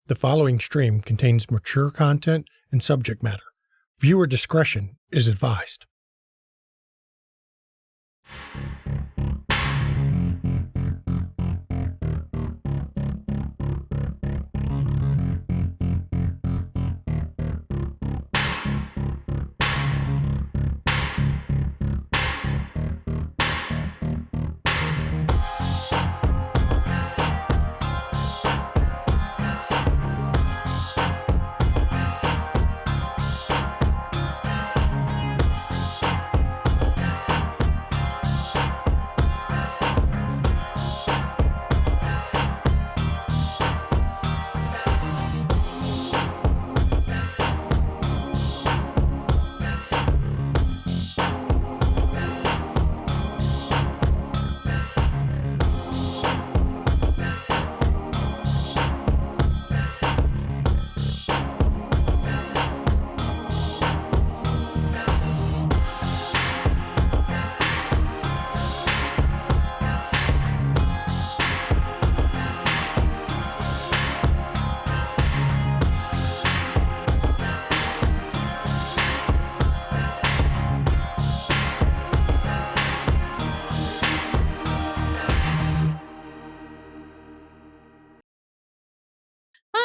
The following stream contains mature content and subject matter. Viewer discretion is advised.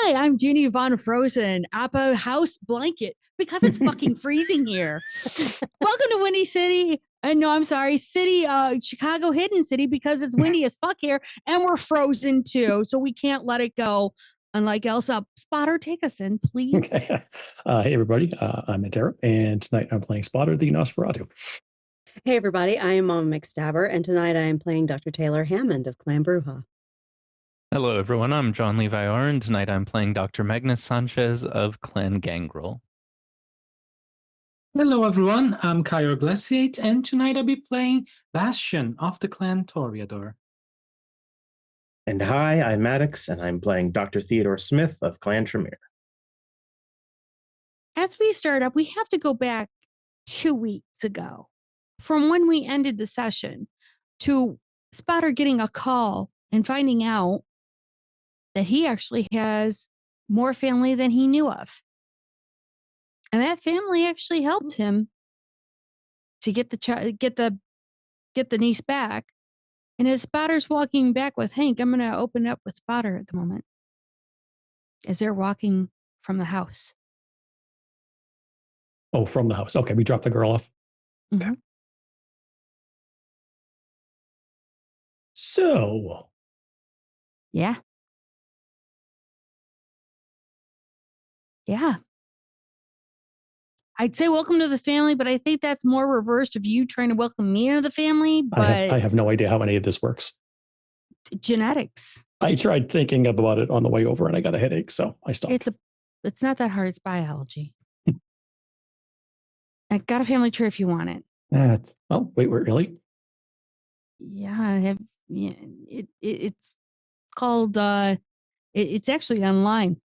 Hi, I'm Jeannie Von Frozen, Appa House Blanket, because it's fucking freezing here. Welcome to Windy City. No, I'm sorry, Chicago Hidden City, because it's windy as fuck here, and we're frozen too, so we can't let it go. Unlike Elsa. Spotter, take us in, please. Okay. Hey, everybody. I'm Antero, and tonight I'm playing Spotter the Nosferatu. Hey, everybody. I am Mama McStabber, and tonight I am playing Dr. Taylor Hammond of Clan Bruja. Hello, everyone. I'm John Levi Orr, and tonight I'm playing Dr. Magnus Sanchez of Clan Gangrel. Hello, everyone. I'm Cairo Glaciate, and tonight I'll be playing Bastion of the Clan Toreador. And hi, I'm Maddox, and I'm playing Dr. Theodore Smith of Clan Tremere. As we start up, we have to go back 2 weeks ago from when we ended the session to Spotter getting a call and finding out that he actually has more family than he knew of. And that family actually helped him to get the niece back. And as Spotter's walking back with Hank, I'm going to open up with Spotter at the moment as they're walking from the house. Oh, from the house. Okay, we dropped the girl off. Mm-hmm. Okay. So. Yeah. Yeah. I'd say welcome to the family, but I think that's more reversed of you trying to welcome me into the family. But I have no idea how any of this works. Genetics. I tried thinking about it on the way over and I got a headache, so I stopped. It's not that hard. It's biology. I got a family tree if you want it. Oh, wait, really? Yeah, it's called, it's actually online.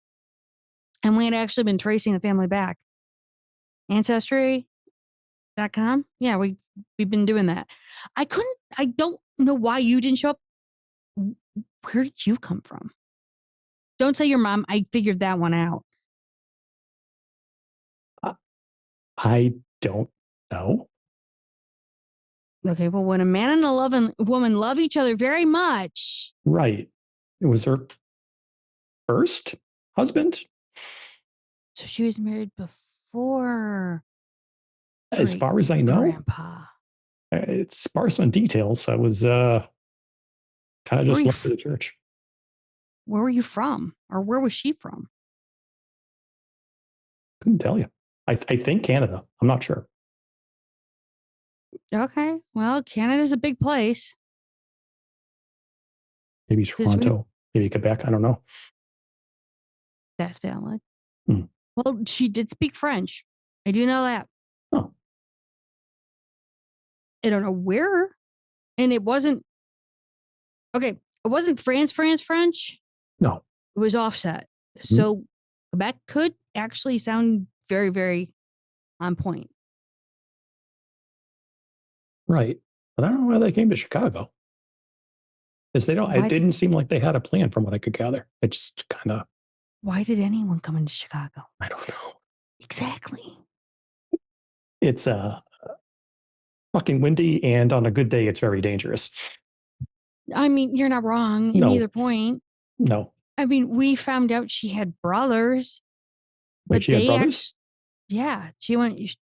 And we had actually been tracing the family back. Ancestry.com. Yeah, we've been doing that. I don't know why you didn't show up. Where did you come from? Don't say your mom. I figured that one out. I don't know. Okay, well, when a man and a woman love each other very much. Right. It was her first husband. So she was married before. As far as I know. Grandpa. It's sparse on details. I was kind of just left to the church. Where were you from? Or where was she from? Couldn't tell you. I think Canada. I'm not sure. Okay. Well, Canada's a big place. Maybe Toronto. Maybe Quebec. I don't know. That's valid. Well, she did speak French. I do know that. Oh. I don't know where. And it wasn't. Okay. It wasn't French. No. It was offset. So Quebec could actually sound very, very on point. Right. But I don't know why they came to Chicago. Because it didn't seem like they had a plan from what I could gather. It just kind of. Why did anyone come into Chicago? I don't know. Exactly. It's fucking windy, and on a good day, it's very dangerous. I mean, you're not wrong in No. either point. No. I mean, we found out she had brothers, Wait, but she had they brothers? yeah,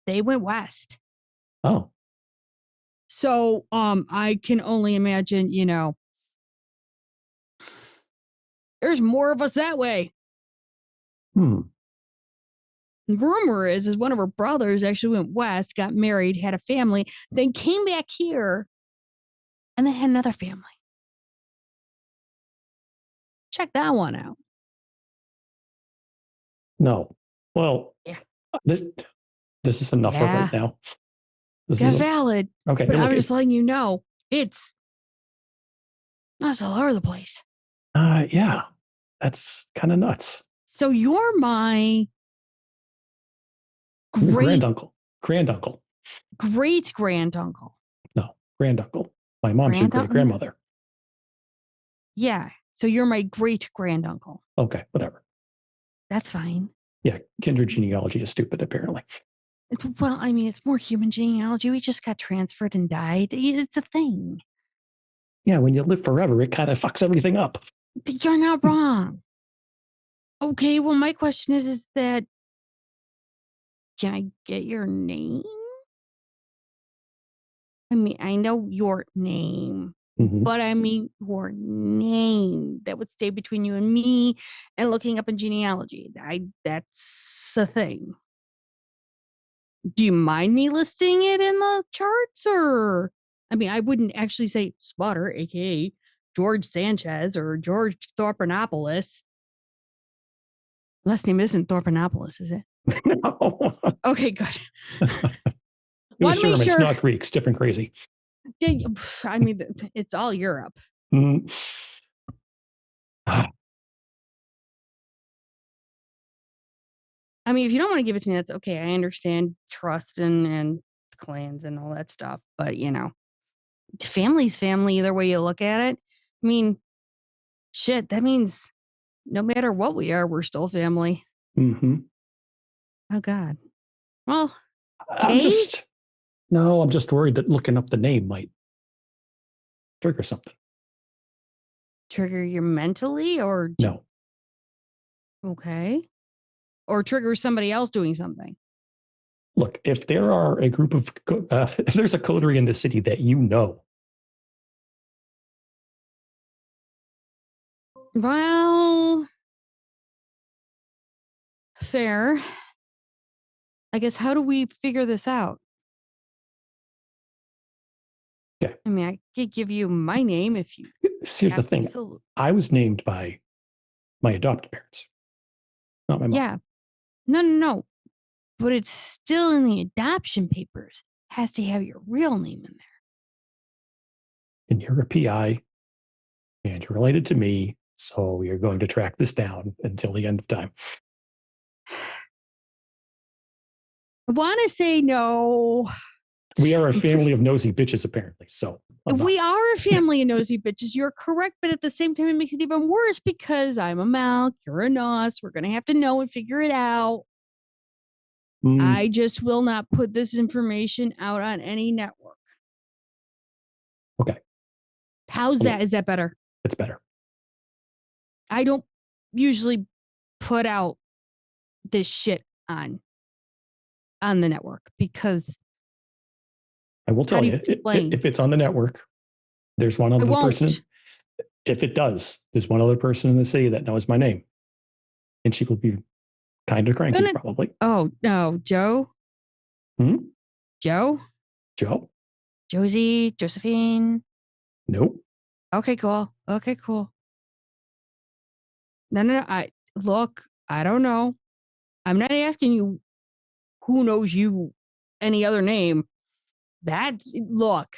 they went west. Oh, So, I can only imagine, there's more of us that way. hmm. The rumor is one of her brothers actually went west, got married, had a family, then came back here, and then had another family. Check that one out. No. Well, Yeah. This is enough for Yeah. right now. This That's is valid. okay. But Look, I'm just letting you know, that's all over the place. yeah, that's kind of nuts. So you're my Granduncle. great granduncle. No, granduncle. My mom's your great grandmother. Yeah. So you're my great granduncle. Okay, whatever. That's fine. Yeah, kindred genealogy is stupid, apparently. Well, I mean, it's more human genealogy. We just got transferred and died. It's a thing. Yeah, when you live forever, it kind of fucks everything up. You're not wrong. Okay, well, my question is that, can I get your name? I mean, I know your name, Mhm. but I mean your name that would stay between you and me and looking up in genealogy. That's a thing. Do you mind me listing it in the charts, or I mean, I wouldn't actually say Spotter, aka George Sanchez or George Thorpenopoulos. Last name isn't Thorpenopoulos, is it? No. Okay, good. It was Wanna make German, it's sure- not Greek. It's different crazy. I mean, it's all Europe. Mm. I mean, if you don't want to give it to me, that's okay. I understand trust and clans and all that stuff, but family's family either way you look at it. I mean, shit, that means no matter what we are, we're still family. Mm-hmm. Oh God. Well, I'm just worried that looking up the name might trigger something. trigger you mentally or No. okay. Or trigger somebody else doing something. Look, if there are a group of, if there's a coterie in the city that you know, Well, fair. I guess, how do we figure this out? Okay. I mean, I could give you my name if you. here's the thing. Absolutely. I was named by my adopted parents, not my mom. Yeah. No. But it's still in the adoption papers. Has to have your real name in there. And you're a PI and you're related to me. So we are going to track this down until the end of time. I want to say no. We are a family of nosy bitches, apparently. So We are a family of nosy bitches. You're correct, but at the same time, it makes it even worse because I'm a Malk, you're a Nos. We're going to have to know and figure it out. I just will not put this information out on any network. Okay. How's that? Is that better? It's better. I don't usually put out this shit on the network because I will tell do you, you explain? if it's on the network, there's one other person. If it does, there's one other person in the city that knows my name. And she will be kind of cranky, probably. Oh, no. Joe? Joe? Joe? Josie? Josephine? Nope. Okay, cool. No. Look, I don't know. I'm not asking you who knows you any other name. Look.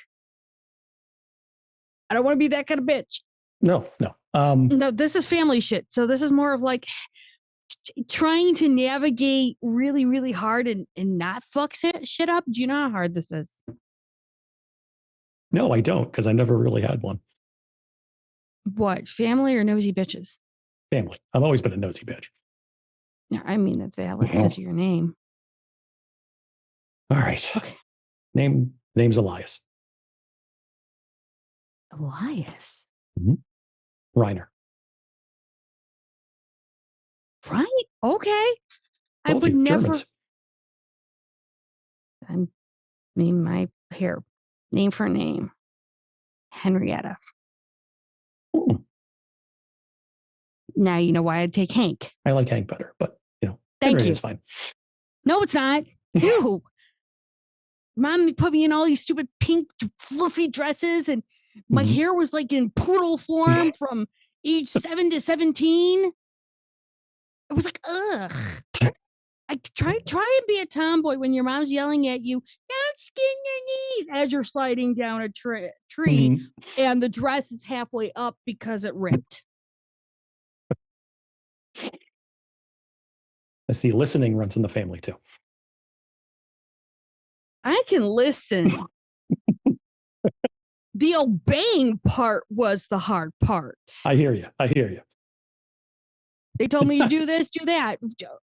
I don't want to be that kind of bitch. No. No, this is family shit. So this is more of like trying to navigate really, really hard and not fuck shit up. Do you know how hard this is? No, I don't, because I never really had one. What? Family or nosy bitches? Family. I've always been a nosy bitch. Yeah, I mean, that's valid because of your name. All right. Okay. Name's Elias. Elias. Reiner. Right? Okay. I Told would you, never. Germans. I mean, my hair. Name for a name. Henrietta. Ooh, Now you know why I'd take Hank. I like Hank better, but Thank you. Henrietta's fine. No, it's not. You. Mom put me in all these stupid pink fluffy dresses, and my hair was like in poodle form from age 7 to 17. I was like, ugh. I try and be a tomboy when your mom's yelling at you, don't skin your knees as you're sliding down a tree and the dress is halfway up because it ripped. I see listening runs in the family too. I can listen. The obeying part was the hard part. I hear you. They told me to do this, do that.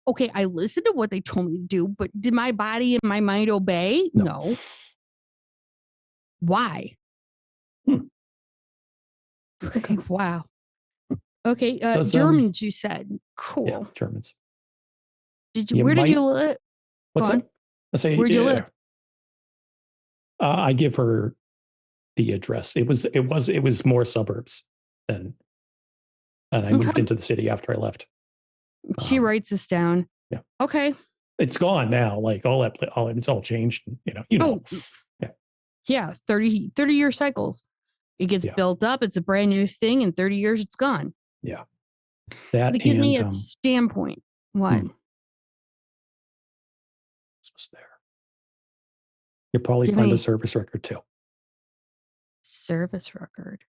Okay, I listened to what they told me to do, but did my body and my mind obey? No. Why? Okay, wow. Okay, Germans, you said. Cool. Yeah, Germans. Where did you live? What's that? Let's say, where'd you live? I give her the address. It was more suburbs than, and I moved into the city after I left. She writes this down. Yeah. Okay. It's gone now. Like it's all changed. Oh, yeah. 30-year cycles. It gets built up. It's a brand new thing. In 30 years, it's gone. Yeah. But it gives me a standpoint. What? This was there. You'll probably find a service record too. Service record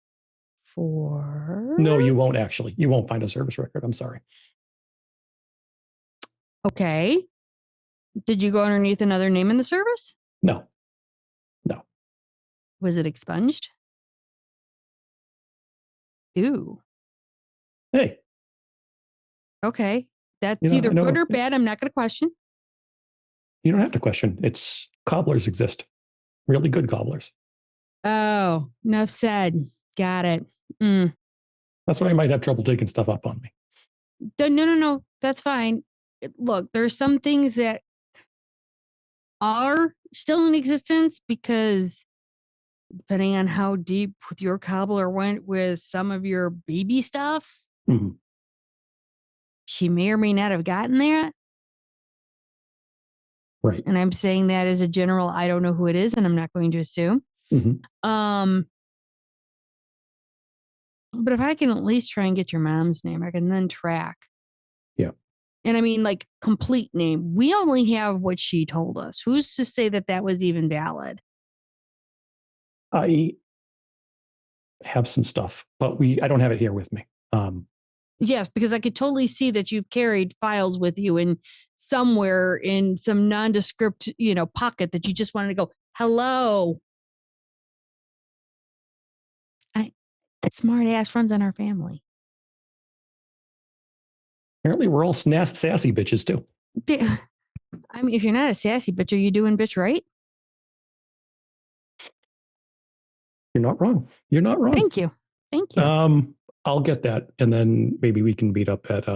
for? No, you won't actually. You won't find a service record. I'm sorry. Okay. Did you go underneath another name in the service? No. Was it expunged? Ooh. Hey. Okay. That's either good or bad. I'm not going to question. You don't have to question. It's cobblers exist. Really good cobblers. Oh, enough said. Got it. That's why I might have trouble taking stuff up on me. No. That's fine. Look, there's some things that are still in existence because depending on how deep with your cobbler went with some of your baby stuff, she may or may not have gotten there. Right. And I'm saying that as a general, I don't know who it is, and I'm not going to assume. But if I can at least try and get your mom's name, I can then track. Yeah. And I mean, like, complete name. We only have what she told us. Who's to say that was even valid? I have some stuff, but I don't have it here with me. Yes, because I could totally see that you've carried files with you in somewhere in some nondescript, pocket that you just wanted to go, hello. Smart ass runs in our family. Apparently we're all sassy bitches too. I mean, if you're not a sassy bitch, are you doing bitch right? You're not wrong. Thank you. I'll get that. And then maybe we can meet up at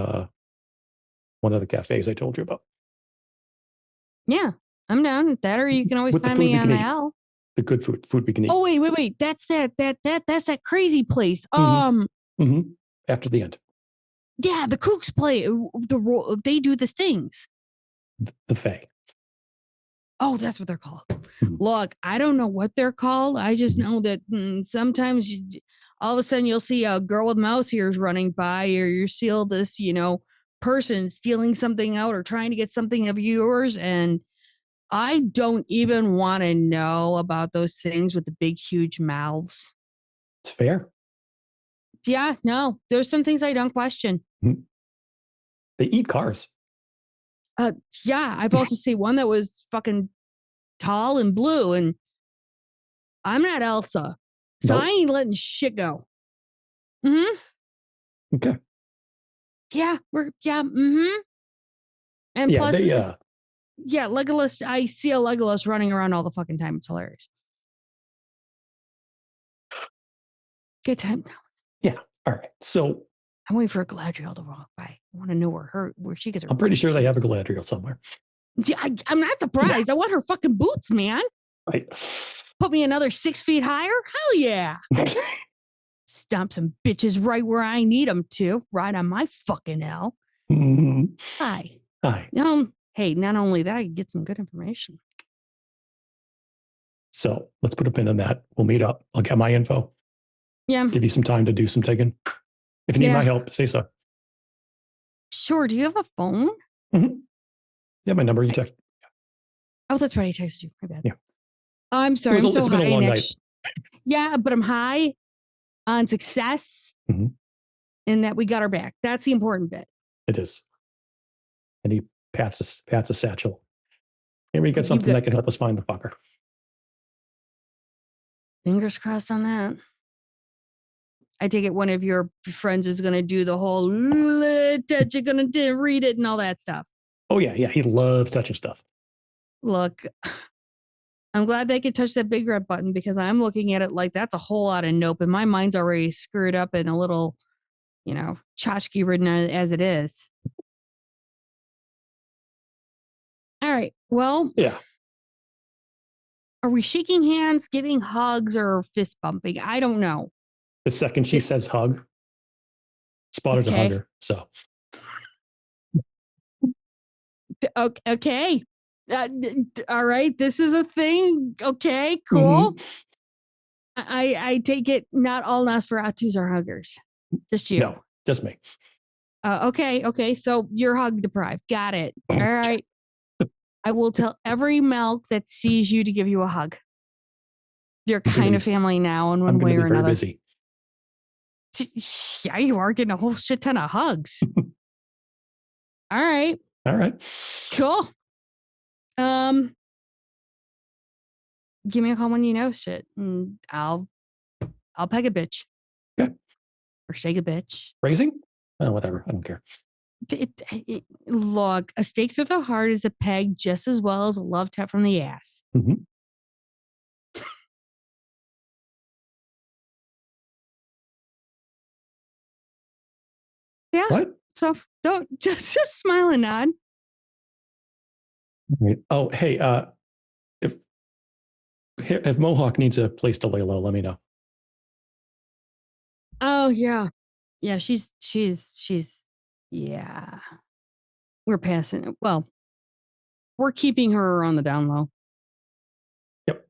one of the cafes I told you about. Yeah, I'm down with that. Or you can always find me on the L. The good food we can eat. Oh, wait. That's that's that crazy place. After the end. Yeah, the Kooks play. They do the things. The Fae. Oh, that's what they're called. Look, I don't know what they're called. I just know that sometimes all of a sudden you'll see a girl with mouse ears running by, or you see this, person stealing something out or trying to get something of yours. And I don't even want to know about those things with the big, huge mouths. It's fair. Yeah, no, there's some things I don't question. They eat cars. Yeah, I've also seen one that was fucking tall and blue, and I'm not Elsa, so I ain't letting shit go. Okay. Yeah, And Yeah, plus, they, yeah, Legolas, I see a Legolas running around all the fucking time. It's hilarious. Good time now. yeah. All right. So I'm waiting for a Galadriel to walk by. I want to know where she gets her. I'm pretty sure fucking they have a shoes. Galadriel somewhere. Yeah, I'm not surprised. I want her fucking boots, man. Right. Put me another 6 feet higher. Hell yeah. Stomp some bitches right where I need them to. Right on my fucking L. Mhm. Hi. Hi. Hey, not only that, I can get some good information. So let's put a pin in that. We'll meet up. I'll get my info. Yeah. Give you some time to do some digging. If you need my help, say so. Sure. Do you have a phone? Mm-hmm. Yeah, my number. You text. Oh, that's right. I texted you. My bad. Yeah. I'm sorry. I'm so it's high. been a long night. Yeah, but I'm high on success and that we got our back. That's the important bit. It is. And he pats a satchel. Here we get something that can help us find the fucker. Fingers crossed on that. I take it one of your friends is going to do the whole that you're going to read it and all that stuff. Oh, yeah. Yeah. He loves touching stuff. Look, I'm glad they could touch that big red button because I'm looking at it like that's a whole lot of nope. And my mind's already screwed up and a little, tchotchke ridden as it is. All right. Well, yeah. Are we shaking hands, giving hugs, or fist bumping? I don't know. The second she says hug, Spotter's a hugger. So. Okay. All right. This is a thing. Okay, cool. I take it not all Nosferatus are huggers. Just you. No, just me. Okay. So you're hug deprived. Got it. All right. I will tell every Melk that sees you to give you a hug. You're kind of family now in one way or another. Busy. Yeah, you are getting a whole shit ton of hugs. All right. Cool. Give me a call when you know shit, and I'll peg a bitch. Okay. Or shake a bitch. Raising? Oh, whatever. I don't care. Look, a stake through the heart is a peg just as well as a love tap from the ass. Yeah. What? So don't just smile and nod. Right. Oh, hey, if Mohawk needs a place to lay low, let me know. Oh yeah. Yeah, she's yeah. We're passing it. Well, we're keeping her on the down low. Yep.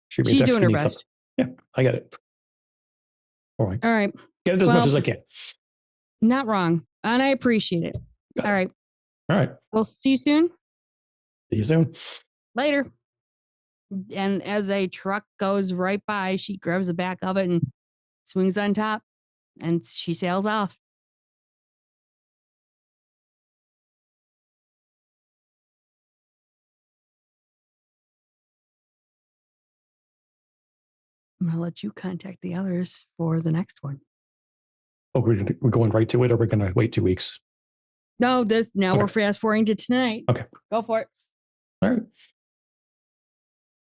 She's doing her best. Something. Yeah, I get it. All right. Get it as much as I can. Not wrong. And I appreciate it. All right. We'll see you soon. See you soon. Later. And as a truck goes right by, she grabs the back of it and swings on top and she sails off. I'm going to let you contact the others for the next one. Oh, we're going right to it, or we're going to wait 2 weeks? No, we're fast forwarding to tonight. Okay. Go for it. All right.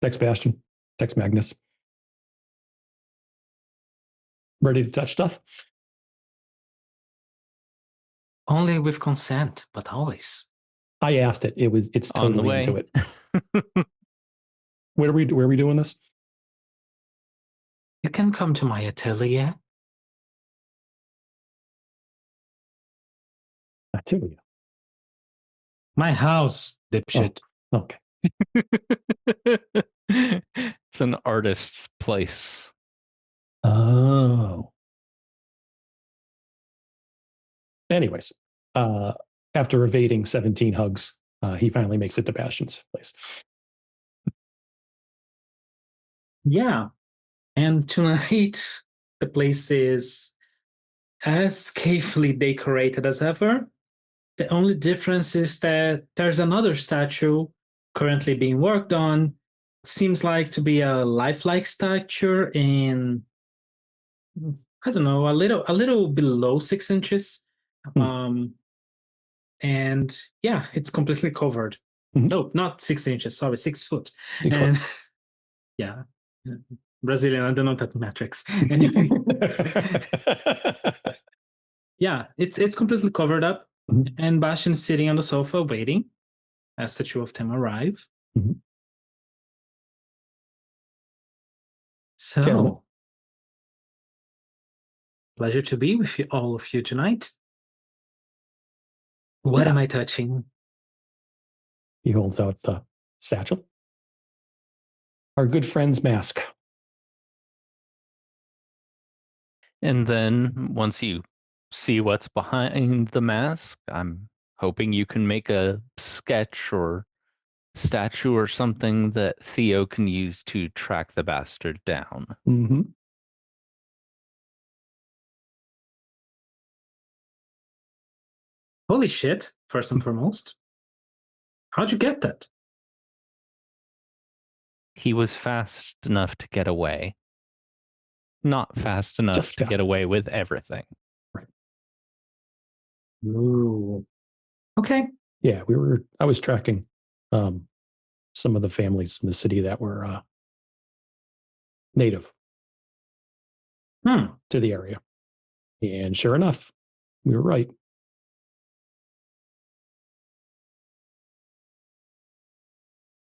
Text Bastion. Text Magnus. Ready to touch stuff? Only with consent, but always. I asked it. It's totally into it. Where are we doing this? You can come to my atelier. Atelier. My house, dipshit. Oh, okay. It's an artist's place. Oh. Anyways, after evading 17 hugs, he finally makes it to Bastion's place. Yeah. And tonight, the place is as carefully decorated as ever. The only difference is that there's another statue currently being worked on. Seems like to be a lifelike statue in, I don't know, a little below 6 inches. And yeah, it's completely covered. Mhm. No, not 6 inches, sorry, 6 foot. 6 and foot. yeah, Brazilian, I don't know that metrics. Anyway, yeah, it's completely covered up. Mhm. And Bastion's sitting on the sofa waiting as the two of them arrive. Mhm. So, Gentlemen. pleasure to be with you, all of you tonight. What Yeah. am I touching? He holds out the satchel. Our good friend's mask. And then once you see what's behind the mask, I'm hoping you can make a sketch or statue or something that Theo can use to track the bastard down. Mm-hmm. Holy shit, first and foremost. How'd you get that? He was fast enough to get away. Not fast enough Just to fast. get away with everything. Ooh. Okay. Yeah, I was tracking some of the families in the city that were native to the area. And sure enough, we were right.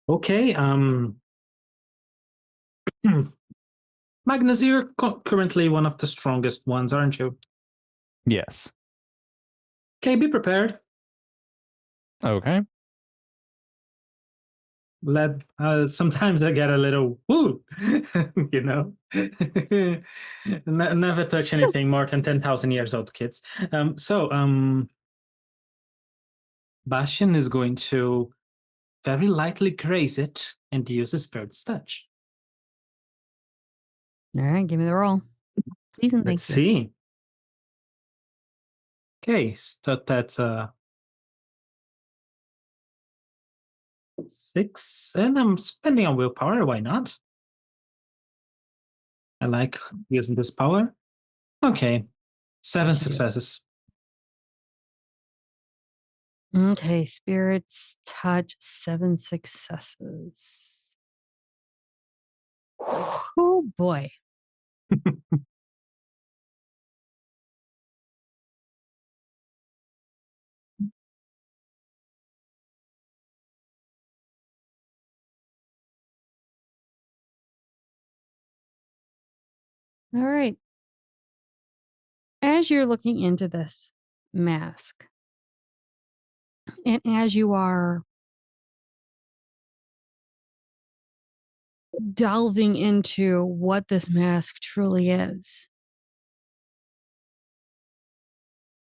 Okay. Magnus, you're currently one of the strongest ones, aren't you? Yes. Okay, be prepared. Okay. Sometimes I get a little woo, you know. Never touch anything more than 10,000 years old, kids. Bastion is going to very lightly graze it and use the spirit's touch. All right, give me the roll. Please and thank Let's you. see. Okay, so that's 6, and I'm spending on willpower. Why not? I like using this power. Okay, 7 successes. Okay, spirits touch 7 successes. Oh boy. All right. As you're looking into this mask, and as you are delving into what this mask truly is,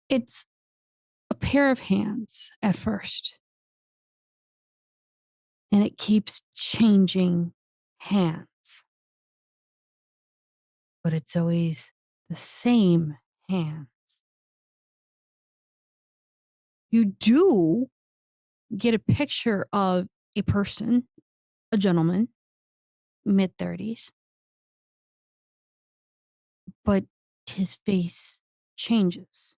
it's a pair of hands at first, and it keeps changing hands, but it's always the same hands. You do get a picture of a person, a gentleman, mid-30s, but his face changes.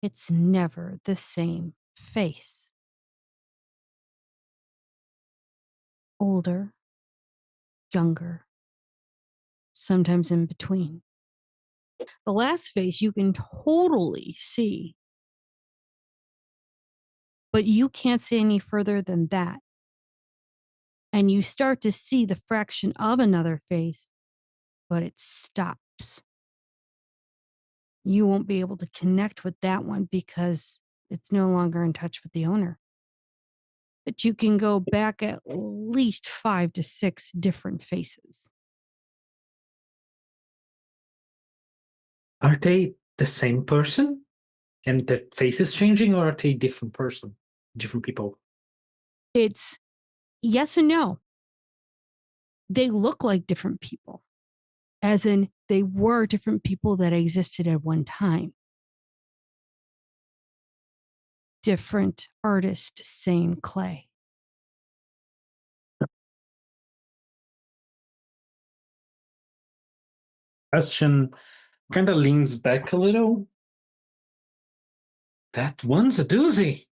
It's never the same face. Older, younger, sometimes in between. The last face you can totally see, but you can't see any further than that. And you start to see the fraction of another face, but it stops. You won't be able to connect with that one because it's no longer in touch with the owner. But you can go back at least 5 to 6 different faces. Are they the same person? And the face is changing, or are they different person? Different people? It's yes and no. They look like different people, as in they were different people that existed at one time. Different artist, same clay. Bastion kind of leans back a little That one's a doozy.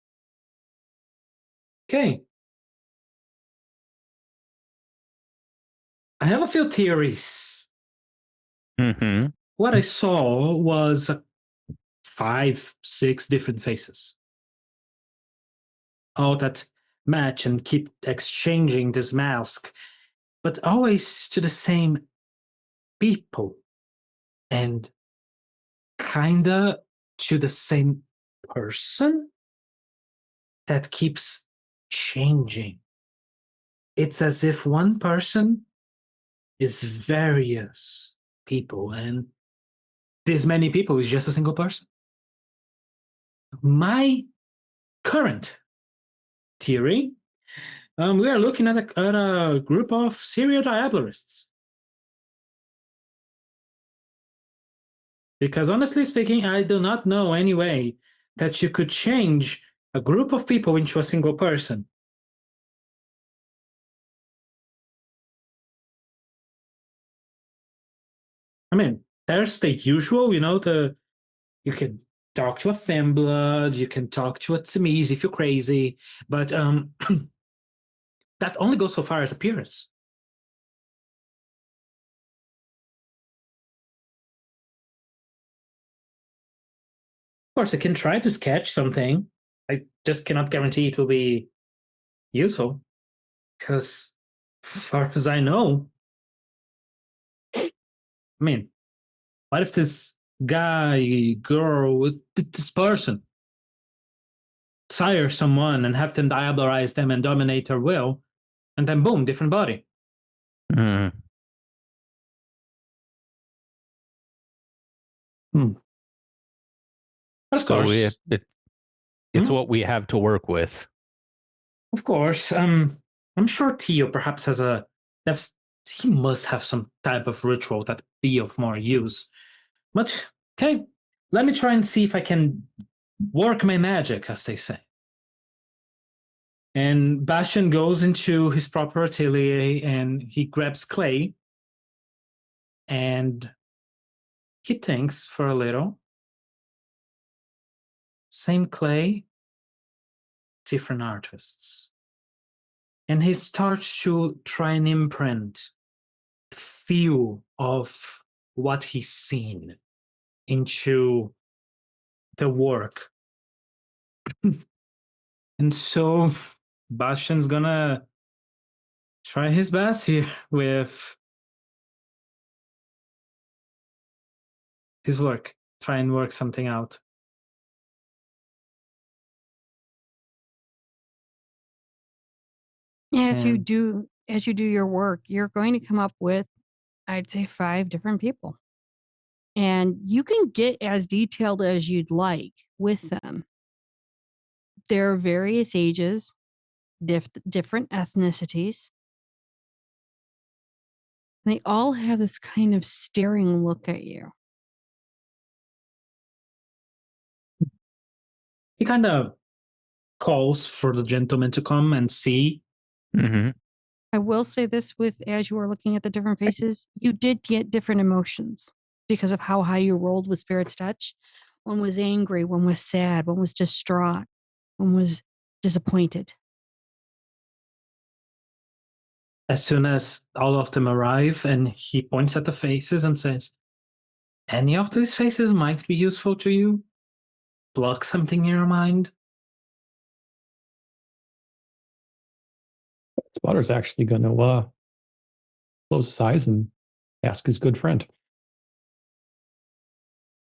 Okay. I have a few theories. Mm-hmm. What I saw was 5, 6 different faces. All that match and keep exchanging this mask, but always to the same people. And kinda to the same person that keeps changing. It's as if one person is various people, and this many people is just a single person. My current theory, we are looking at a group of serial diabolarists. Because honestly speaking, I do not know any way that you could change a group of people into a single person. I mean, there's the usual, you can talk to a Femblood, you can talk to a Tzimiz if you're crazy, but that only goes so far as appearance. Of course, I can try to sketch something. I just cannot guarantee it will be useful, because far as I know, I mean, what if this guy, girl, this person sire someone and have them diabolarize them and dominate their will, and then boom, different body. Mm. Of So course, it's what we have to work with. Of course. I'm sure Theo perhaps has he must have some type of ritual that be of more use. But okay, let me try and see if I can work my magic, as they say. And Bastion goes into his proper atelier and he grabs clay and he thinks for a little. Same clay, different artists. And he starts to try and imprint the feel of what he's seen into the work. And so Bastion's gonna try his best here with his work, try and work something out. As you do your work, you're going to come up with, I'd say, 5 different people. And you can get as detailed as you'd like with them. There are various ages, different ethnicities. And they all have this kind of staring look at you. He kind of calls for the gentleman to come and see. Mm-hmm. I will say this as you were looking at the different faces, you did get different emotions because of how high you rolled with Spirit's Touch. One was angry, one was sad, one was distraught, one was disappointed. As soon as all of them arrive, and he points at the faces and says, any of these faces might be useful to you? Block something in your mind? Spotter's actually going to close his eyes and ask his good friend,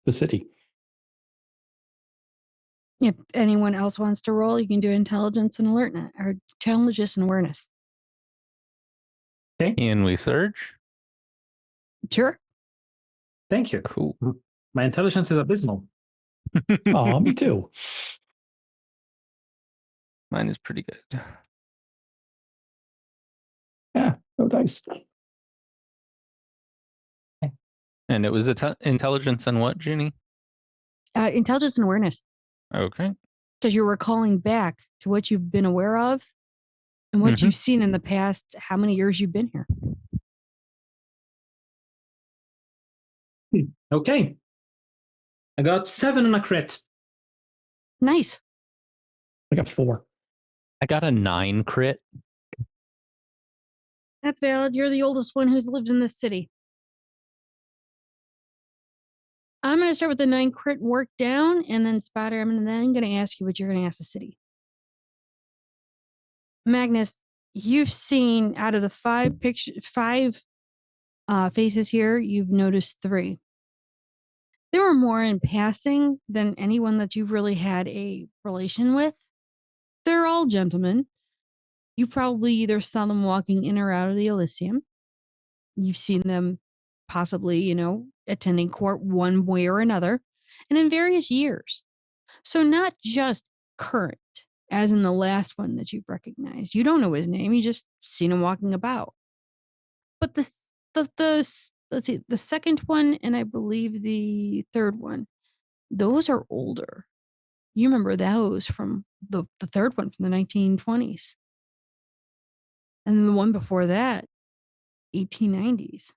the city. If anyone else wants to roll, you can do intelligence and alertness or intelligence and awareness. Okay. Can we search? Sure. Thank you. Cool. My intelligence is abysmal. Oh, me too. Mine is pretty good. Yeah, no dice. And it was intelligence and what, Ginny? Intelligence and awareness. Okay. Because you're recalling back to what you've been aware of and what you've seen in the past, how many years you've been here. Okay. I got 7 on a crit. Nice. I got 4. I got a 9 crit. That's valid. You're the oldest one who's lived in this city. I'm going to start with the 9 crit work down, and then Spotter, I'm then going to ask you what you're going to ask the city. Magnus, you've seen out of the 5 faces here, you've noticed 3. There were more in passing than anyone that you've really had a relation with. They're all gentlemen. You probably either saw them walking in or out of the Elysium. You've seen them possibly, attending court one way or another, and in various years. So not just current, as in the last one that you've recognized. You don't know his name. You just seen him walking about. But let's see, the second one and I believe the third one, those are older. You remember those from the third one from the 1920s. And then the one before that, 1890s.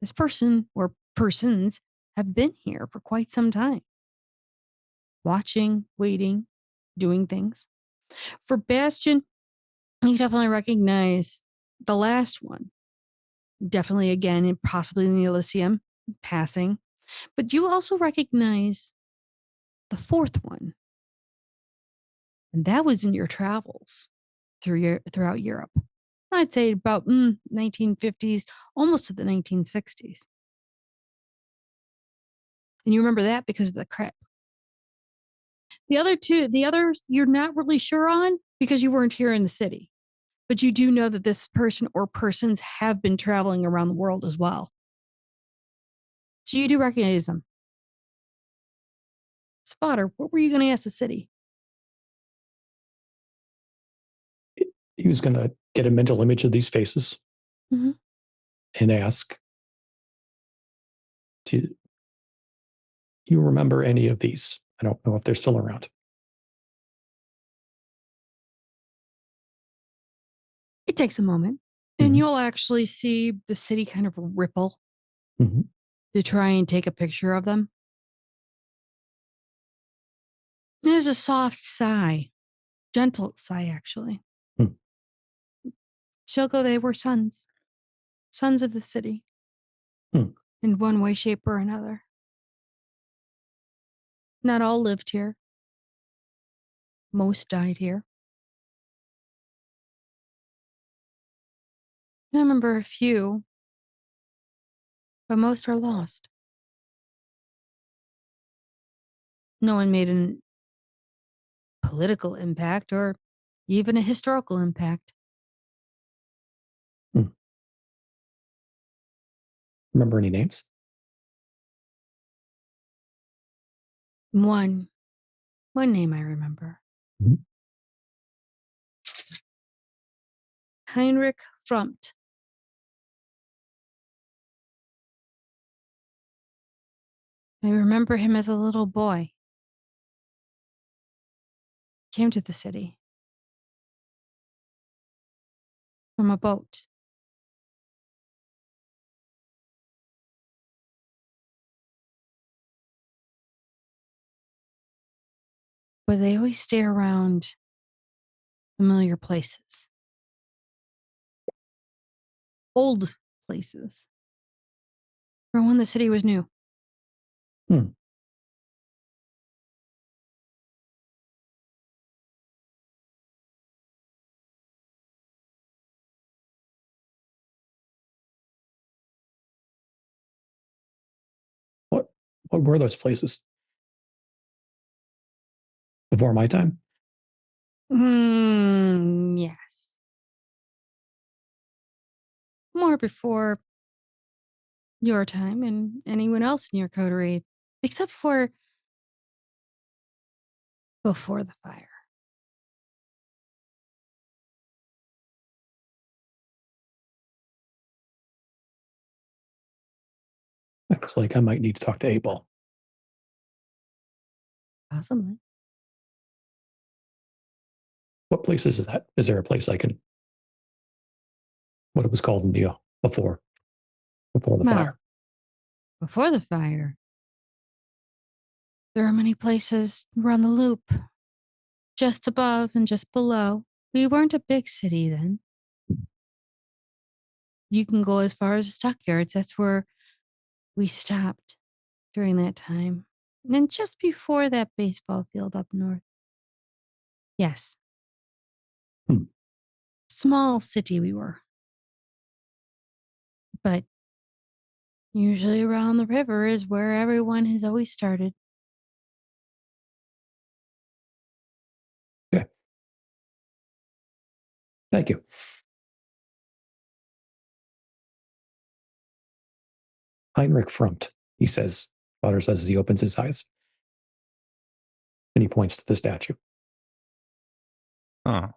This person or persons have been here for quite some time. Watching, waiting, doing things. For Bastion, you definitely recognize the last one. Definitely again, and possibly in the Elysium, passing. But you also recognize the fourth one. And that was in your travels throughout Europe. I'd say about 1950s, almost to the 1960s. And you remember that because of the crit. The others you're not really sure on because you weren't here in the city. But you do know that this person or persons have been traveling around the world as well. So you do recognize them. Spotter, what were you going to ask the city? He was going to get a mental image of these faces and ask, do you remember any of these? I don't know if they're still around. It takes a moment, and you'll actually see the city kind of ripple to try and take a picture of them. There's a soft sigh, gentle sigh, actually. Shoko, they were sons of the city, in one way, shape, or another. Not all lived here. Most died here. I remember a few, but most are lost. No one made a political impact or even a historical impact. Remember any names? One name I remember. Heinrich Frumpt. I remember him as a little boy. Came to the city from a boat. But they always stay around familiar places. Old places. For when the city was new. What were those places? Before my time? Yes. More before your time and anyone else in your coterie, except for before the fire. Looks like I might need to talk to 8-Ball. Possibly. What place is that? Is there a place I can? What it was called in the before the fire? Before the fire. There are many places around the loop, just above and just below. We weren't a big city then. You can go as far as the stockyards. That's where we stopped during that time. And then just before that baseball field up north. Yes. Small city we were. But usually around the river is where everyone has always started. Okay. Thank you. Heinrich Frumpt, he says. Potter says as he opens his eyes. And he points to the statue. Oh.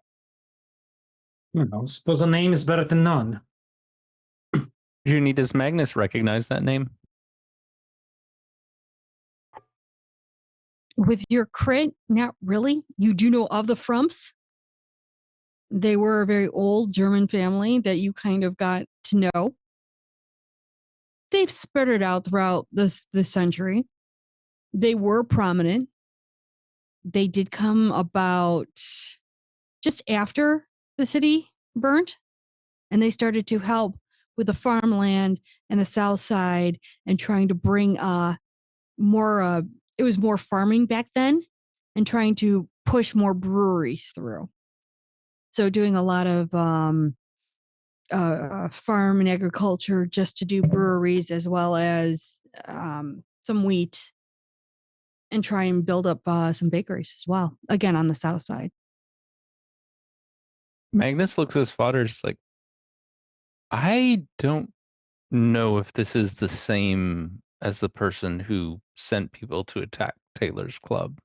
Suppose a name is better than none. Junie, does Magnus recognize that name? With your crit, not really. You do know of the Frumps. They were a very old German family that you kind of got to know. They've spread it out throughout the century. They were prominent. They did come about just after the city burnt, and they started to help with the farmland and the south side and trying to bring more it was more farming back then and trying to push more breweries through. So doing a lot of farm and agriculture just to do breweries as well as some wheat and try and build up some bakeries as well. Again, on the south side. Magnus looks at his father, just like, I don't know if this is the same as the person who sent people to attack Taylor's club.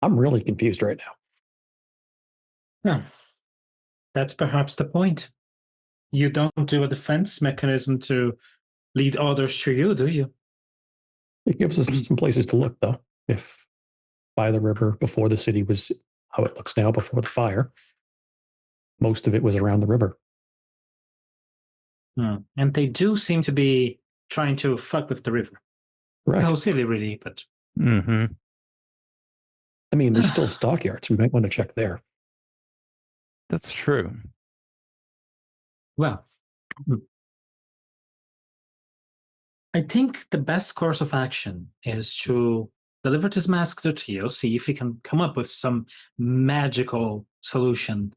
I'm really confused right now. Yeah. That's perhaps the point. You don't do a defense mechanism to lead others to you, do you? It gives us some places to look, though. If by the river, before the city was how it looks now, before the fire, most of it was around the river. And they do seem to be trying to fuck with the river. Right. How silly, really, but... Mm-hmm. I mean, there's still stockyards. We might want to check there. That's true. Well, I think the best course of action is to deliver this mask to Theo, see if he can come up with some magical solution.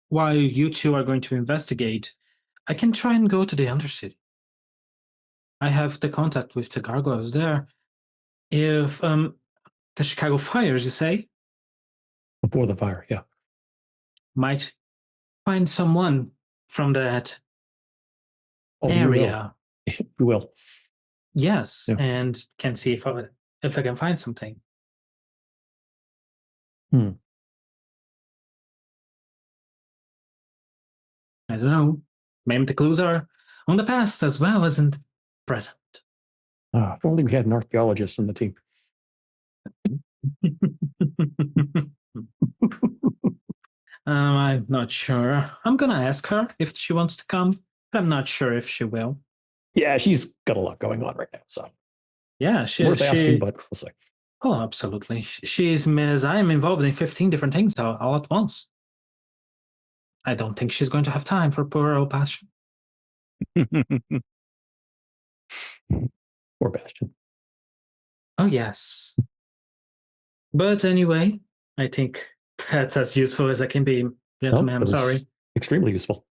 While you two are going to investigate, I can try and go to the Undercity. I have the contact with the gargoyles there. If the Chicago fires, you say? Before the fire, yeah. Might find someone from that area. We will. Yes, yeah. And can see if I can find something. I don't know. Maybe the clues are on the past as well as in the present. If only we had an archaeologist on the team. I'm not sure. I'm going to ask her if she wants to come, but I'm not sure if she will. Yeah, she's got a lot going on right now, so. Yeah, worth asking, but we'll see. Oh, absolutely. She's Ms. I am involved in 15 different things all at once. I don't think she's going to have time for poor old Bastion. Poor Bastion. Oh, yes. But anyway, I think that's as useful as I can be, gentlemen. I'm sorry. Extremely useful.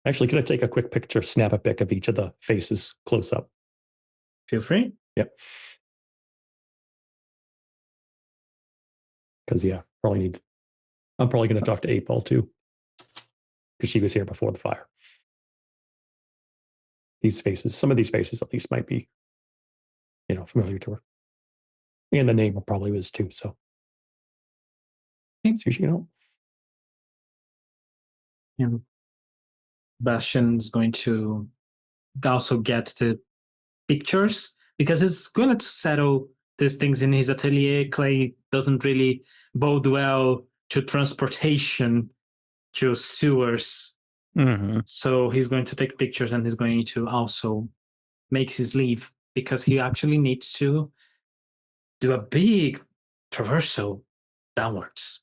Actually, could I take a quick picture, snap a pic of each of the faces close up? Feel free. Yep. Because, yeah, I'm probably going to talk to April, too. Because she was here before the fire. These faces, some of these faces at least might be, familiar to her. And the name probably was, too, so. See if she can help. And Bastion's going to also get the pictures because it's going to settle these things in his atelier. Clay doesn't really bode well to transportation to sewers. Mm-hmm. So he's going to take pictures and he's going to also make his leave because he actually needs to do a big traversal downwards.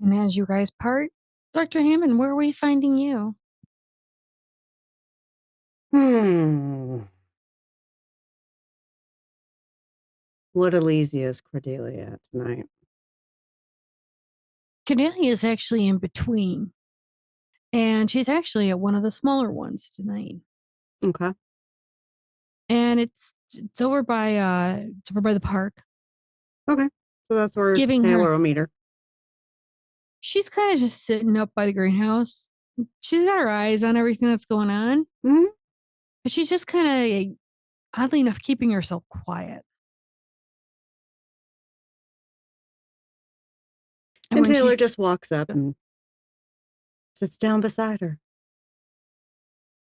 And as you guys part, Dr. Hammond, where are we finding you? What Elysia is Cordelia at tonight? Cordelia is actually in between. And she's actually at one of the smaller ones tonight. Okay. And it's over by the park. Okay. So that's where Giving Taylor her- will meet her. She's kind of just sitting up by the greenhouse. She's got her eyes on everything that's going on. Mhm. But she's just kind of, oddly enough, keeping herself quiet. And when Taylor she's- just walks up and sits down beside her.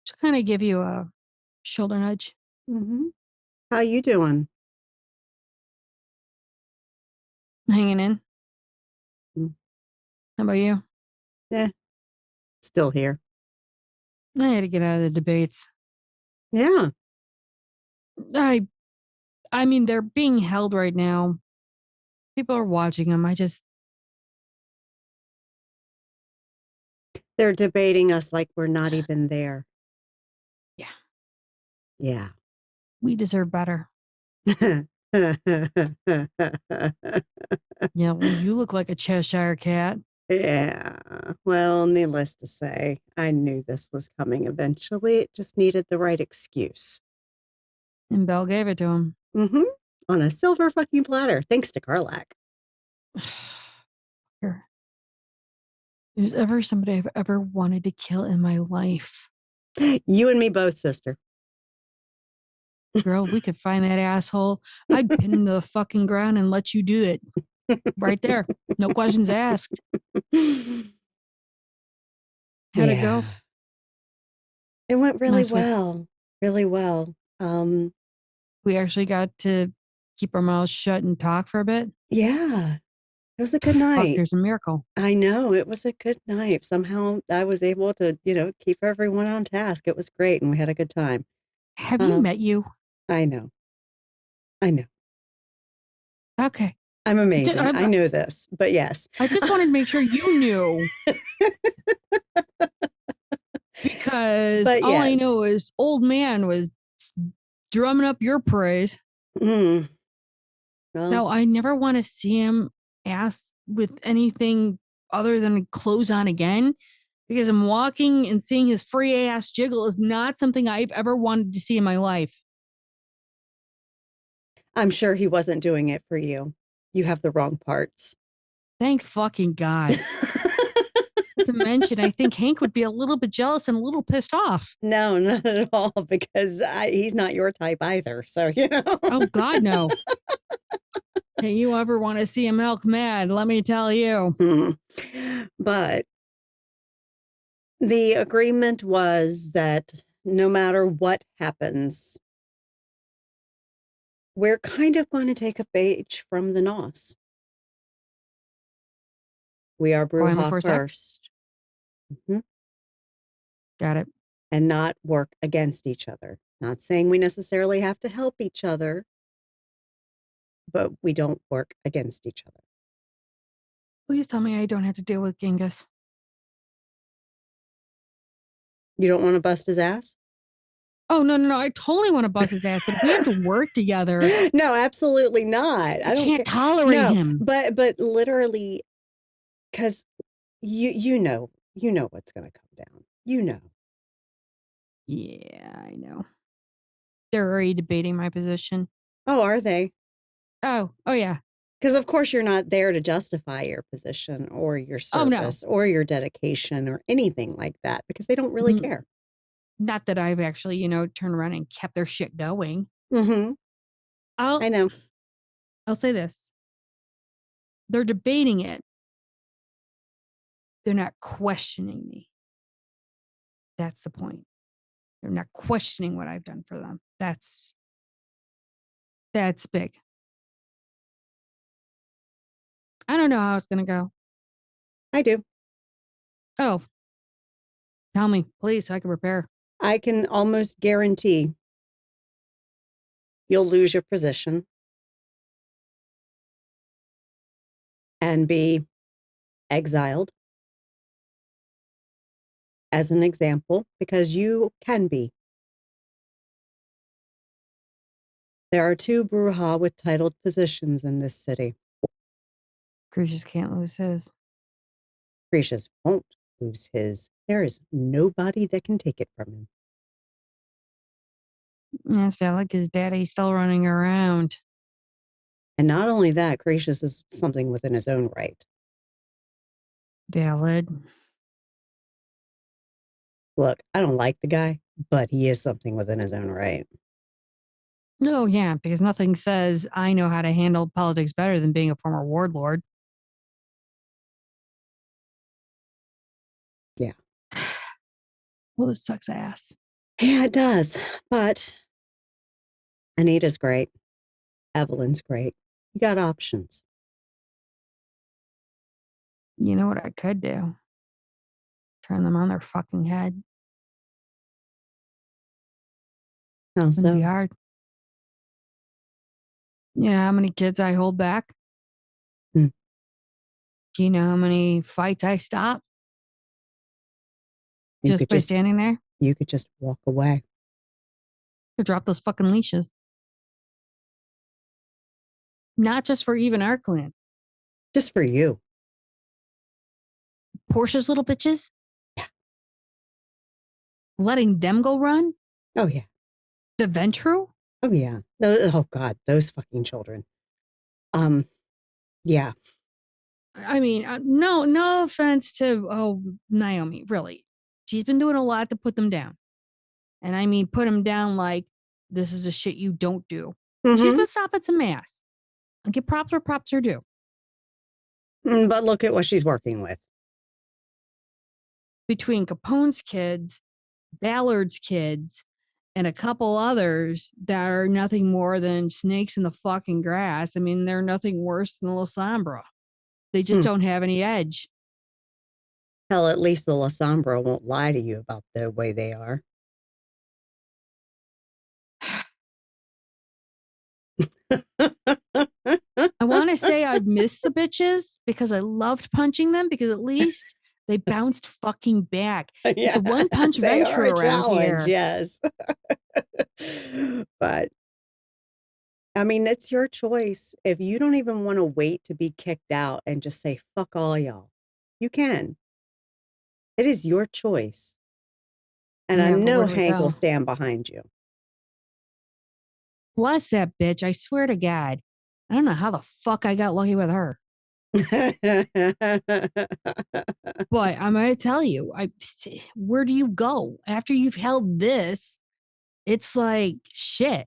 she'll kind of give you a shoulder nudge. Mm-hmm. How you doing? Hanging in. Mm. How about you? Still here. I had to get out of the debates. Yeah. I mean, they're being held right now. People are watching them. They're debating us like we're not even there. Yeah. Yeah. We deserve better. Yeah, well, you look like a Cheshire cat. Yeah. Well, needless to say, I knew this was coming eventually. It just needed the right excuse. And Belle gave it to him. Mm-hmm. On a silver fucking platter, thanks to Karlak. Here. There's ever somebody I've ever wanted to kill in my life. You and me both, sister. Girl, we could find that asshole. I'd pin him to the fucking ground and let you do it. Right there. No questions asked. How'd it go? It went really Nice one. well. Really well. We actually got to keep our mouths shut and talk for a bit. Yeah. It was a good Fuck, night. there's a miracle. I know. It was a good night. Somehow I was able to, keep everyone on task. It was great and we had a good time. Have you met you? I know. Okay. I'm amazing. I'm- I know this, but yes. I just wanted to make sure you knew. Because But all I yes. know is old man was drumming up your praise. Mm. Well, No, I never want to see him ask with anything other than clothes on again. Because I'm walking and seeing his free ass jiggle is not something I've ever wanted to see in my life. I'm sure he wasn't doing it for you. You have the wrong parts. Thank fucking God. Not to mention, I think Hank would be a little bit jealous and a little pissed off. No, not at all, because he's not your type either. So, Oh, God, no. Hey, you ever want to see him elk mad, let me tell you. But the agreement was that no matter what happens, we're kind of going to take a page from the Nos. We are Going Bruja before sec? first. Mhm. Got it. And not work against each other. Not saying we necessarily have to help each other, but we don't work against each other. Please tell me I don't have to deal with Genghis. You don't want to bust his ass? Oh, no. I totally want to bust his ass, but if we have to work together, No, absolutely not. I can't tolerate him. But literally, because you know what's going to come down. You know. Yeah, I know. They're already debating my position. Oh, are they? Oh, yeah. Because of course you're not there to justify your position or your Oh, no. service or your dedication or anything like that because they don't really care. Not that I've actually, turned around and kept their shit going. Mm-hmm. I know. I'll say this. They're debating it. They're not questioning me. That's the point. They're not questioning what I've done for them. That's big. I don't know how it's going to go. I do. Oh, tell me, please, so I can prepare. I can almost guarantee you'll lose your position and be exiled as an example, because you can be. There are 2 Bruja with titled positions in this city. Crucius can't lose his. Gracious won't lose his. There is nobody that can take it from him. Yeah, it's felt like his daddy's still running around. And not only that, Gracious is something within his own right. Valid. Look, I don't like the guy, but he is something within his own right. No, yeah, because nothing says I know how to handle politics better than being a former warlord. Yeah. Well, this sucks ass. Yeah, it does. But Anita's great. Evelyn's great. You got options. You know what I could do? Turn them on their fucking head. How It's gonna be so? hard. You know how many kids I hold back? Hmm. Do you know how many fights I stop? You Just could by standing there? You could just walk away. To drop those fucking leashes. Not just for even our clan. Just for you. Portia's little bitches? Yeah. Letting them go run? Oh, yeah. The Ventru? Oh, yeah. Oh, God. Those fucking children. Yeah. I mean, no offense to, Naomi, really. She's been doing a lot to put them down. And I mean, put them down like, this is the shit you don't do. Mm-hmm. She's been stopping some ass. I'll give props where props are due. But look at what she's working with. Between Capone's kids, Ballard's kids, and a couple others that are nothing more than snakes in the fucking grass. I mean, they're nothing worse than the La Sombra. They just don't have any edge. Hell, at least the La Sombra won't lie to you about the way they are. I want to say I've missed the bitches because I loved punching them because at least they bounced fucking back. Yeah, it's a one-punch venture around here. Yes. But, I mean, it's your choice. If you don't even want to wait to be kicked out and just say, fuck all y'all, you can. It is your choice. And Yeah, I know where do we Hank will go? stand behind you. Bless that bitch. I swear to God. I don't know how the fuck I got lucky with her. But I'm going to tell you, where do you go? After you've held this, it's like shit.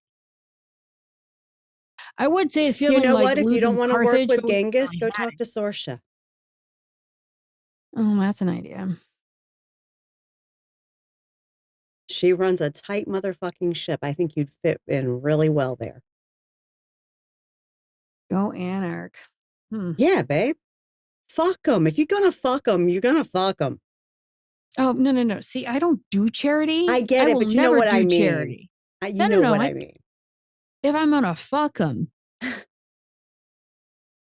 I would say it's feeling You know like what? If you don't want to work Carthage, with but we Genghis, really go had talk it. to Sorsha. Oh, that's an idea. She runs a tight motherfucking ship. I think you'd fit in really well there. Go Anarch. Yeah, babe. Fuck them. If you're going to fuck them, you're going to fuck them. Oh, no. See, I don't do charity. I get it, but you know what I mean. Charity. You know what I mean. If I'm going to fuck them,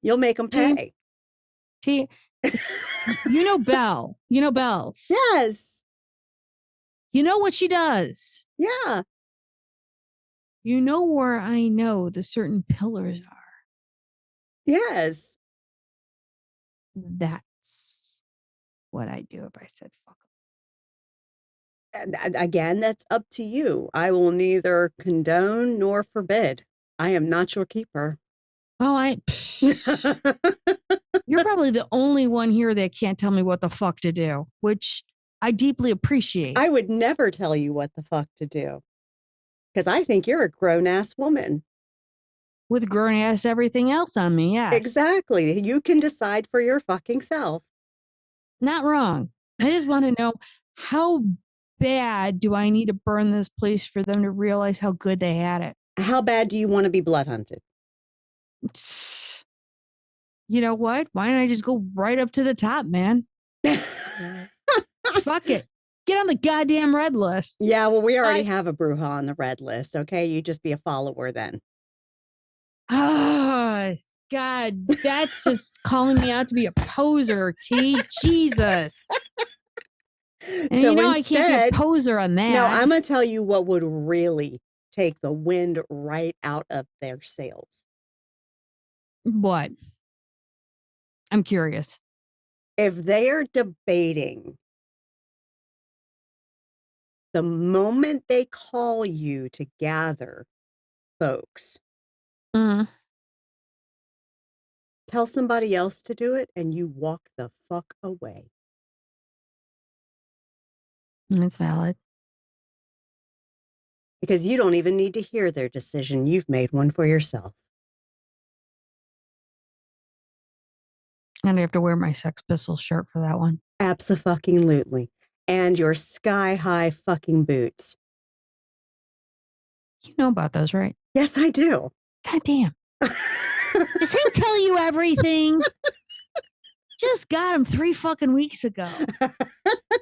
you'll make them pay. See, you know Belle. You know Belle's. Yes. You know what she does. Yeah. You know where I know the certain pillars are. Yes. That's what I do if I said fuck them. And again, that's up to you. I will neither condone nor forbid. I am not your keeper. Oh, you're probably the only one here that can't tell me what the fuck to do, which I deeply appreciate. I would never tell you what the fuck to do. Because I think you're a grown-ass woman. With grown-ass everything else on me, yes. Exactly. You can decide for your fucking self. Not wrong. I just want to know, how bad do I need to burn this place for them to realize how good they had it? How bad do you want to be blood hunted? you know what? Why don't I just go right up to the top, man? Fuck it. Get on the goddamn red list. Yeah, well, we already have a Bruja on the red list. Okay, you just be a follower then. Oh, God, that's just calling me out to be a poser, T. Jesus. And So you know instead, I can't be a poser on that. No, I'm going to tell you what would really take the wind right out of their sails. What? I'm curious. If they are debating, the moment they call you to gather folks, tell somebody else to do it and you walk the fuck away. That's valid. Because you don't even need to hear their decision. You've made one for yourself. And I have to wear my Sex Pistols shirt for that one. Abso-fucking-lutely. And your sky-high fucking boots. You know about those, right? Yes, I do. God damn. Does he tell you everything? Just got him 3 fucking weeks ago.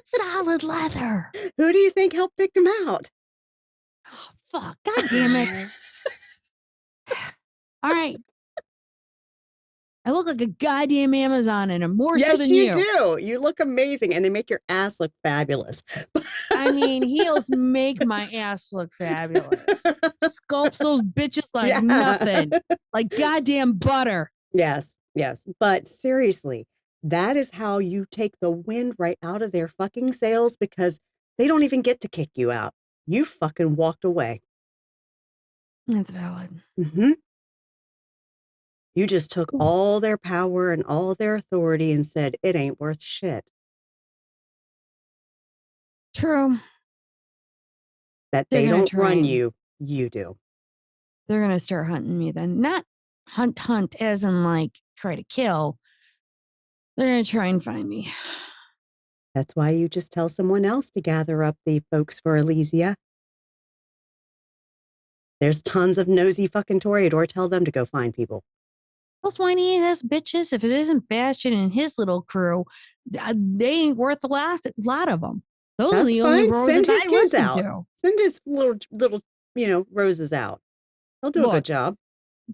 Solid leather. Who do you think helped pick him out? Oh, fuck. God damn it. All right. I look like a goddamn Amazon and I'm more so than you. Yes, you do. You look amazing and they make your ass look fabulous. I mean, heels make my ass look fabulous. Sculpts those bitches like nothing. Like goddamn butter. Yes, yes. But seriously, that is how you take the wind right out of their fucking sails because they don't even get to kick you out. You fucking walked away. That's valid. Mm-hmm. You just took all their power and all their authority and said, it ain't worth shit. True. That they don't run you, you do. They're going to start hunting me then. Not hunt as in like try to kill. They're going to try and find me. That's why you just tell someone else to gather up the folks for Elysia. There's tons of nosy fucking Toreador. Tell them to go find people. Those whiny ass bitches, if it isn't Bastion and his little crew, they ain't worth a lot of them. Those are the only roses I listen to. Send his little, roses out. They'll do a good job.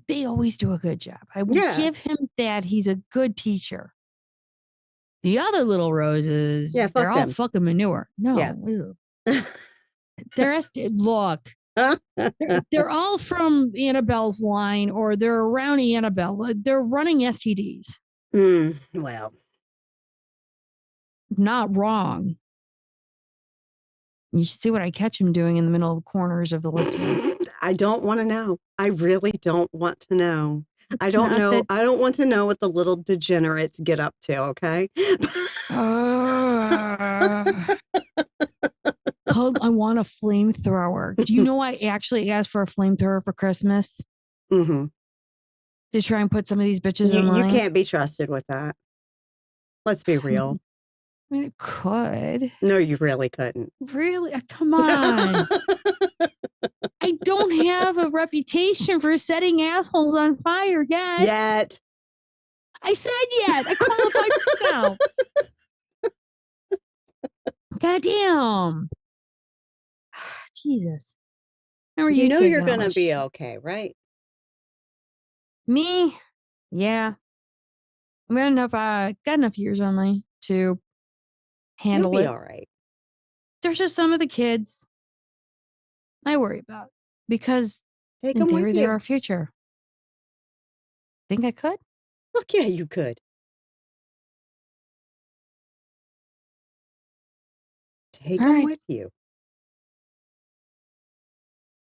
They always do a good job. I will give him that. He's a good teacher. The other little roses, they're all fucking manure. No. Look. They're all from Annabelle's line or they're around Annabelle. They're running STDs. Well. Not wrong. You should see what I catch him doing in the middle of the corners of the listing. I don't want to know. I really don't want to know. I don't know. I don't want to know what the little degenerates get up to, okay? I want a flamethrower. Do you know I actually asked for a flamethrower for Christmas? Mm-hmm. To try and put some of these bitches in line? You can't be trusted with that. Let's be real. I mean, it could. No, you really couldn't. Really? Come on. I don't have a reputation for setting assholes on fire yet. I said yet. I qualified now. Goddamn. Jesus. How are you? You know you're going to be okay, right? Me? Yeah. I got enough years on me to handle it. You'll be all right. There's just some of the kids I worry about because in theory they're our future. Think I could? Fuck yeah, you could. Take them with you.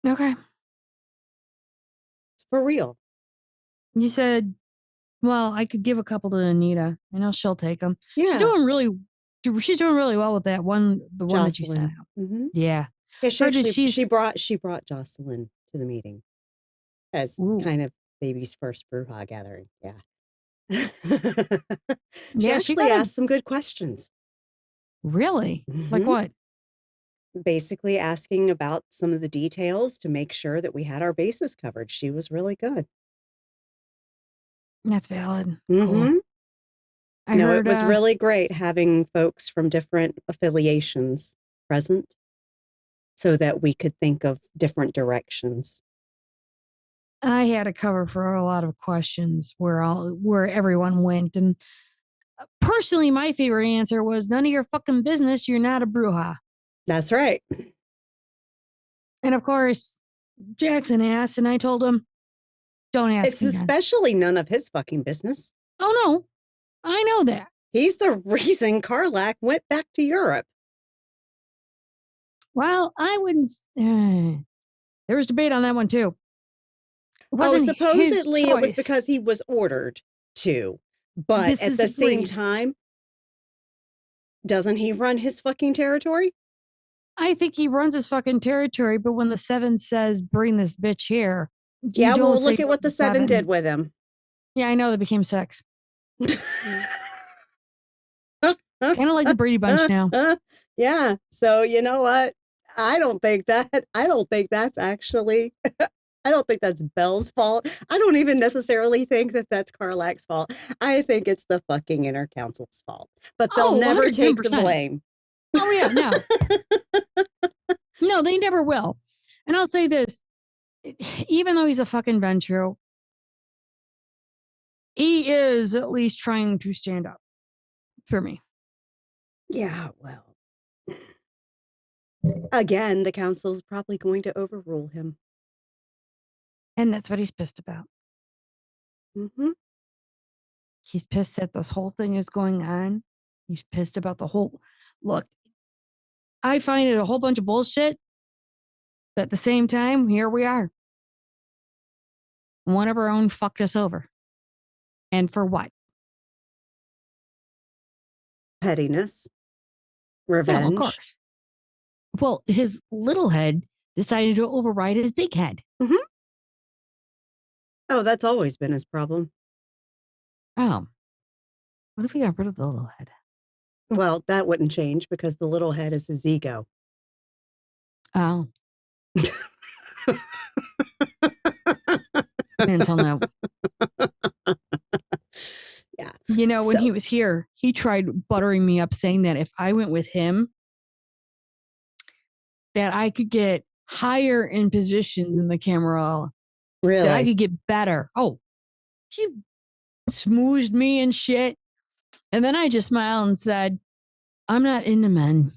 Okay. It's for real. You said, well, I could give a couple to Anita. I know she'll take them. Yeah. She's doing really well with that one, the one that you sent out. Mm-hmm. Yeah. Yeah, she brought Jocelyn to the meeting as kind of baby's first Bruja gathering. Yeah. She actually asked some good questions. Really? Mm-hmm. Like what? Basically asking about some of the details to make sure that we had our bases covered. She was really good. That's valid. Mm-hmm. Cool. I No, heard it was really great having folks from different affiliations present so that we could think of different directions. I had a cover for a lot of questions where everyone went, and personally, my favorite answer was none of your fucking business. You're not a bruja. That's right. And of course, Jackson asked, and I told him, "Don't ask It's me." Again. especially none of his fucking business. Oh no, I know that. He's the reason Karlak went back to Europe. Well, I wouldn't. There was debate on that one too. It wasn't supposedly his it was choice. because he was ordered to, but This at is the same agreed. time, doesn't he run his fucking territory? I think he runs his fucking territory, but when the 7 says, "Bring this bitch here," you Yeah, don't well, say look at no what to the 7 did with him. Yeah, I know, they became 6. Kind of like the Brady Bunch now. Yeah. So you know what? I don't think that's actually. I don't think that's Belle's fault. I don't even necessarily think that that's Karlak's fault. I think it's the fucking inner council's fault. But they'll never take the 110%. blame. Oh yeah, no. No, they never will. And I'll say this, even though he's a fucking Ventru, he is at least trying to stand up for me. Yeah, well. Again, the council's probably going to overrule him. And that's what he's pissed about. Mm-hmm. He's pissed that this whole thing is going on. He's pissed about the whole look. I find it a whole bunch of bullshit. But at the same time, here we are. One of our own fucked us over. And for what? Pettiness. Revenge. Yeah, of course. Well, his little head decided to override his big head. Mm-hmm. Oh, that's always been his problem. Oh. What if we got rid of the little head? Well, that wouldn't change because the little head is his ego. Oh. Until now. Yeah. You know, when he was here, he tried buttering me up saying that if I went with him, that I could get higher in positions in the camera. Really? That I could get better. Oh, he smoozed me and shit. And then I just smiled and said, I'm not into men.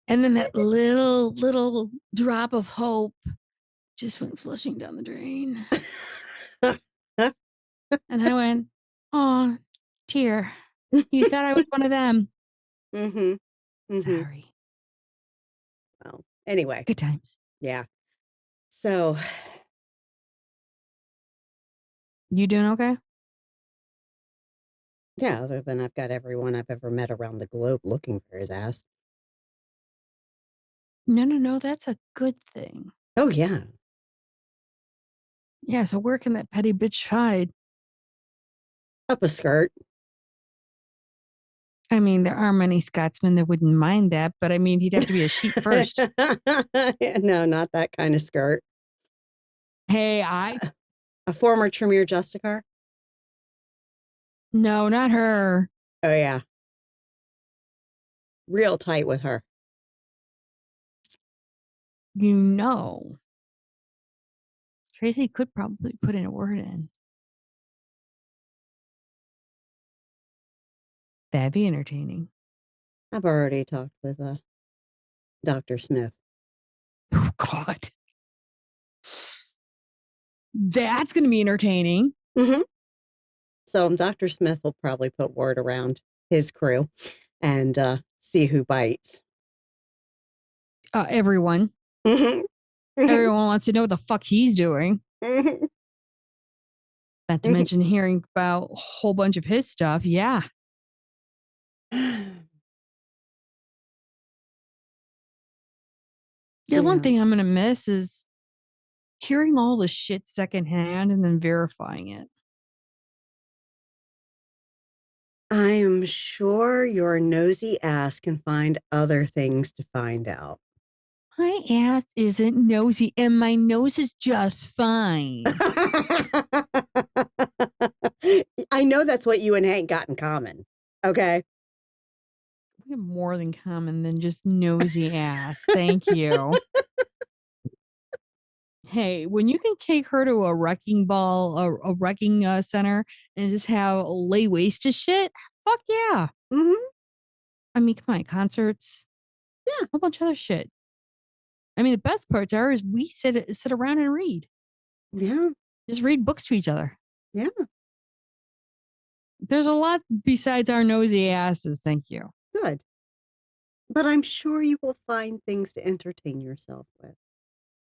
And then that little drop of hope just went flushing down the drain. And I went, oh, tear. You thought I was one of them. Mm-hmm. Mm-hmm. Sorry. Well, anyway. Good times. Yeah. So. You doing okay? Yeah, other than I've got everyone I've ever met around the globe looking for his ass. No. That's a good thing. Oh, yeah. Yeah, so where can that petty bitch hide? Up a skirt. I mean, there are many Scotsmen that wouldn't mind that, but I mean, he'd have to be a sheep first. No, not that kind of skirt. Hey, A former Tremere Justicar? No, not her. Oh, yeah. Real tight with her. You know. Tracy could probably put in a word in. That'd be entertaining. I've already talked with Dr. Smith. Oh, God. That's going to be entertaining. Mm-hmm. So Dr. Smith will probably put word around his crew and see who bites. Everyone. Mm-hmm. Everyone wants to know what the fuck he's doing. Mm-hmm. Not to mention hearing about a whole bunch of his stuff. Yeah. The one thing I'm going to miss is hearing all the shit secondhand and then verifying it. I am sure your nosy ass can find other things to find out. My ass isn't nosy and my nose is just fine. I know that's what you and Hank got in common. Okay. We have more than common than just nosy ass. Thank you. Hey, when you can take her to a wrecking ball, a wrecking center, and just have lay waste to shit, fuck yeah. Mm-hmm. I mean, come on, concerts, Yeah, a whole bunch of other shit. I mean, the best parts are is we sit around and read. Yeah. Just read books to each other. Yeah. There's a lot besides our nosy asses. Thank you. Good. But I'm sure you will find things to entertain yourself with.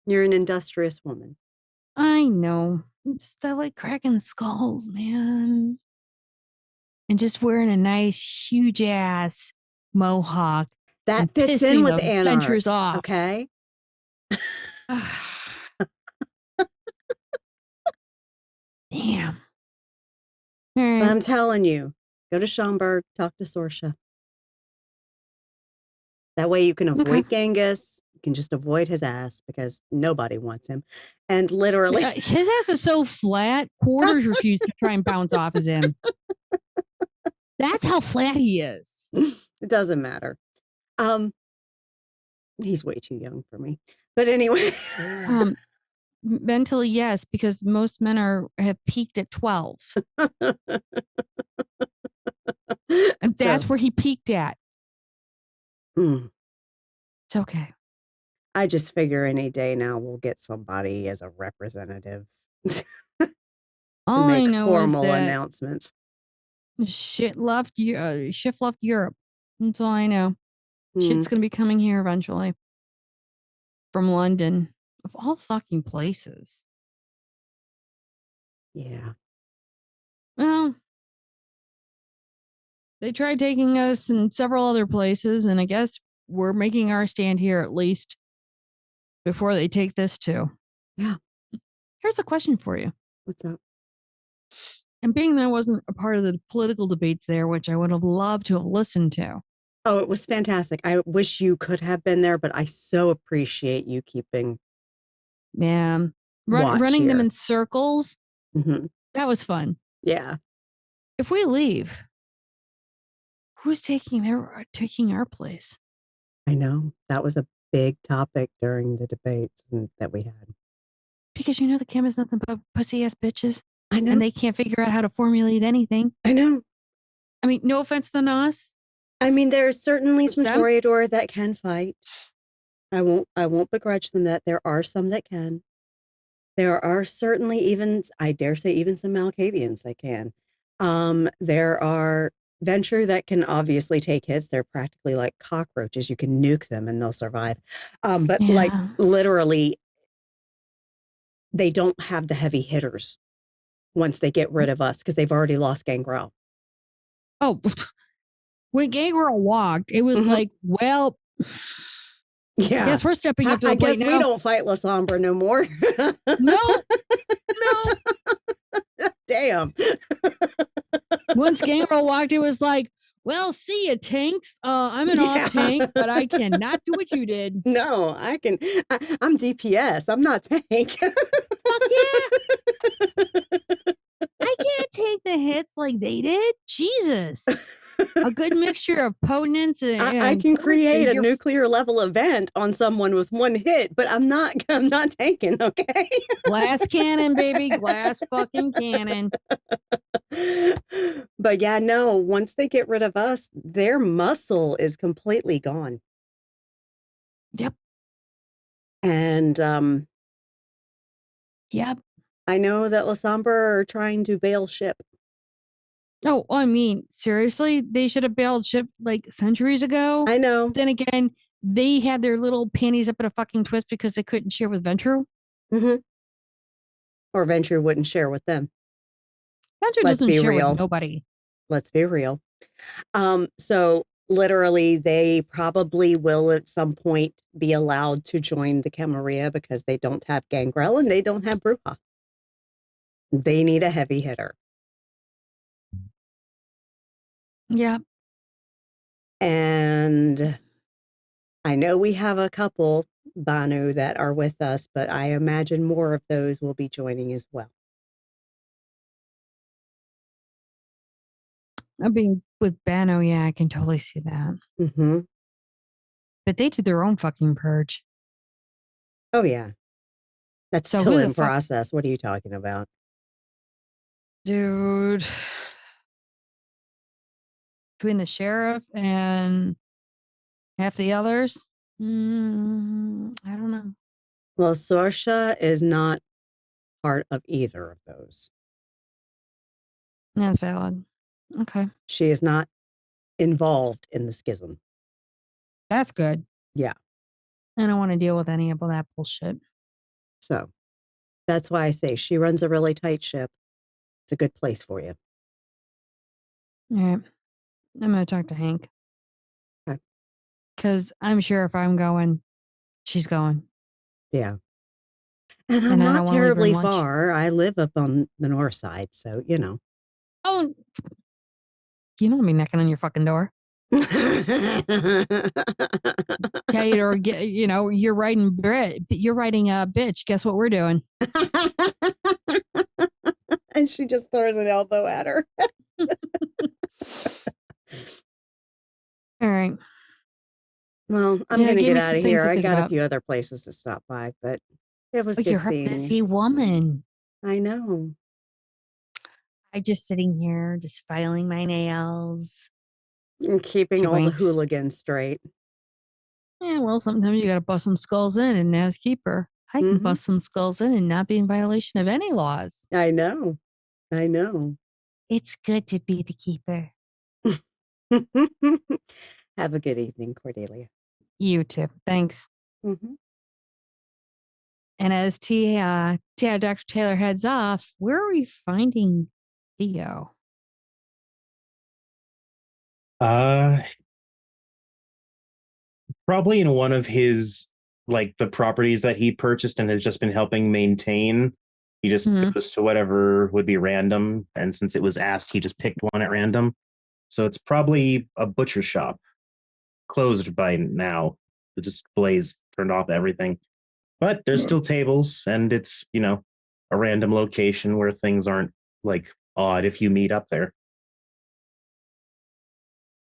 You're an industrious woman. I know. It's just I like cracking skulls, man. And just wearing a nice, huge ass mohawk. That and fits in pissing with the ventures anarchs, off. okay? Damn. But I'm telling you, go to Schaumburg, talk to Sorsha. That way you can avoid Genghis. You can just avoid his ass because nobody wants him. And literally, his ass is so flat, quarters refuse to try and bounce off as him. That's how flat he is. It doesn't matter. He's way too young for me. But anyway. Mentally, yes, because most men have peaked at 12. And that's where he peaked at. It's okay. I just figure any day now we'll get somebody as a representative to make formal announcements. Shift left Europe. That's all I know. Shit's gonna be coming here eventually. From London. Of all fucking places. Yeah. Well, they tried taking us in several other places, and I guess we're making our stand here at least before they take this too. Yeah. Here's a question for you. What's up? And being that I wasn't a part of the political debates there, which I would have loved to have listened to. Oh, it was fantastic. I wish you could have been there, but I so appreciate you keeping. Yeah. Running them in circles. Mm-hmm. That was fun. Yeah. If we leave, who's taking our place? I know. That was a big topic during the debates that we had. Because the Kim is nothing but pussy ass bitches. I know. And they can't figure out how to formulate anything. I know. I mean, no offense to the Nos. I mean, there's certainly some Toreador that can fight. I won't begrudge them that. There are some that can. There are certainly even, I dare say, even some Malkavians that can. There are Venture that can obviously take hits. They're practically like cockroaches. You can nuke them and they'll survive. But like literally, they don't have the heavy hitters once they get rid of us because they've already lost Gangrel. Oh, when Gangrel walked, it was like, well, yeah, I guess we're stepping up to the plate now. I guess we don't fight La Sombra no more. No. Damn. Once Gangrel walked, it was like, well, see ya, tanks. I'm an off tank, but I cannot do what you did. No, I can. I'm DPS. I'm not tank. Fuck yeah. I can't take the hits like they did. Jesus. A good mixture of potence and I can create a nuclear level event on someone with one hit, but I'm not tanking, okay? Glass cannon, baby. Glass fucking cannon. But yeah, no, once they get rid of us, their muscle is completely gone. Yep. And yep. I know that La Sombra are trying to bail ship. No, I mean, seriously, they should have bailed ship like centuries ago. I know. But then again, they had their little panties up in a fucking twist because they couldn't share with Ventrue. Mm-hmm. Or Ventrue wouldn't share with them. Ventrue doesn't share with nobody. Let's be real. So literally, they probably will at some point be allowed to join the Camarilla because they don't have Gangrel and they don't have Bruja. They need a heavy hitter. Yeah. And I know we have a couple Banu that are with us, but I imagine more of those will be joining as well. I mean, with Bano, yeah, I can totally see that. Mm-hmm. But they did their own fucking purge. Oh, yeah. That's So still who the in fuck- process. What are you talking about? Dude. Between the sheriff and half the others, I don't know. Well, Sorsha is not part of either of those. That's valid. Okay. She is not involved in the schism. That's good. Yeah. I don't want to deal with any of that bullshit. So that's why I say she runs a really tight ship. It's a good place for you. All right. I'm going to talk to Hank. Okay. Because I'm sure if I'm going, she's going. Yeah. And I'm And I not don't wanna leave her terribly much. far. I live up on the north side, so you know. Oh, you don't want me knocking on your fucking door. Kate, or you know, you're writing a bitch. Guess what we're doing? And she just throws an elbow at her. All right. Well, I'm Yeah, going to give get me out some of things here. to I think got a about. few other places to stop by, but it was Oh, good you're a seeing busy you. woman. I know. I just sitting here, just filing my nails. And keeping She all the winks. hooligans straight. Yeah, well, sometimes you got to bust some skulls in and as keeper. I can bust some skulls in and not be in violation of any laws. I know. I know. It's good to be the keeper. Have a good evening, Cordelia. You too. Thanks. Mm-hmm. And as Dr. Taylor heads off, where are we finding Theo? Probably in one of his, like, the properties that he purchased and has just been helping maintain. He just goes to whatever would be random, and since it was asked, he just picked one at random. So it's probably a butcher shop, closed by now. The displays turned off everything, but there's still tables, and it's, you know, a random location where things aren't like odd if you meet up there.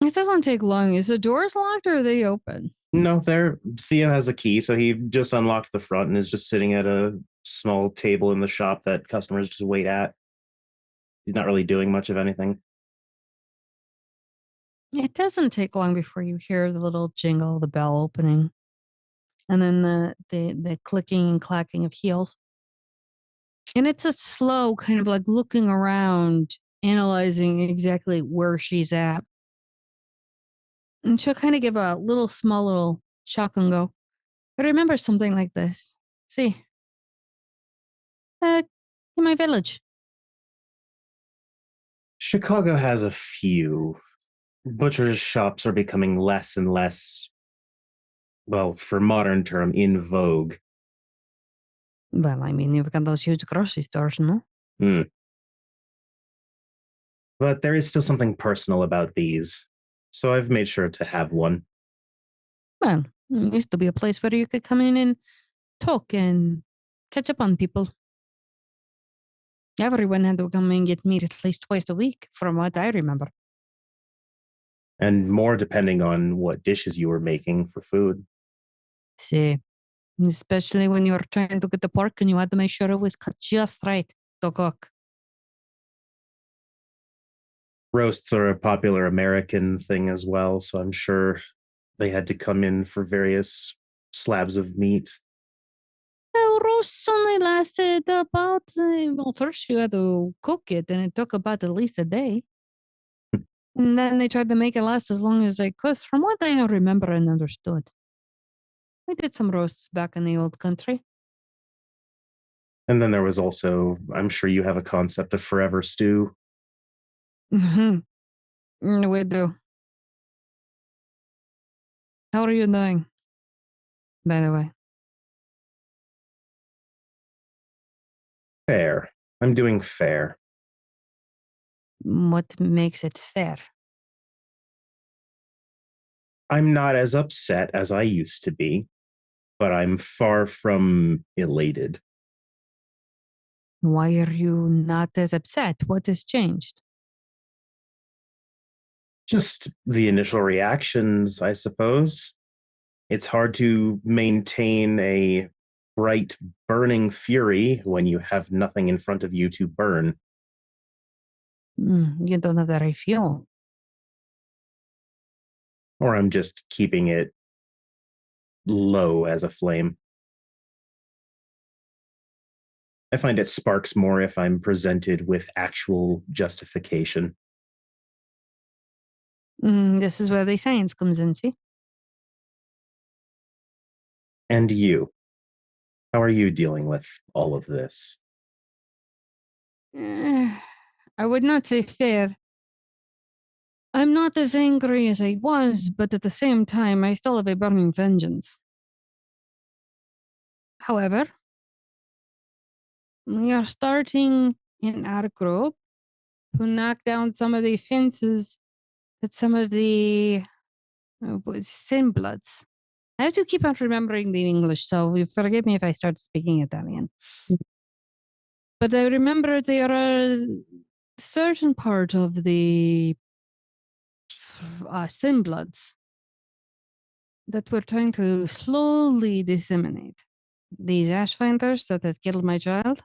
It doesn't take long. Is the doors locked or are they open? No, Theo has a key, so he just unlocked the front and is just sitting at a small table in the shop that customers just wait at. He's not really doing much of anything. It doesn't take long before you hear the little jingle of the bell opening. And then the clicking and clacking of heels. And it's a slow kind of like looking around, analyzing exactly where she's at. And she'll kind of give a small little shock and go, I remember something like this. See, in my village. Chicago has a few. Butcher's shops are becoming less and less, well, for modern term, in vogue. Well, I mean, you've got those huge grocery stores, no? But there is still something personal about these, so I've made sure to have one. Well, it used to be a place where you could come in and talk and catch up on people. Everyone had to come and get meat at least twice a week, from what I remember. And more depending on what dishes you were making for food. See, especially when you were trying to get the pork and you had to make sure it was cut just right to cook. Roasts are a popular American thing as well, so I'm sure they had to come in for various slabs of meat. Well, roasts only lasted about, well, first you had to cook it, and it took about at least a day. And then they tried to make it last as long as they could, from what I remember and understood. We did some roasts back in the old country. And then there was also, I'm sure you have a concept of forever stew. Mm-hmm. We do. How are you doing, by the way? Fair. I'm doing fair. What makes it fair? I'm not as upset as I used to be. but I'm far from elated. Why are you not as upset? What has changed? Just the initial reactions, I suppose. It's hard to maintain a bright, burning fury when you have nothing in front of you to burn. You don't have the right fuel. Or I'm just keeping it low as a flame. I find it sparks more if I'm presented with actual justification. This is where the science comes in, see? And you? How are you dealing with all of this? I would not say fair. I'm not as angry as I was, but at the same time, I still have a burning vengeance. However, we are starting in our group to knock down some of the fences that some of the thin bloods. I have to keep on remembering the English, so forgive me if I start speaking Italian. But I remember there are certain part of the thin bloods that we're trying to slowly disseminate. These ash finders that have killed my child.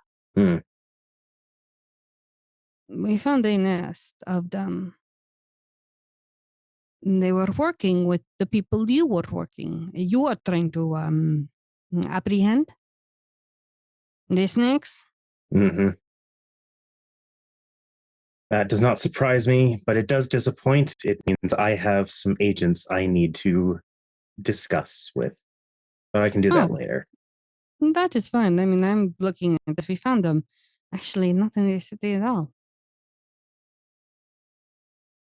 We found a nest of them. They were working with the people you were trying to apprehend. The snakes. That does not surprise me, but it does disappoint. It means I have some agents I need to discuss with. But I can do that later. That is fine. I mean, I'm looking at if we found them. Actually, not in the city at all.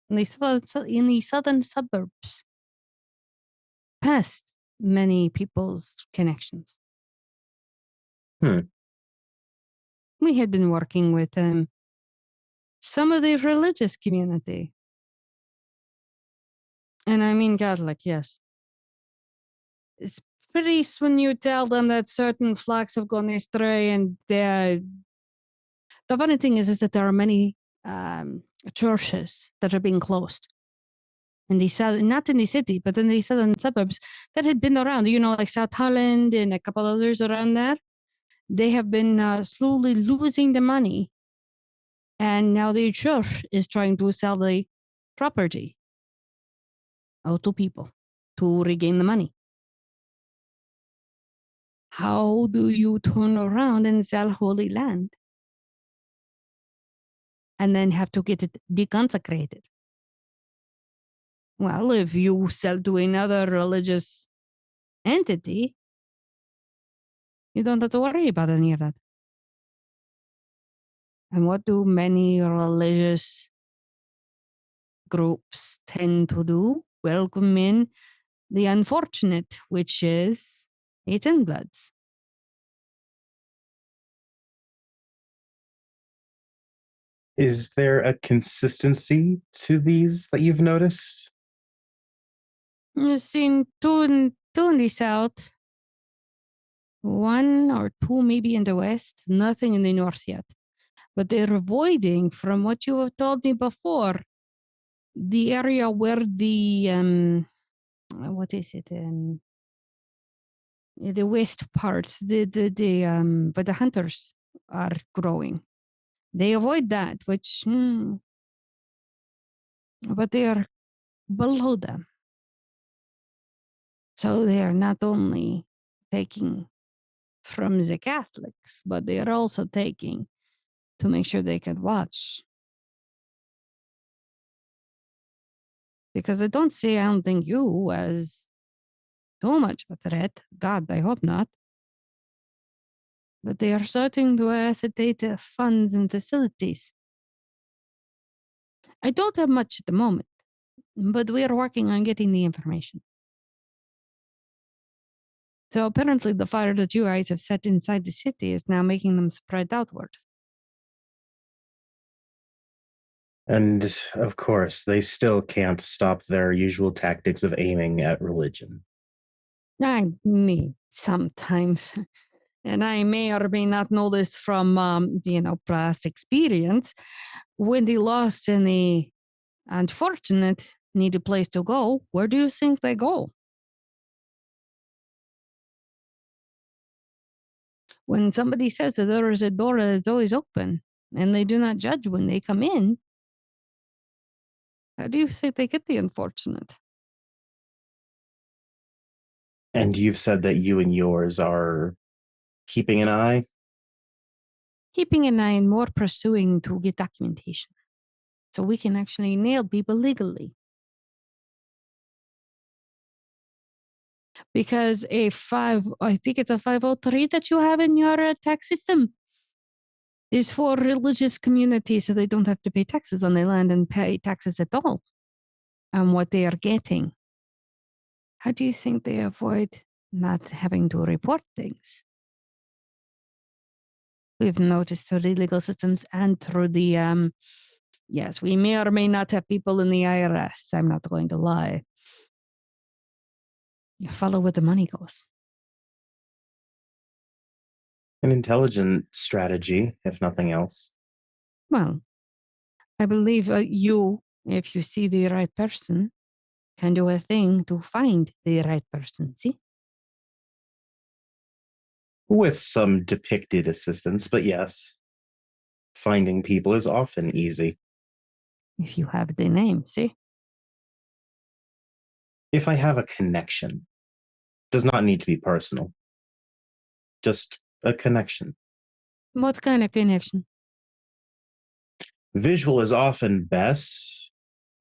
In the southern suburbs. Past many people's connections. We had been working with some of the religious community. And I mean Catholic, yes. It's priests, when you tell them that certain flocks have gone astray, and the funny thing is that there are many churches that are being closed. In the not in the city, but in the southern suburbs that had been around, like South Holland and a couple others around there. They have been slowly losing the money. And now the church is trying to sell the property to people to regain the money. How do you turn around and sell holy land and then have to get it deconsecrated? Well, if you sell to another religious entity, you don't have to worry about any of that. And what do many religious groups tend to do? Welcome in the unfortunate, which is Eighteen Bloods. Is there a consistency to these that you've noticed? You've seen two in the south, one or two maybe in the west, nothing in the north yet. But they're avoiding, from what you have told me before, the area where the what is it? The west parts, where the hunters are growing. They avoid that, but they are below them. So they are not only taking from the Catholics, but they are also taking to make sure they can watch. Because I don't think you as too much of a threat. God, I hope not. But they are starting to acetate funds and facilities. I don't have much at the moment, but we are working on getting the information. So apparently the fire that you guys have set inside the city is now making them spread outward. And of course, they still can't stop their usual tactics of aiming at religion. I may sometimes, and I may or may not know this from, past experience. When the lost and the unfortunate need a place to go, where do you think they go? When somebody says that there is a door that is always open and they do not judge when they come in, how do you think they get the unfortunate? And you've said that you and yours are keeping an eye? Keeping an eye and more pursuing to get documentation so we can actually nail people legally. Because I think it's a 503 that you have in your tax system is for religious communities so they don't have to pay taxes on their land and pay taxes at all on what they are getting. How do you think they avoid not having to report things? We've noticed through the legal systems and through the, yes, we may or may not have people in the IRS. I'm not going to lie. You follow where the money goes. An intelligent strategy, if nothing else. Well, I believe you, if you see the right person, can do a thing to find the right person, see? With some depicted assistance, but yes. Finding people is often easy. If you have the name, see? If I have a connection, does not need to be personal. Just a connection. What kind of connection? Visual is often best.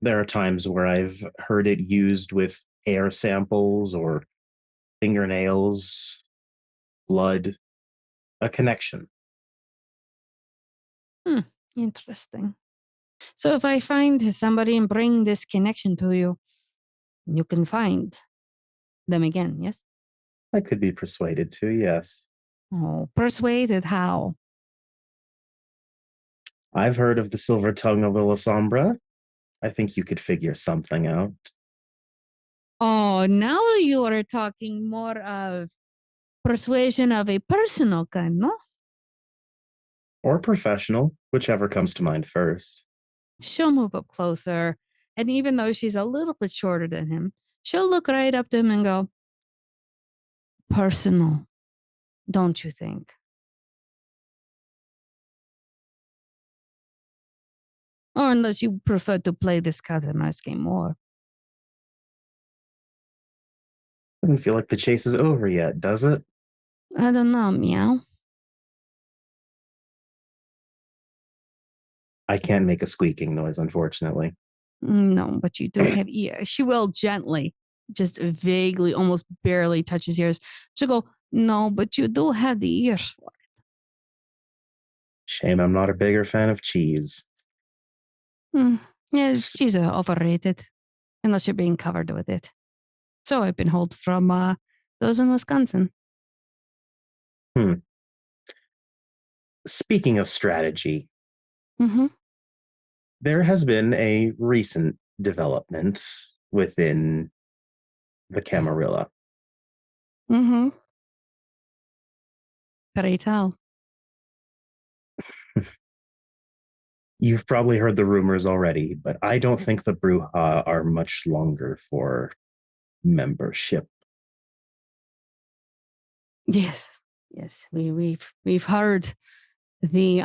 There are times where I've heard it used with hair samples or fingernails, blood, a connection. Interesting. So if I find somebody and bring this connection to you, you can find them again, yes? I could be persuaded to, yes. Oh, persuaded how? I've heard of the silver tongue of the La Sombra. I think you could figure something out. Oh, now you are talking more of persuasion of a personal kind, no? Or professional, whichever comes to mind first. She'll move up closer. And even though she's a little bit shorter than him, she'll look right up to him and go, personal, don't you think? Or unless you prefer to play this cat and mouse game more. Doesn't feel like the chase is over yet, does it? I don't know, meow. I can't make a squeaking noise, unfortunately. No, but you do have ears. She will gently, just vaguely, almost barely touch his ears. She'll go, no, but you do have the ears for it. Shame I'm not a bigger fan of cheese. Yeah, cheese are overrated, unless you're being covered with it. So I've been told from those in Wisconsin. Speaking of strategy, Mm-hmm. there has been a recent development within the Camarilla. Mm-hmm. Pray tell. You've probably heard the rumors already, but I don't think the Bruja are much longer for membership. Yes, we've heard the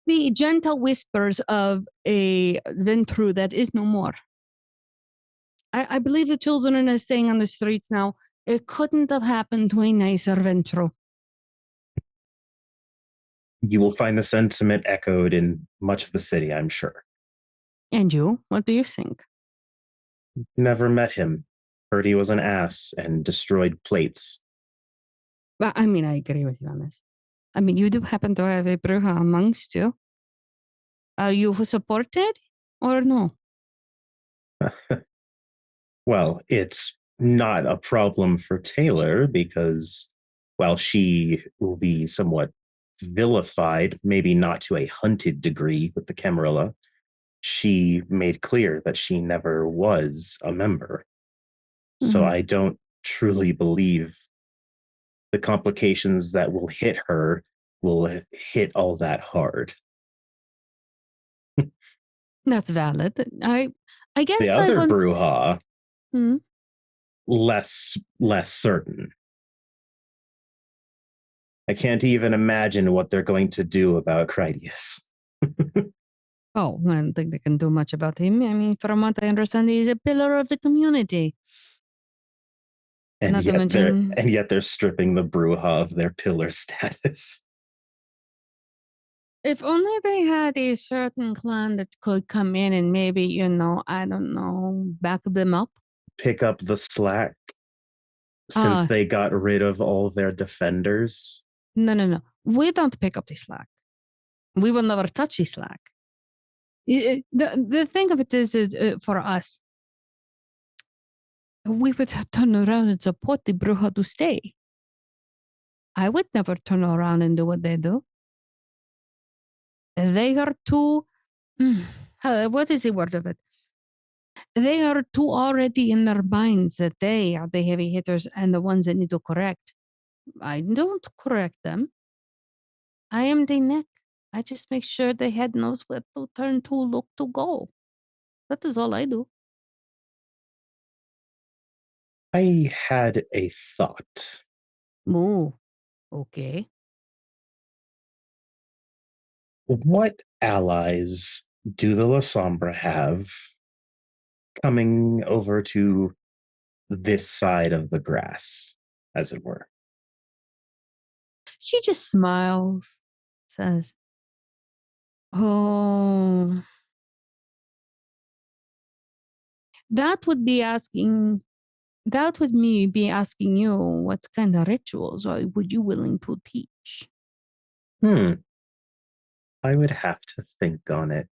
the gentle whispers of a Ventru that is no more. I believe the children are saying on the streets now, it couldn't have happened to a nicer Ventru. You will find the sentiment echoed in much of the city, I'm sure. And you, what do you think? Never met him. Heard he was an ass and destroyed plates. Well, I mean, I agree with you on this. I mean, you do happen to have a Bruja amongst you. Are you supported or no? Well, it's not a problem for Taylor because, while she will be somewhat vilified, maybe not to a hunted degree with the Camarilla, she made clear that she never was a member. So I don't truly believe the complications that will hit her will hit all that hard. That's valid. I guess The I other want... brouhaha, Hmm? less certain. I can't even imagine what they're going to do about Critias. Oh, I don't think they can do much about him. I mean, from what I understand, he's a pillar of the community. And Not to mention... yet they're stripping the brouhaha of their pillar status. If only they had a certain clan that could come in and maybe, I don't know, back them up. Pick up the slack since they got rid of all their defenders. No. We don't pick up the slack. We will never touch the slack. The thing of it is, for us, we would turn around and support the Bruja to stay. I would never turn around and do what they do. They are too... what is the word of it? They are too already in their minds that they are the heavy hitters and the ones that need to correct. I don't correct them. I am the neck. I just make sure the head knows where to turn to, look to go. That is all I do. I had a thought. Moo. Okay. What allies do the La Sombra have coming over to this side of the grass, as it were? She just smiles, says, "Oh, that would be asking. That would me be asking you what kind of rituals would you willing to teach?" I would have to think on it.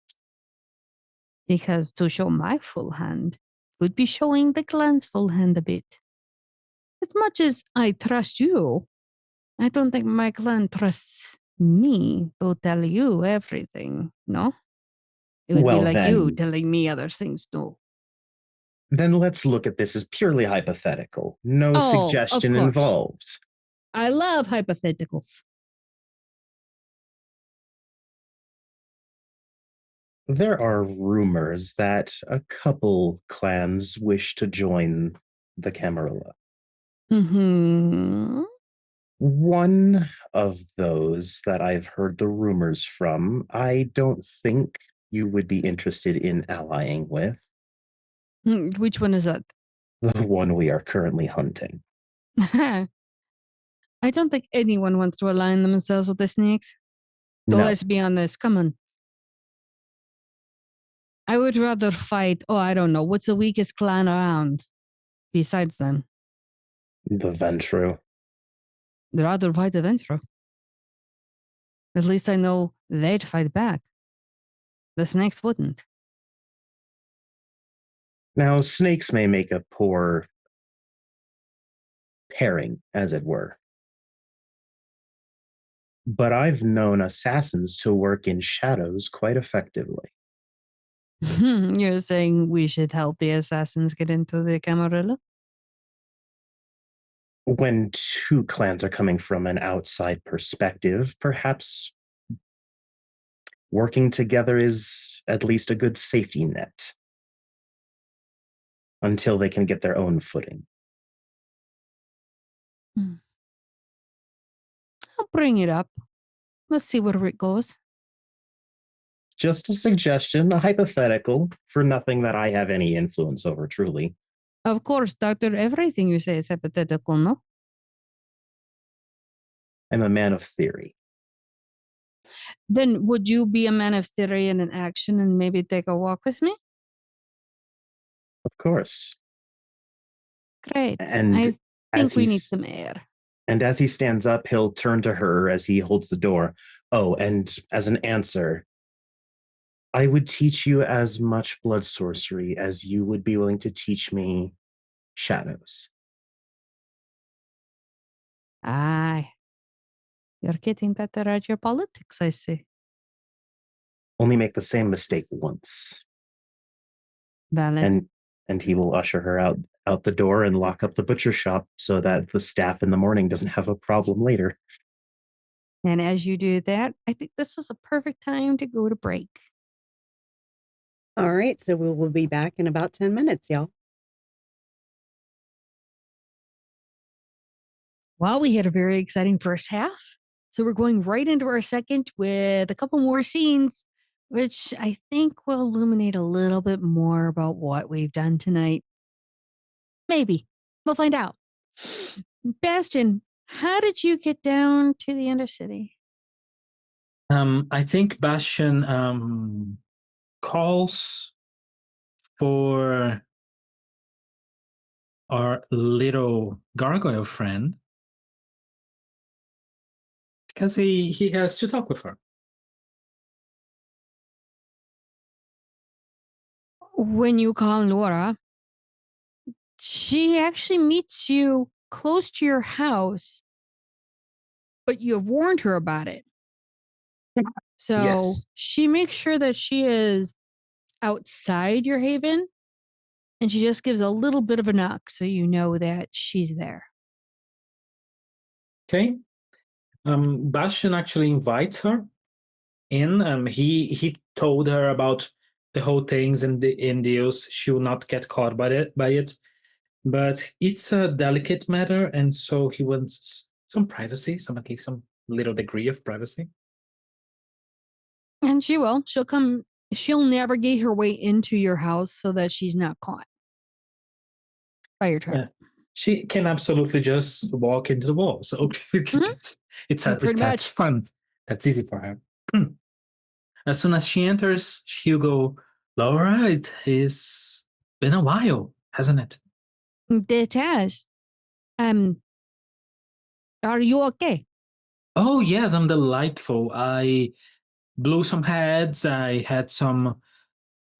Because to show my full hand would be showing the clan's full hand a bit. As much as I trust you, I don't think my clan trusts me to tell you everything, no? It would be like you telling me other things too. Then let's look at this as purely hypothetical. No suggestion involved. I love hypotheticals. There are rumors that a couple clans wish to join the Camarilla. Mm-hmm. One of those that I've heard the rumors from, I don't think you would be interested in allying with. Which one is that? The one we are currently hunting. I don't think anyone wants to align themselves with the snakes. So let's be honest. Come on. I would rather fight, I don't know, what's the weakest clan around besides them? The Ventru. I'd rather fight the Ventru. At least I know they'd fight back. The snakes wouldn't. Now, snakes may make a poor pairing, as it were. But I've known assassins to work in shadows quite effectively. You're saying we should help the assassins get into the Camarilla? When two clans are coming from an outside perspective, perhaps working together is at least a good safety net until they can get their own footing. I'll bring it up. Let's see where it goes. Just a suggestion, a hypothetical, for nothing that I have any influence over, truly. Of course, doctor, everything you say is hypothetical, no? I'm a man of theory. Then would you be a man of theory and an action and maybe take a walk with me? Of course. Great. And I think we need some air. And as he stands up, he'll turn to her as he holds the door. Oh, and as an answer, I would teach you as much blood sorcery as you would be willing to teach me shadows. Aye. You're getting better at your politics, I see. Only make the same mistake once. Valid. And he will usher her out out the door and lock up the butcher shop so that the staff in the morning doesn't have a problem later. And as you do that, I think this is a perfect time to go to break. All right, so we will be back in about 10 minutes, y'all. Well, we had a very exciting first half. So we're going right into our second with a couple more scenes, which I think will illuminate a little bit more about what we've done tonight. Maybe. We'll find out. Bastion, how did you get down to the Undercity? I think Bastion calls for our little gargoyle friend because he has to talk with her. When you call Laura, she actually meets you close to your house, but you have warned her about it. So Yes. she makes sure that she is outside your haven, and she just gives a little bit of a knock so you know that she's there. Okay. Bastion actually invites her in. He told her about the whole things and the deals. She will not get caught by it. But it's a delicate matter, and so he wants some privacy, at least some little degree of privacy. And she will. She'll navigate her way into your house so that she's not caught by your trap. Yeah. She can absolutely just walk into the wall. So that's fun. That's easy for her. As soon as she enters, she'll go, Laura, it has been a while, hasn't it? It has. Are you okay? Oh, yes, I'm delightful. I blew some heads. I had some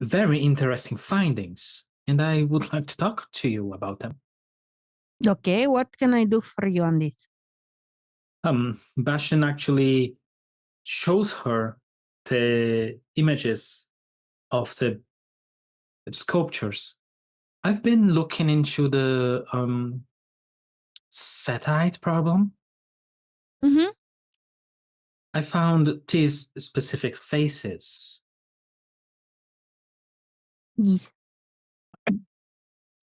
very interesting findings, and I would like to talk to you about them. Okay, what can I do for you on this? Bastion actually shows her the images of the sculptures. I've been looking into the satellite problem. Mm-hmm. I found these specific faces. Yes.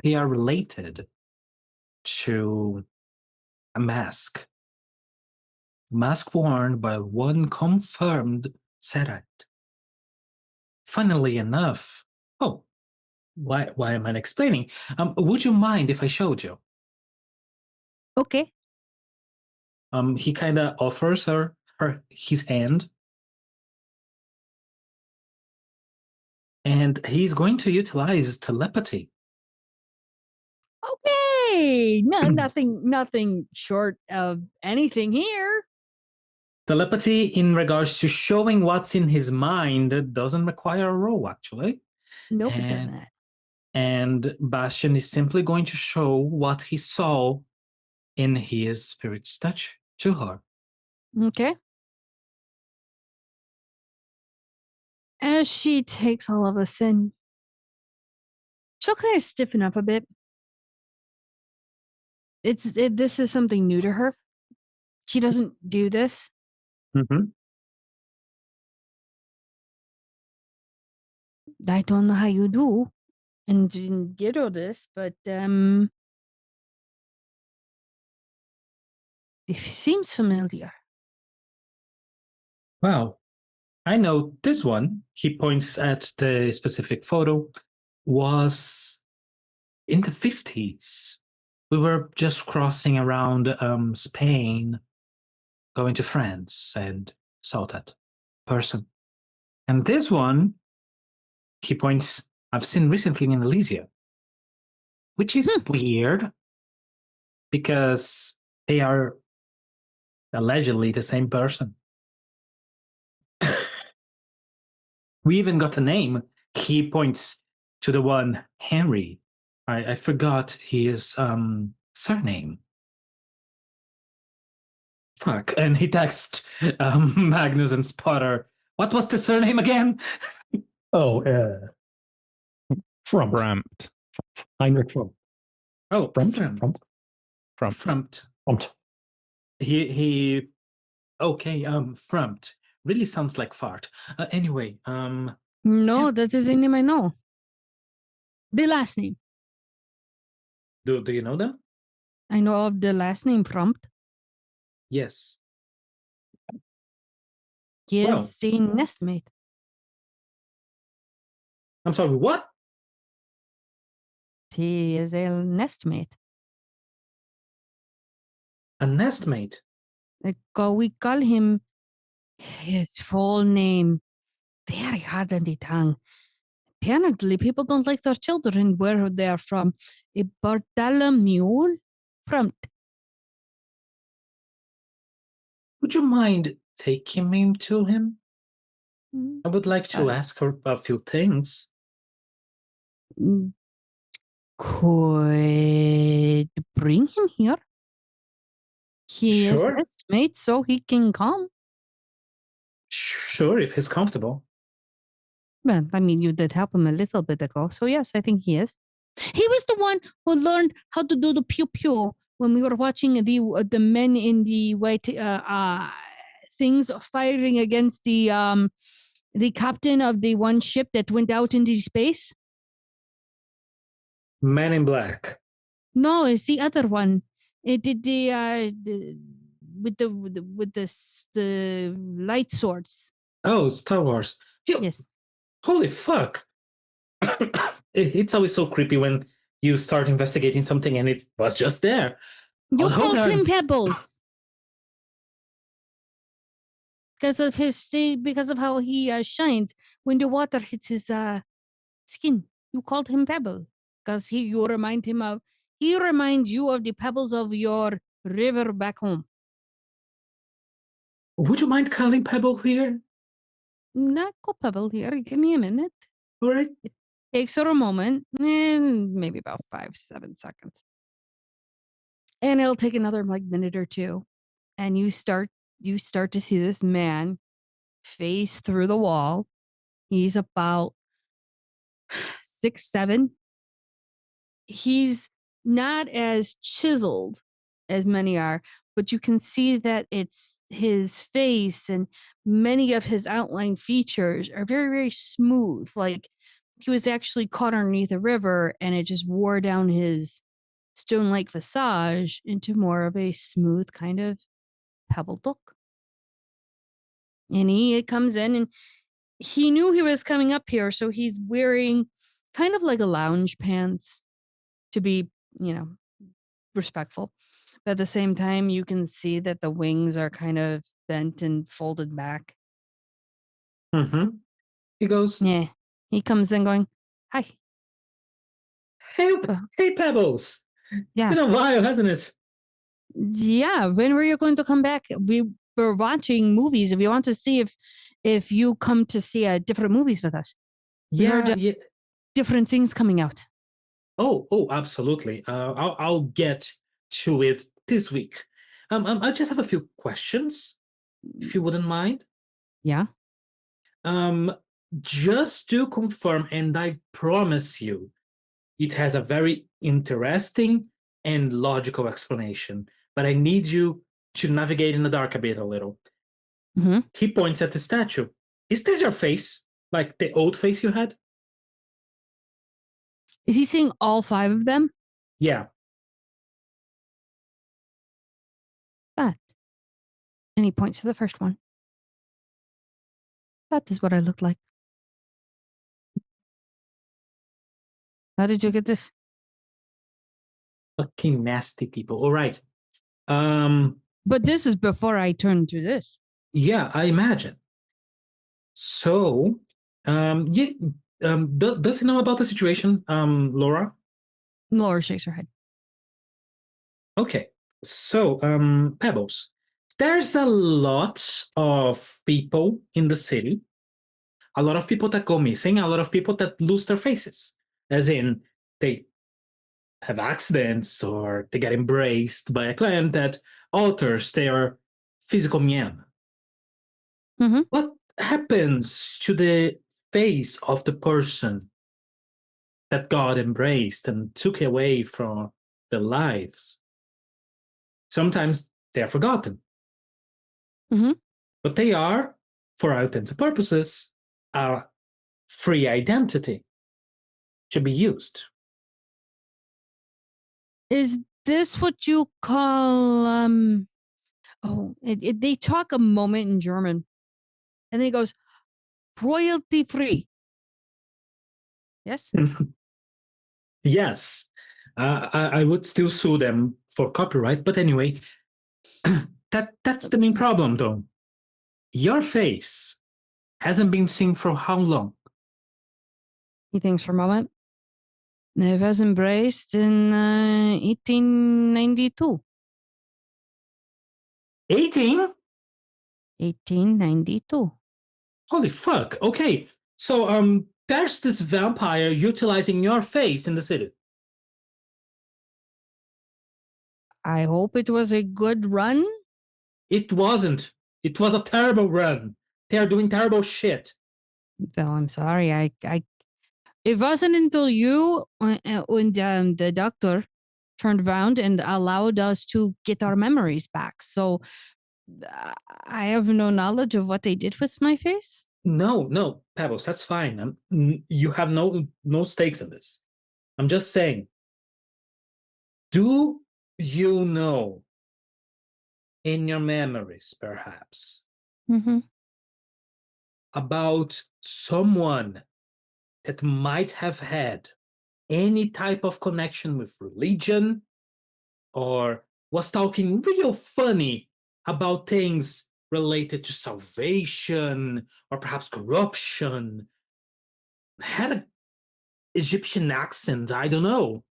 They are related to a mask. Mask worn by one confirmed Setite. Funnily enough, why am I explaining? Would you mind if I showed you? Okay. He kind of offers her his hand, and he's going to utilize telepathy. Okay. No, nothing short of anything here. Telepathy in regards to showing what's in his mind doesn't require a roll, actually. Nope, it doesn't. And Bastion is simply going to show what he saw in his spirit's touch to her. Okay. As she takes all of this in, she'll kind of stiffen up a bit. This is something new to her. She doesn't do this. Mm-hmm. I don't know how you do and didn't get all this, but it seems familiar. Well, I know this one, he points at the specific photo, was in the 50s. We were just crossing around Spain, going to France, and saw that person. And this one, he points, I've seen recently in Elysia, which is weird because they are allegedly the same person. We even got a name. He points to the one, Henry. I forgot his surname. Fuck. And he texts Magnus and Spotter. What was the surname again? Frump. Ramped. Heinrich Frump. Oh, Frumpt. He okay, frumpt. Really sounds like fart. Anyway, No, that is the name I know. The last name. do you know them? I know of the last name Prompt. Yes. He Well. is a nestmate. I'm sorry, what? He is a nestmate. A nestmate? We call him his full name. Very hard on the tongue. Apparently, people don't like their children where they're from. A Bartholomew Prompt. Would you mind taking me to him? I would like to ask her a few things. Could bring him here. He is Sure. nestmate, so he can come. Sure, if he's comfortable. Well, I mean, you did help him a little bit ago, so yes, I think he is. He was the one who learned how to do the pew pew when we were watching the men in the white things firing against the captain of the one ship that went out into space. Man in Black. No, it's the other one. It did with the light swords. Oh, Star Wars. Yes. Holy fuck. It's always so creepy when you start investigating something and it was just there. You hold called on. him Pebbles. Because of how he shines when the water hits his skin. You called him Pebble because he reminds you of the pebbles of your river back home. Would you mind calling Pebble here? Not call Pebble here. Give me a minute. All right. It takes her a moment, maybe about 5-7 seconds, and it'll take another minute or two, and you start to see this man face through the wall. He's about 6'7". He's not as chiseled as many are, but you can see that it's his face and many of his outline features are very, very smooth. Like he was actually caught underneath a river and it just wore down his stone-like visage into more of a smooth kind of pebbled look. And he comes in and he knew he was coming up here, so he's wearing kind of like a lounge pants to be, respectful. But at the same time, you can see that the wings are kind of bent and folded back. Mm-hmm. He goes, Yeah. He comes in going, hi. Hey, Pebbles. Yeah. Been a while, hasn't it? Yeah. When were you going to come back? We were watching movies. If you want to see if you come to see different movies with us. We heard different things coming out. Oh, absolutely. I'll get to it this week. I just have a few questions, if you wouldn't mind. Yeah. Just to confirm, and I promise you, it has a very interesting and logical explanation. But I need you to navigate in the dark a little. Mm-hmm. He points at the statue. Is this your face? Like the old face you had? Is he seeing all 5 of them? Yeah. That. And he points to the first one. That is what I look like. How did you get this? Fucking nasty people. All right. But this is before I turned to this. Yeah, I imagine. So, does he know about the situation, Laura? Laura shakes her head. Okay. So, Pebbles, there's a lot of people in the city, a lot of people that go missing, a lot of people that lose their faces, as in they have accidents or they get embraced by a client that alters their physical mien. Mm-hmm. What happens to the face of the person that God embraced and took away from their lives. Sometimes they're forgotten. Mm-hmm. But they are, for all intents and purposes, a free identity to be used. Is this what you call they talk a moment in German and then it goes royalty free. Yes? Yes. I would still sue them for copyright, but anyway, that's the main problem though. Your face hasn't been seen for how long? He thinks for a moment. It was embraced in 1892. 1892. Holy fuck. Okay. So there's this vampire utilizing your face in the city. I hope it was a good run. It wasn't. It was a terrible run. They are doing terrible shit. So I'm sorry. It wasn't until you and the doctor turned around and allowed us to get our memories back. So I have no knowledge of what they did with my face. No, Pebbles, that's fine. You have no stakes in this. I'm just saying. Do you know in your memories, perhaps, about someone that might have had any type of connection with religion or was talking real funny about things related to salvation or perhaps corruption, had an Egyptian accent, I don't know.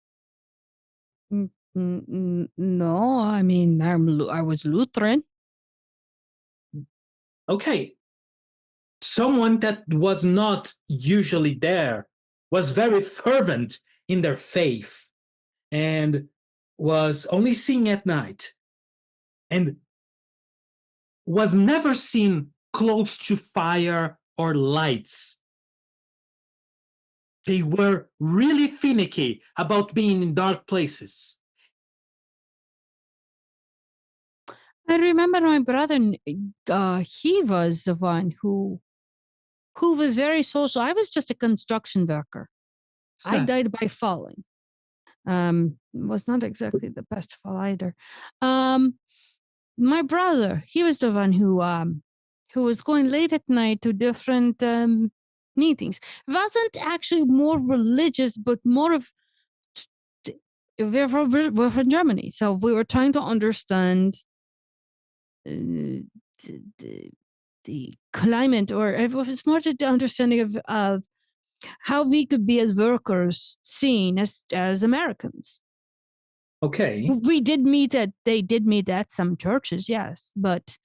No, I mean, I was Lutheran. Okay. Someone that was not usually there, was very fervent in their faith, and was only seen at night, and was never seen close to fire or lights. They were really finicky about being in dark places. I remember my brother, he was the one who was very social. I was just a construction worker. I died by falling. Was not exactly the best fall either. My brother, he was the one who was going late at night to different meetings. Wasn't actually more religious, but more of we're from Germany, so we were trying to understand the climate, or it was more the understanding of how we could be as workers seen as Americans. Okay. We did meet they did meet at some churches, yes, but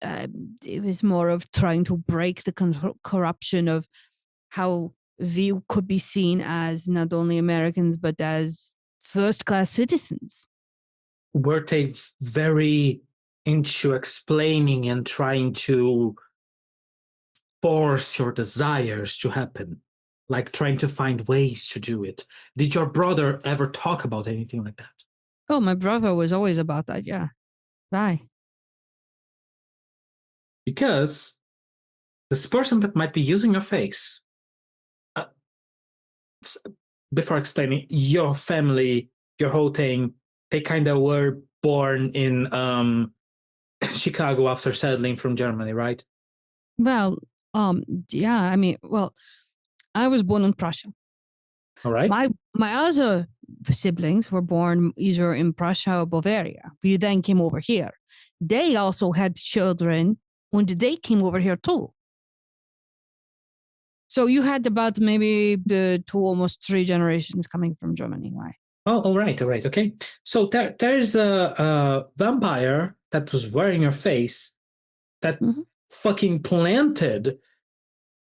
it was more of trying to break the corruption of how we could be seen as not only Americans, but as first-class citizens. Were they very into explaining and trying to force your desires to happen, like trying to find ways to do it? Did your brother ever talk about anything like that? Oh, my brother was always about that. Yeah. Bye. Because this person that might be using your face, before explaining, your family, your whole thing, they kind of were born in Chicago after settling from Germany, right? Well, yeah, I mean, well, I was born in Prussia. All right. My other siblings were born either in Prussia or Bavaria. We then came over here. They also had children when they came over here too. So you had about maybe the 2, almost 3 generations coming from Germany. Why? Oh, all right. Okay. So there's a vampire that was wearing your face that fucking planted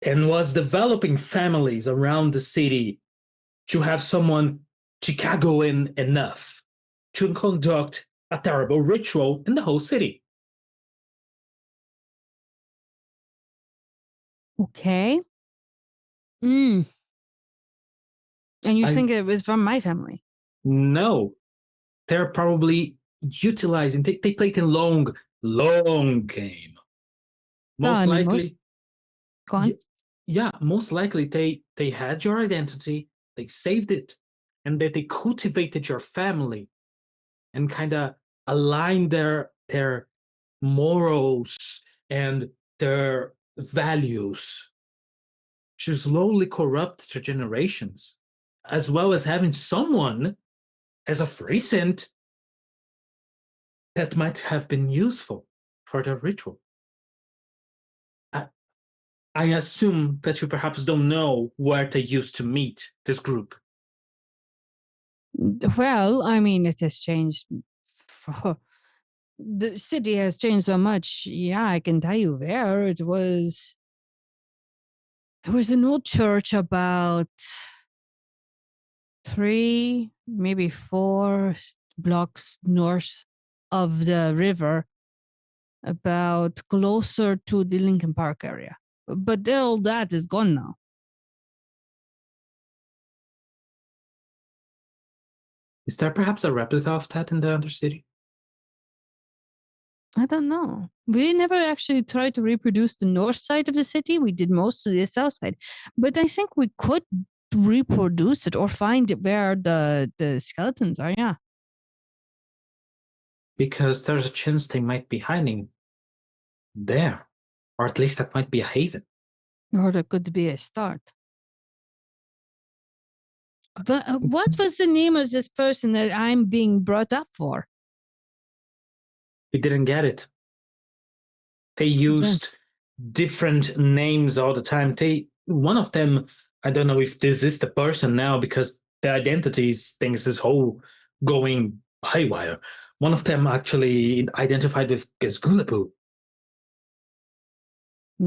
and was developing families around the city to have someone Chicagoan enough to conduct a terrible ritual in the whole city. Okay. And you think it was from my family? No, they're probably utilizing. They played in long game. Most likely, go on. Yeah, most likely they had your identity, they saved it, and that they cultivated your family, and kind of aligned their morals and their values to slowly corrupt their generations, as well as having someone as of recent that might have been useful for their ritual. I assume that you perhaps don't know where they used to meet, this group. Well, I mean, it has changed. The city has changed so much. Yeah, I can tell you where. It was an old church about 3, maybe 4 blocks north of the river, about closer to the Lincoln Park area. But all that is gone now. Is there perhaps a replica of that in the Undercity? I don't know. We never actually tried to reproduce the north side of the city. We did most of the south side. But I think we could reproduce it or find it where the skeletons are, yeah. Because there's a chance they might be hiding there. Or at least that might be a haven. Or that could be a start. But what was the name of this person that I'm being brought up for? We didn't get it. They used different names all the time. One of them, I don't know if this is the person now because the identities things is whole going haywire. One of them actually identified with Gezgulapu.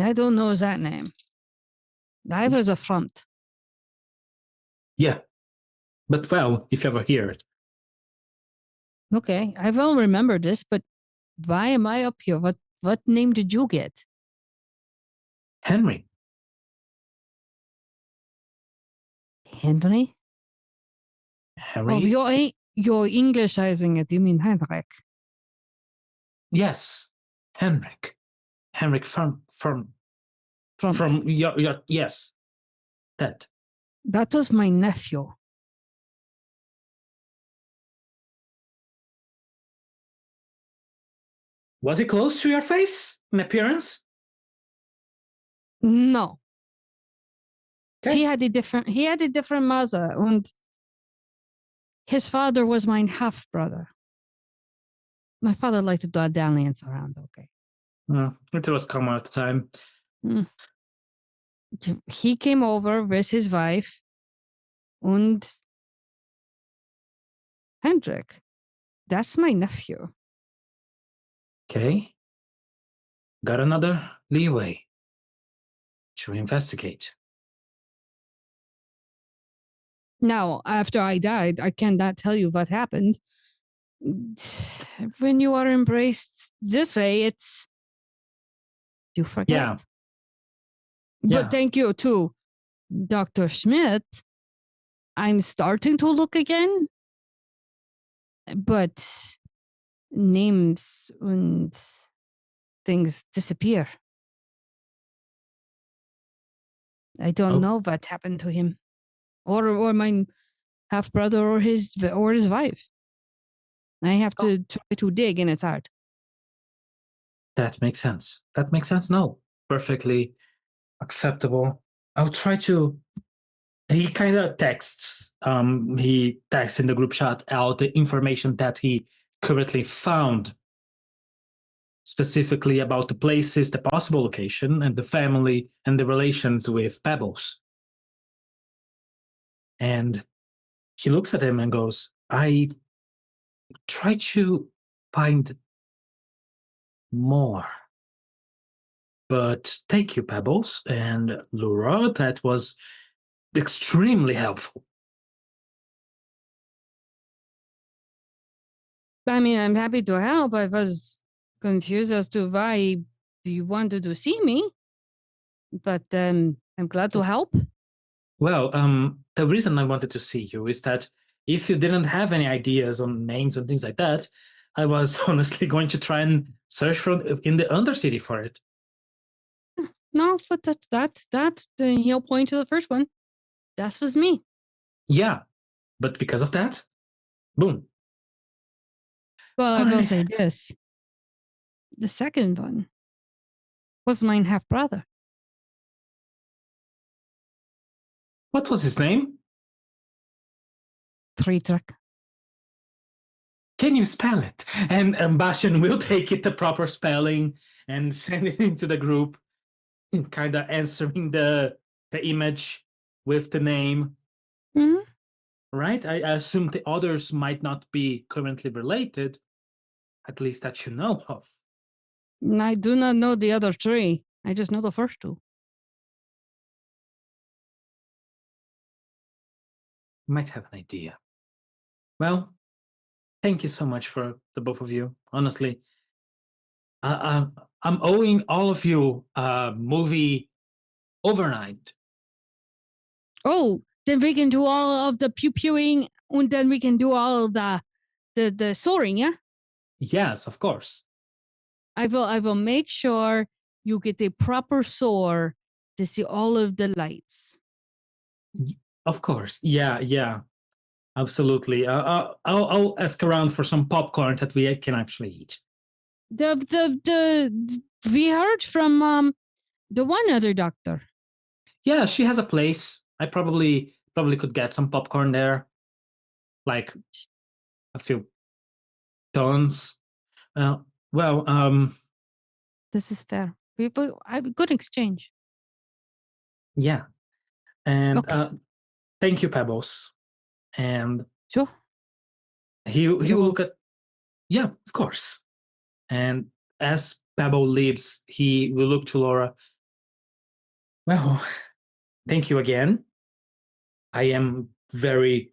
I don't know that name. I was a front. Yeah. But well, if you ever hear it. Okay, I will remember this, but why am I up here? What name did you get? Henry. Henry? Henry? Oh, you're Englishizing it. You mean Henrik? Yes. Henrik. Henrik from your yes. That. That was my nephew. Was he close to your face in appearance? No. Okay. He had a different mother, and his father was my half brother. My father liked to do a dalliance around, okay. It was common at the time. He came over with his wife and Hendrik. That's my nephew. Okay. Got another leeway to investigate. Now, after I died, I cannot tell you what happened. When you are embraced this way, it's you forget. Yeah. But thank you to Dr. Schmidt. I'm starting to look again. But names and things disappear. I don't know what happened to him. Or my half brother or his wife. I have to try to dig, and it's hard. That makes sense. No, perfectly acceptable. I'll try to. He kind of texts. He texts in the group chat out the information that he currently found, specifically about the places, the possible location, and the family and the relations with Pebbles. And he looks at him and goes, I try to find more. But thank you, Pebbles and Laura. That was extremely helpful. I mean, I'm happy to help. I was confused as to why you wanted to see me. But I'm glad to help. Well, the reason I wanted to see you is that if you didn't have any ideas on names and things like that, I was honestly going to try and search in the Undercity for it. No, but that's the heel point to the first one. That was me. Yeah, but because of that, boom. Well, I will say this. The second one was mine half brother. What was his name? Friedrich. Can you spell it? And Bastian will take it the proper spelling and send it into the group, kind of answering the image with the name. Mm-hmm. Right? I assume the others might not be currently related, at least that you know of. I do not know the other three. I just know the first two. Might have an idea. Well, thank you so much for the both of you. Honestly, I'm owing all of you a movie overnight. Oh, then we can do all of the pew-pewing, and then we can do all of the soaring, yeah? Yes, of course. I will make sure you get a proper soar to see all of the lights. Of course. Yeah. Absolutely. I'll ask around for some popcorn that we can actually eat. We heard from the one other doctor. Yeah, she has a place. I probably could get some popcorn there, like a few tons. This is fair. We have a good exchange. Yeah, and Okay. thank you, Pebbles. And Sure. he will look at. Yeah, of course. And as Pebble leaves, he will look to Laura. Well, thank you again. I am very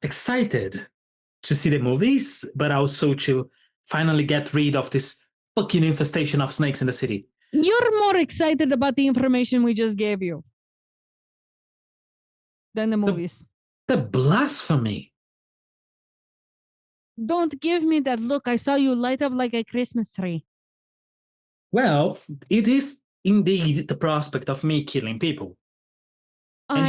excited to see the movies, but also to finally get rid of this fucking infestation of snakes in the city. You're more excited about the information we just gave you than the movies. The blasphemy. Don't give me that look. I saw you light up like a Christmas tree. Well, it is indeed the prospect of me killing people. And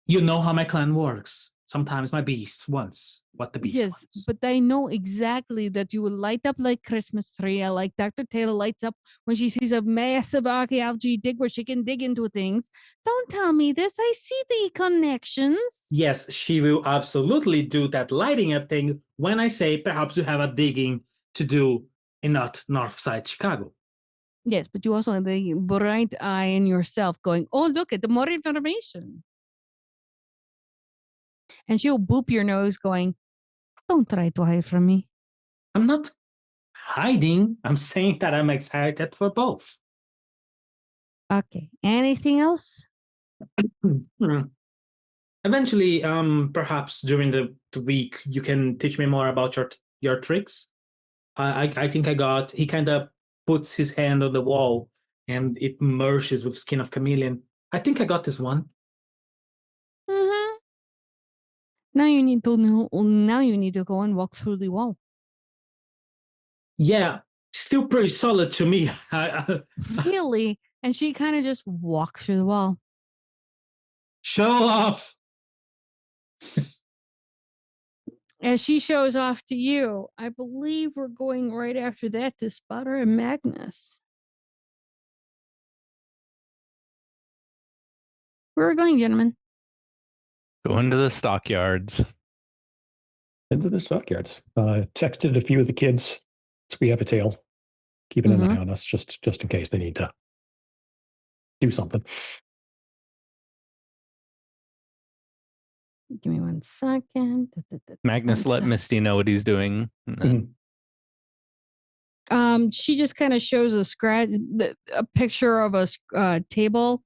you know how my clan works. Sometimes my beast wants what the beast wants. Yes, but I know exactly that you will light up like Christmas tree, like Dr. Taylor lights up when she sees a massive archaeology dig where she can dig into things. Don't tell me this. I see the connections. Yes, she will absolutely do that lighting up thing when I say perhaps you have a digging to do in north side Chicago. Yes, but you also have the bright eye in yourself going, oh, look at the more information. And she'll boop your nose going, don't try to hide from me. I'm not hiding. I'm saying that I'm excited for both. Okay. Anything else? Eventually, perhaps during the week, you can teach me more about your tricks. I think I got. He kind of puts his hand on the wall, and it merges with Skin of Chameleon. I think I got this one. Mm-hmm. Now you need to know. Now you need to go and walk through the wall. Yeah, still pretty solid to me. Really? And she kind of just walks through the wall. Show off. As she shows off to you, I believe we're going right after that to Spotter and Magnus. Where are we going, gentlemen? Going to the stockyards. Into the stockyards. Texted a few of the kids. So we have a tail. Keeping an eye on us just in case they need to do something. Give me 1 second. Magnus let Misty know what he's doing. She just kind of shows a picture of a table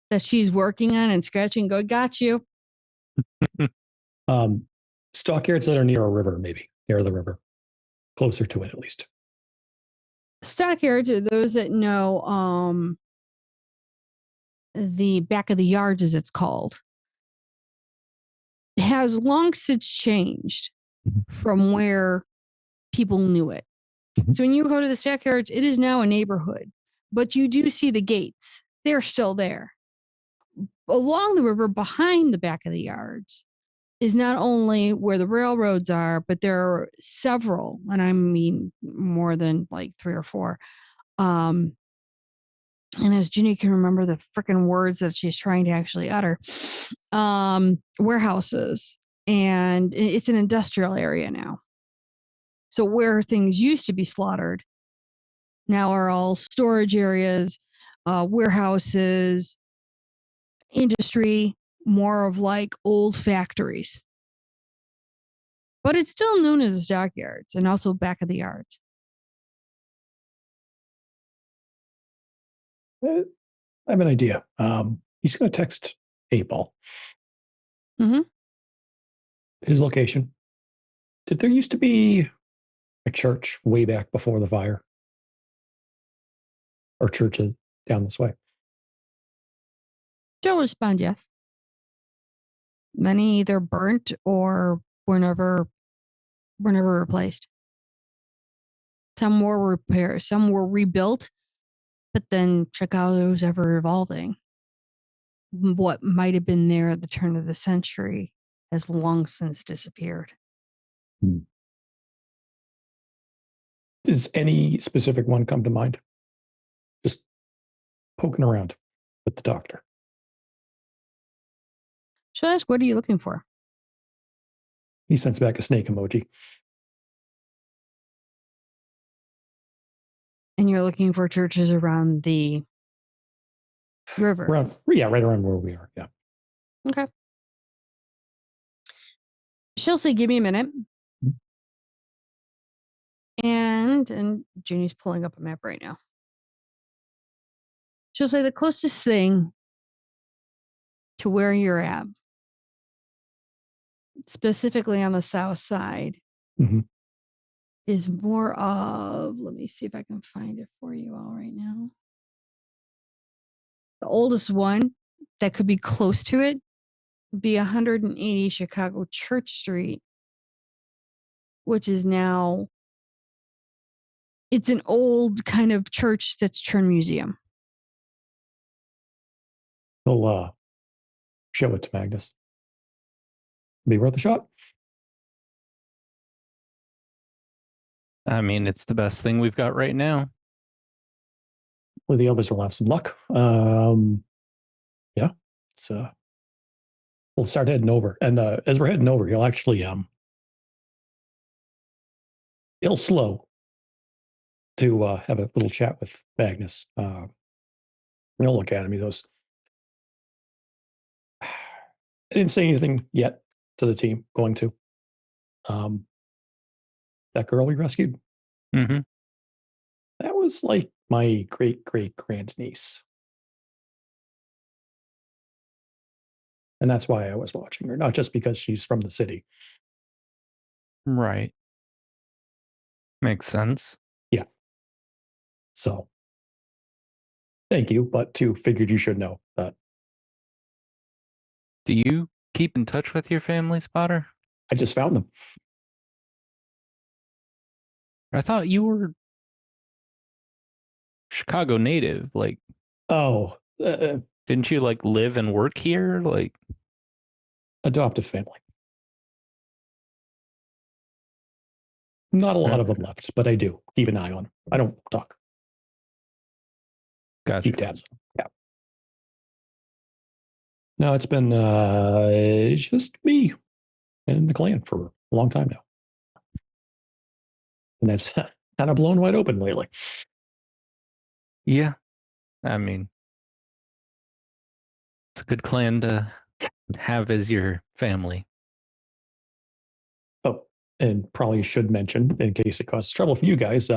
that she's working on and scratching. Go, got you. Stockyards that are near a river, maybe near the river, closer to it at least. Stockyards are those that know the back of the yards, as it's called. has long since changed from where people knew it. So when you go to the stockyards, it is now a neighborhood, but you do see the gates. They're still there. Along the river behind the back of the yards is not only where the railroads are, but there are several, and I mean more than like 3 or 4. And as Ginny can remember the freaking words that she's trying to actually utter, warehouses, and it's an industrial area now. So where things used to be slaughtered now are all storage areas, warehouses, industry, more of like old factories. But it's still known as the stockyards and also back of the yards. I have an idea. He's going to text 8-Ball. Mm-hmm. His location. Did there used to be a church way back before the fire? Or churches down this way? She'll respond yes. Many either burnt or were never replaced. Some were repaired, some were rebuilt, but then Chicago's ever evolving. What might have been there at the turn of the century has long since disappeared. Does any specific one come to mind? Just poking around with the doctor. Should I ask, what are you looking for? He sends back a snake emoji. And you're looking for churches around the river. Right around where we are. Yeah. Okay. She'll say, give me a minute. And Junie's pulling up a map right now. She'll say the closest thing to where you're at, specifically on the south side, is more of, let me see if I can find it for you all right now. The oldest one that could be close to it would be 180 Chicago Church Street, which is now, it's an old kind of church that's turned museum. He'll show it to Magnus. Be worth a shot. I mean, it's the best thing we've got right now. Well, the others will have some luck. Yeah. So we'll start heading over. And as we're heading over, he'll actually he'll slow to have a little chat with Magnus. He'll look at him. He goes, I didn't say anything yet to the team going to. That girl we rescued, Mm-hmm. that was like my great-great-grandniece. And that's why I was watching her, not just because she's from the city. Right. Makes sense. Yeah. So, thank you, but two, figured you should know that. Do you keep in touch with your family, Spotter? I just found them. I thought you were Chicago native. Like, Oh, didn't you like live and work here? Like, adoptive family. Not a lot of them left, but I do keep an eye on them. I don't talk. gotcha. Keep tabs on them. Yeah. No, it's been just me and the clan for a long time now. And that's kind of blown wide open lately. Yeah. I mean, it's a good clan to have as your family. Oh, and probably should mention, in case it causes trouble for you guys,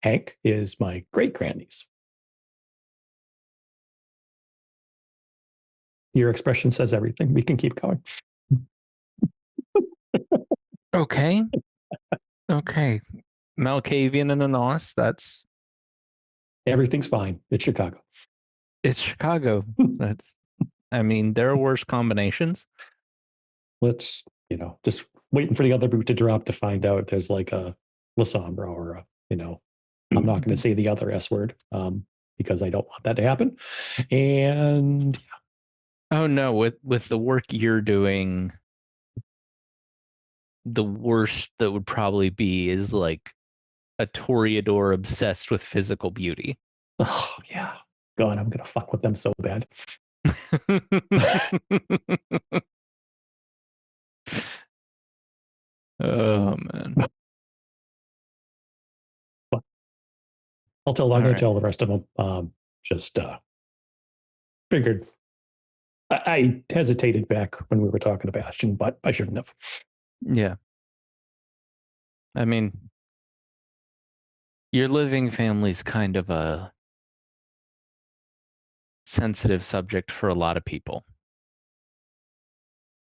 Hank is my great-grandniece. Your expression says everything. We can keep going. Okay. Okay. Malkavian and Anos, that's... Everything's fine. It's Chicago. It's Chicago. That's... I mean, there are worse combinations. let's, just waiting for the other boot to drop to find out there's like a Lasombra or I'm not going to say the other S word because I don't want that to happen. And Oh no, with the work you're doing, the worst that would probably be is like a Toreador obsessed with physical beauty. oh yeah, God, I'm gonna fuck with them so bad. Oh man. I'm gonna tell the rest of them. Just figured I hesitated back when we were talking to Bastion, but I shouldn't have. Yeah. I mean, your living family's kind of a sensitive subject for a lot of people.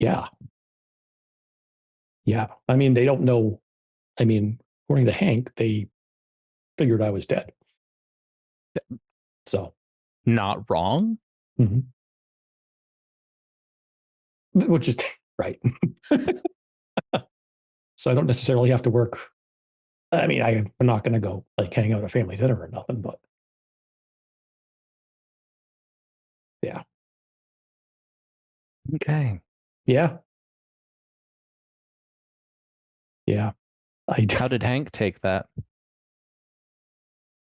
Yeah. Yeah. I mean, they don't know. I mean, according to Hank, they figured I was dead. So, not wrong. Mm-hmm. Which is right. So I don't necessarily have to work. I mean, I'm not going to go like hang out at family dinner or nothing, but yeah. Okay. Yeah. Yeah. How did Hank take that?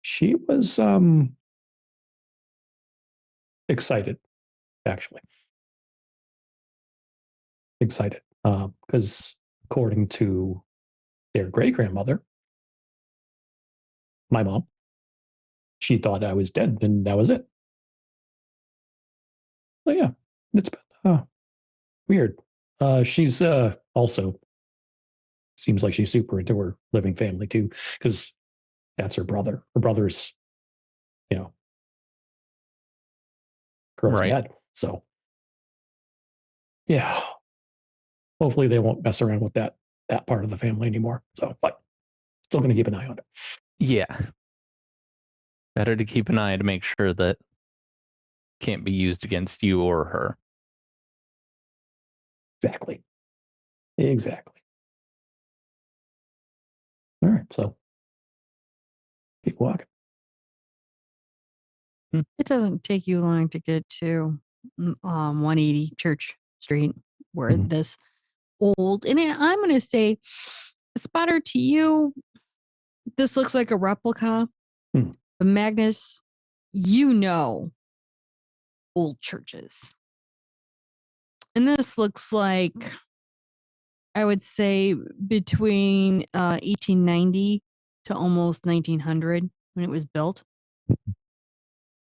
She was excited, actually. Excited. Because according to their great grandmother, my mom, she thought I was dead and that was it. So yeah, it's been weird. She's also seems like she's super into her living family too, because that's her brother. Her brother's, girl's Right. dad. So yeah, hopefully they won't mess around with that part of the family anymore. So, but still going to keep an eye on it. Yeah. Better to keep an eye to make sure that can't be used against you or her. Exactly. All right, so keep walking. It doesn't take you long to get to 180 Church Street, where this old, and I'm going to say, Spotter, to you, this looks like a replica. But Magnus, old churches. And this looks like, I would say, between 1890 to almost 1900 when it was built.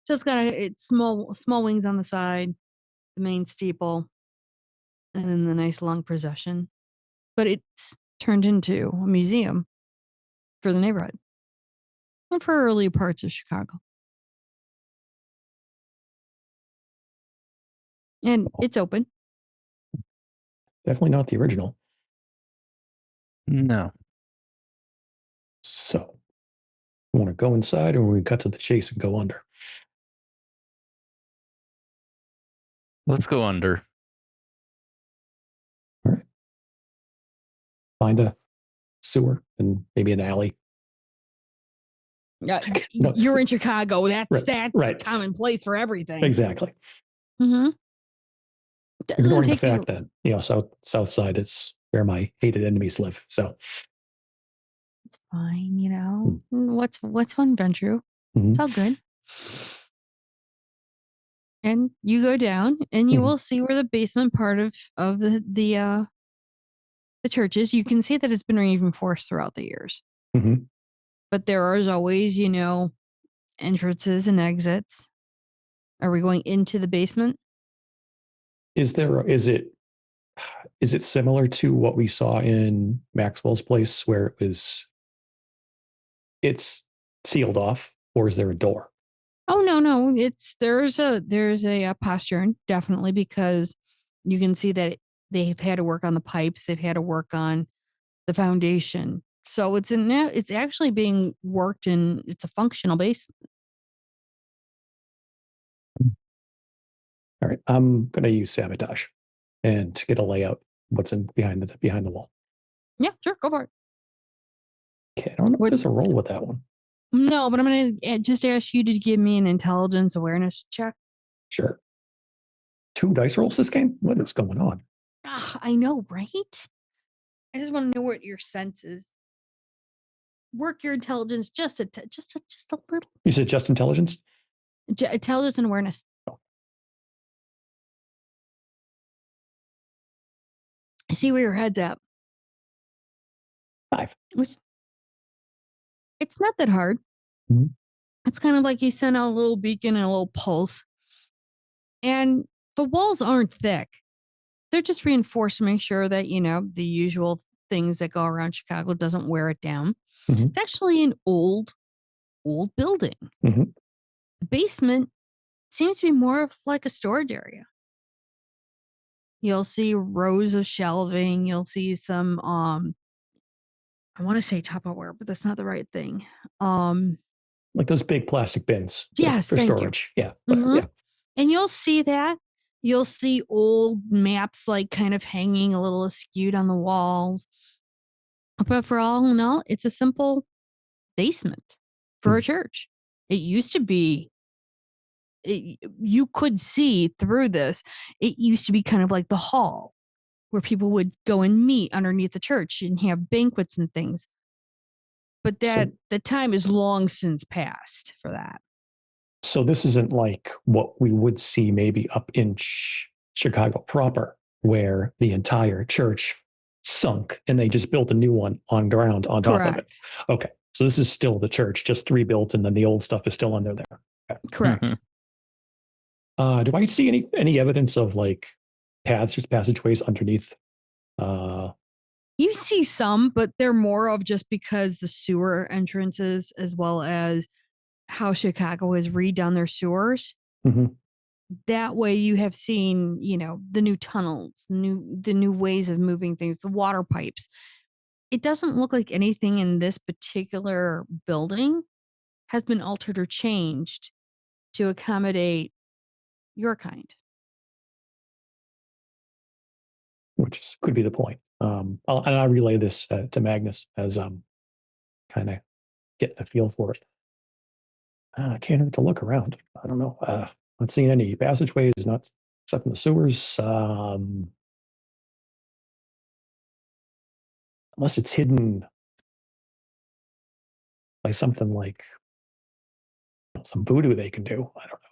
So it's small wings on the side, the main steeple, and then the nice long procession. But it's turned into a museum for the neighborhood and for early parts of Chicago. And it's open. Definitely not the original. No. So, want to go inside or we cut to the chase and go under? Let's go under. All right. Find a sewer and maybe an alley. Yeah, No. you're in Chicago. That's right. commonplace for everything. Exactly. Mm-hmm. Ignoring the fact that South Side is where my hated enemies live. So it's fine. What's fun, Andrew? It's all good. And you go down, and you will see where the basement part of the church is. You can see that it's been reinforced throughout the years. But there is always, entrances and exits. Are we going into the basement? Is it similar to what we saw in Maxwell's place where it's sealed off, or is there a door? Oh no. There's a postern, definitely, because you can see that they've had to work on the pipes, they've had to work on the foundation. So it's actually being worked in. It's a functional basement. All right, I'm going to use sabotage and to get a layout what's in behind the wall. Yeah, sure, go for it. Okay, I don't know if there's a roll with that one. No, but I'm going to just ask you to give me an intelligence awareness check. Sure. 2 dice rolls this game? What is going on? I know, right? I just want to know what your sense is. Work your intelligence just a little. You said just intelligence? Intelligence and awareness. Oh. I see where your head's at. 5. Which it's not that hard. Mhm. It's kind of like you send out a little beacon and a little pulse. And the walls aren't thick. They're just reinforced to make sure that, the usual things that go around Chicago doesn't wear it down. Mhm. It's actually an old building. Mhm. The basement seems to be more of like a storage area. You'll see rows of shelving. You'll see some, I want to say Tupperware, but that's not the right thing. Like those big plastic bins Yes, for thank you. storage. Yeah. Mhm. Yeah. And you'll see that. You'll see old maps like kind of hanging a little askew on the walls. But for all in all, it's a simple basement for a church. It used to be, you could see through this. It used to be kind of like the hall where people would go and meet underneath the church and have banquets and things. But the time is long since passed for that. So this isn't like what we would see maybe up in Chicago proper, where the entire church sunk and they just built a new one on ground on top of it. Okay. So this is still the church, just rebuilt, and then the old stuff is still under there. Okay. Correct. Mhm. Do I see any evidence of like paths or passageways underneath? You see some, but they're more of just because the sewer entrances, as well as how Chicago has redone their sewers. Mhm. That way you have seen, the new tunnels, the new ways of moving things, the water pipes. It doesn't look like anything in this particular building has been altered or changed to accommodate your kind. Which could be the point. And I relay this to Magnus as kind of getting a feel for it. I can't hurt to look around. I don't know. Not seeing any passageways, not except in the sewers. Unless it's hidden by something like some voodoo they can do. I don't know.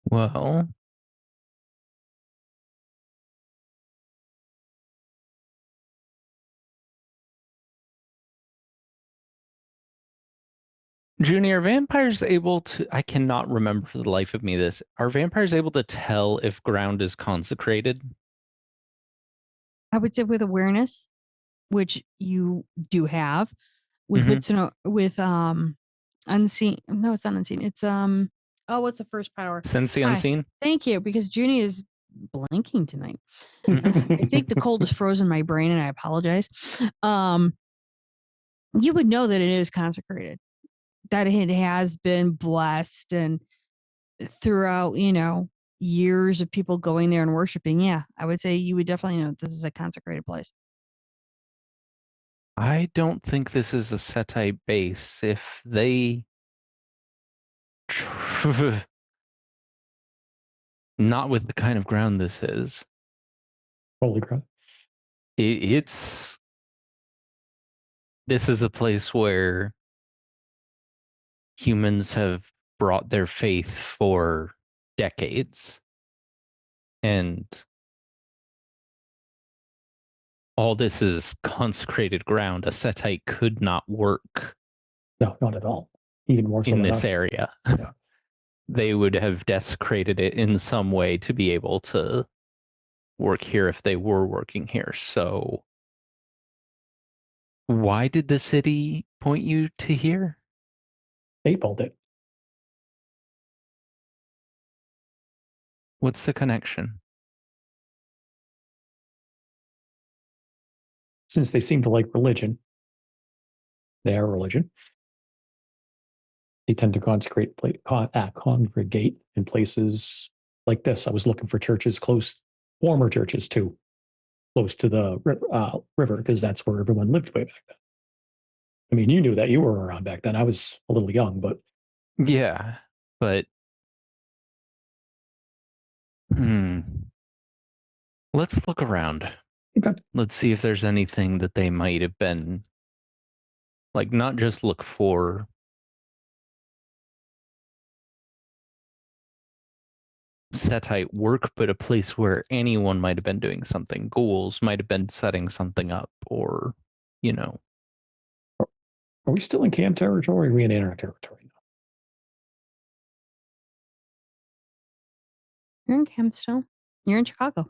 Well, Junie, are vampires able to, I cannot remember for the life of me this, are vampires able to tell if ground is consecrated? I would say with awareness, which you do have, with unseen. No, it's not unseen. It's what's the first power? Sense the Hi. unseen? Thank you, because Junie is blanking tonight. I think the cold is frozen my brain, and I apologize. You would know that it is consecrated, that it has been blessed, and throughout, years of people going there and worshiping. Yeah, I would say you would definitely know this is a consecrated place. I don't think this is a Setite base. If they not with the kind of ground this is. Holy crap. This is a place where humans have brought their faith for decades. And all this is consecrated ground. A Setite could not work. No, not at all. Even more so in than this us. area. Yeah. They would have desecrated it in some way to be able to work here if they were working here. So why did the city point you to here? They built it. What's the connection? Since they seem to like religion, their religion, they tend to congregate in places like this. I was looking for churches close former churches too, close to the river, because that's where everyone lived way back then. I mean, you knew that, you were around back then. I was a little young, but Yeah, but let's look around. okay. Let's see if there's anything that they might have been, like, not just look for Setite work, but a place where anyone might have been doing something. Ghouls might have been setting something up, or, you know. Are we still in camp territory? Or are we in anarch territory now? You're in camp still. You're in Chicago.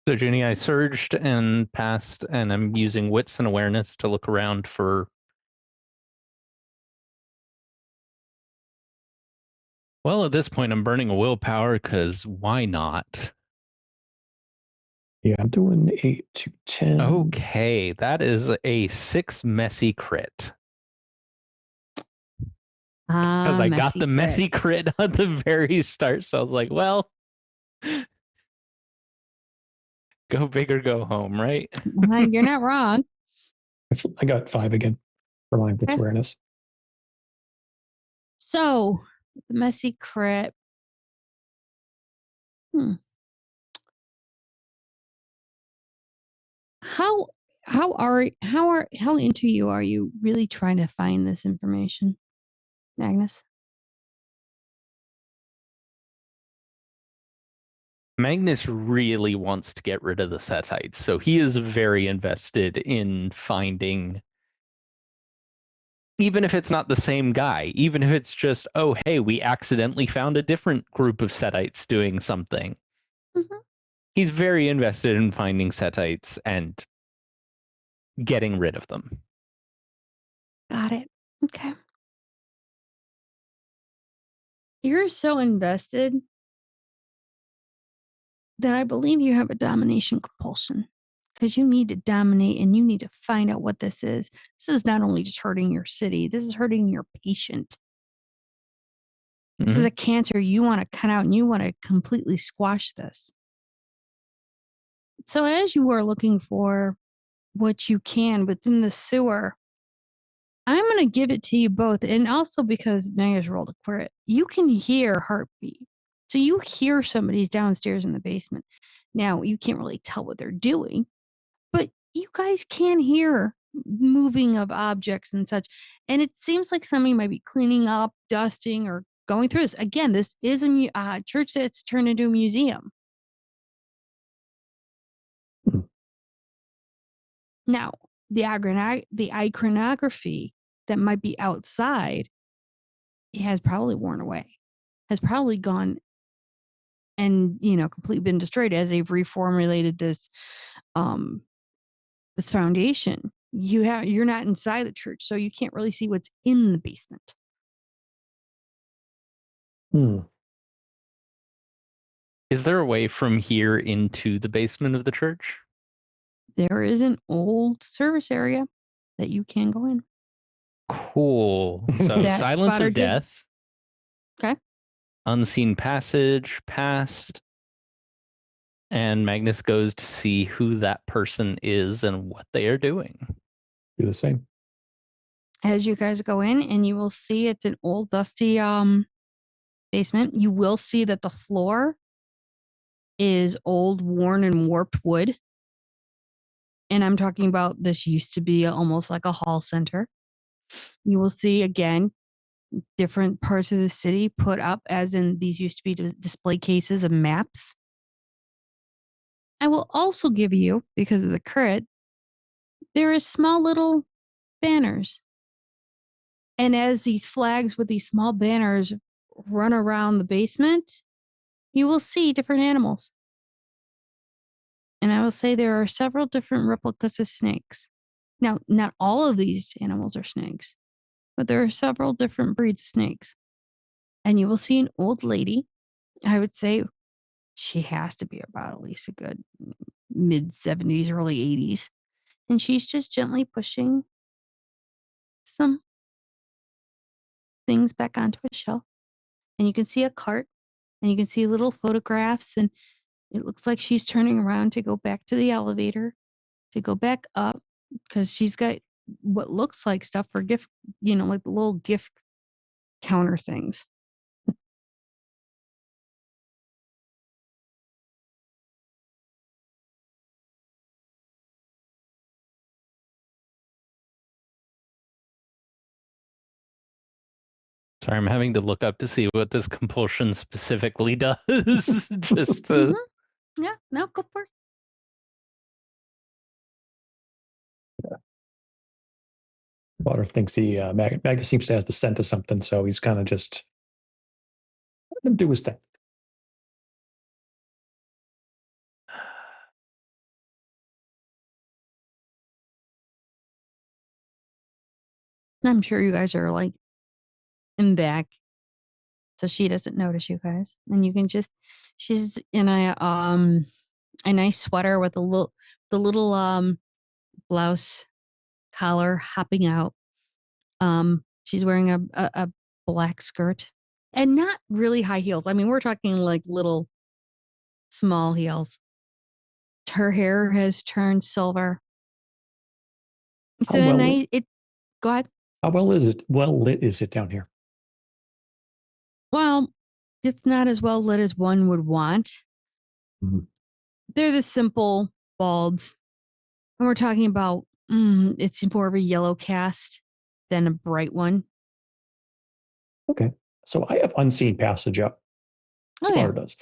So, Ginny, I surged and passed, and I'm using wits and awareness to look around for. Well, at this point, I'm burning a willpower because why not? Yeah, I'm doing 8 to 10. Okay, that is a 6 messy crit. Because I got the messy crit at the very start. So I was like, well, go big or go home, right? You're not wrong. Actually, I got 5 again for my wits awareness. So, the messy crit. How into you are you really trying to find this information, Magnus? Magnus really wants to get rid of the Setites, so he is very invested in finding, even if it's not the same guy, even if it's just, oh, hey, we accidentally found a different group of Setites doing something. Mm-hmm. He's very invested in finding Setites and getting rid of them. Got it. Okay. You're so invested that I believe you have a domination compulsion, because you need to dominate and you need to find out what this is. This is not only just hurting your city, this is hurting your patient. This is a cancer you want to cut out, and you want to completely squash this. So as you are looking for what you can within the sewer, I'm going to give it to you both. And also because Magnus rolled a crit, you can hear heartbeat. So you hear somebody's downstairs in the basement. Now, you can't really tell what they're doing, but you guys can hear moving of objects and such. And it seems like somebody might be cleaning up, dusting, or going through this. Again, this is a church that's turned into a museum. Now, the iconography that might be outside has probably worn away, has probably gone and, completely been destroyed as they've reformulated this foundation. You're not inside the church, so you can't really see what's in the basement. Is there a way from here into the basement of the church? There is an old service area that you can go in. Cool. So That Silence Spotter of did. Death. Okay. Unseen Passage, Past. And Magnus goes to see who that person is and what they are doing. Do the same. As you guys go in, and you will see it's an old dusty basement. You will see that the floor is old, worn, and warped wood. And I'm talking about this used to be almost like a hall center. You will see, again, different parts of the city put up, as in these used to be display cases of maps. I will also give you, because of the crit, there is small little banners. And as these flags with these small banners run around the basement, you will see different animals. And I will say there are several different replicas of snakes. Now, not all of these animals are snakes, but there are several different breeds of snakes. And you will see an old lady. I would say she has to be about at least a good mid 70s, early 80s. And she's just gently pushing some things back onto a shelf. And you can see a cart And you can see little photographs, and it looks like she's turning around to go back to the elevator, to go back up, because she's got what looks like stuff for gift, like the little gift counter things. Sorry, I'm having to look up to see what this compulsion specifically does. Just to. Yeah, no, go for it. Potter thinks Magnus seems to have the scent of something, so he's kind of just let him do his thing. I'm sure you guys are like in back, so she doesn't notice you guys, and you can just. She's in a nice sweater with the little blouse collar hopping out. She's wearing a black skirt and not really high heels. I mean, we're talking like little small heels. Her hair has turned silver. It's How well- nice. Go ahead. How well lit is it down here? Well, it's not as well lit as one would want. Mhm. They're the simple bulbs. And we're talking about, it's more of a yellow cast than a bright one. Okay. So I have unseen passage up. Oh, Star does.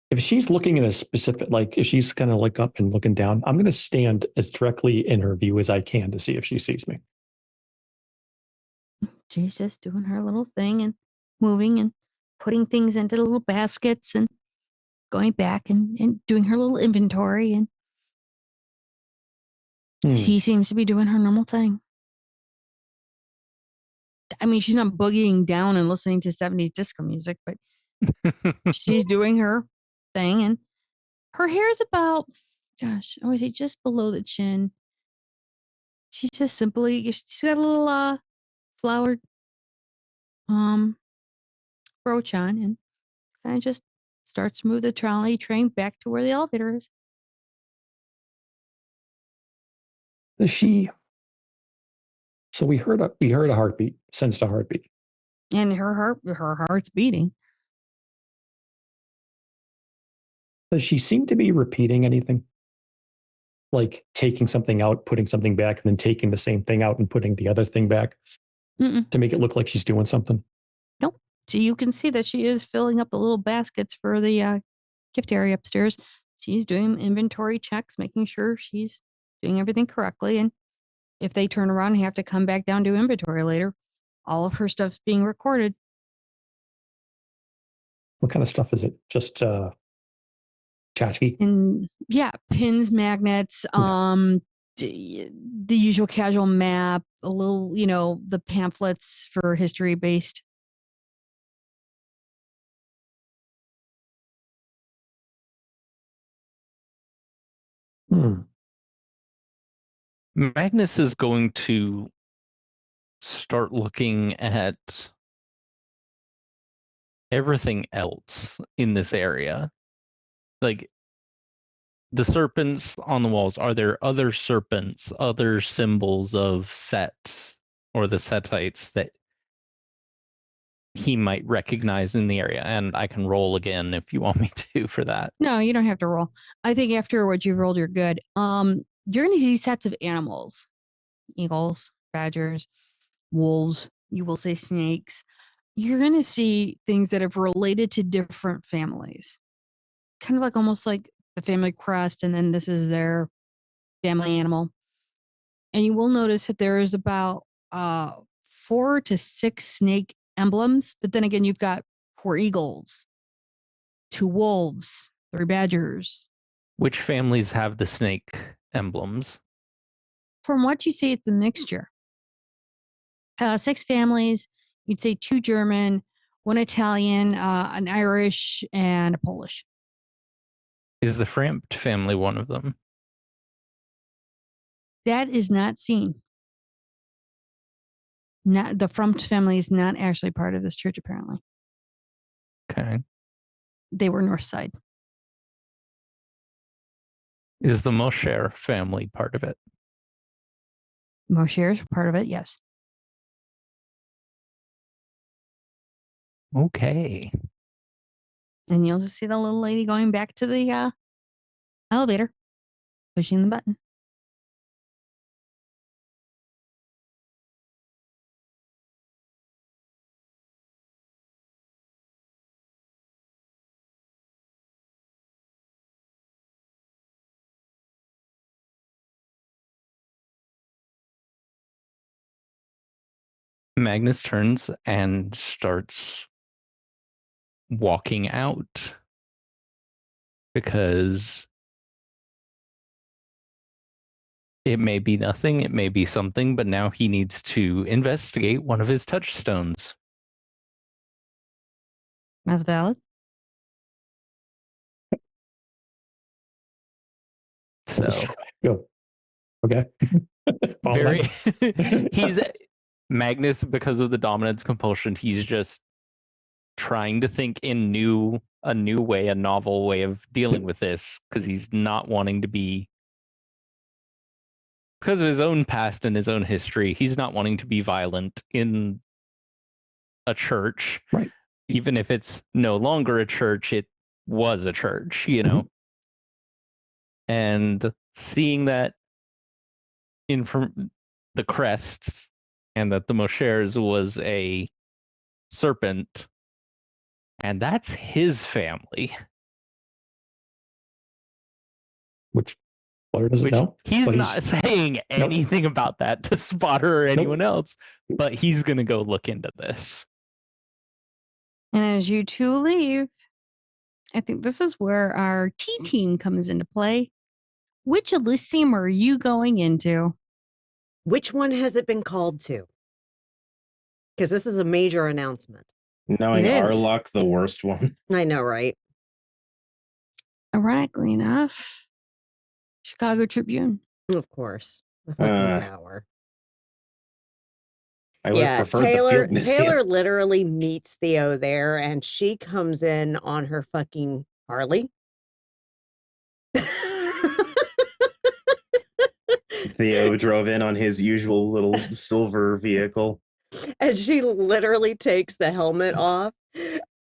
If she's looking at a specific, like if she's kind of like up and looking down, I'm going to stand as directly in her view as I can to see if she sees me. She's just doing her little thing and moving and putting things into little baskets and going back and doing her little inventory. And she seems to be doing her normal thing. I mean, she's not boogieing down and listening to 70s disco music, but she's doing her thing. And her hair is about, gosh, I would say just below the chin. She's just simply, she's got a little flowered brooch on, and kind of just starts to move the trolley train back to where the elevator is. So we heard a heartbeat, sensed a heartbeat. And her heart's beating. Does she seem to be repeating anything? Like taking something out, putting something back, and then taking the same thing out and putting the other thing back to make it look like she's doing something? Nope. So you can see that she is filling up the little baskets for the gift area upstairs. She's doing inventory checks, making sure she's doing everything correctly. And if they turn around and have to come back down to inventory later, all of her stuff's being recorded. What kind of stuff is it? Just tchotchke? And yeah, pins, magnets, the usual casual map, a little, the pamphlets for history based. Magnus is going to start looking at everything else in this area. Like the serpents on the walls. Are there other serpents, other symbols of Set or the Setites that he might recognize in the area? And I can roll again if you want me to for that. No, you don't have to roll. I think after what you've rolled, you're good. You're going to see sets of animals: eagles, badgers, wolves. You will say snakes. You're going to see things that have related to different families, kind of like almost like the family crest, and then this is their family animal. And you will notice that there is about 4 to 6 snake emblems, but then again, you've got 4 eagles, 2 wolves, 3 badgers. Which families have the snake emblems? From what you see, it's a mixture. 6 families. You'd say 2 German, 1 Italian, an Irish, and a Polish. Is the Frampt family one of them? That is not seen. Not the Frumpt family is not actually part of this church, apparently. Okay. They were north side. Is the Mosher family part of it? Moshe's part of it, yes. Okay. And you'll just see the little lady going back to the elevator, pushing the button. Magnus turns and starts walking out because it may be nothing, it may be something, but now he needs to investigate one of his touchstones. That's valid. So Go. Okay. Follow very that. he's Magnus, because of the dominance compulsion, he's just trying to think in a new way, a novel way of dealing with this, because he's not wanting to be, because of his own past and his own history, he's not wanting to be violent in a church. Right. Even if it's no longer a church, it was a church, you know? And seeing that from the crests and that the Moshers was a serpent, and that's his family. Which Blair doesn't know. He's but not saying anything about that to Spotter or anyone else, but he's going to go look into this. And as you two leave, I think this is where our T team comes into play. Which Elysium are you going into? Which one has it been called to? Because this is a major announcement. Knowing It our is. luck, the worst one. I know, right? Ironically enough, Chicago Tribune. Of course. The fucking power. I would have preferred the Taylor, field museum. Taylor literally meets Theo there, and she comes in on her fucking Harley. Theo drove in on his usual little silver vehicle. And she literally takes the helmet off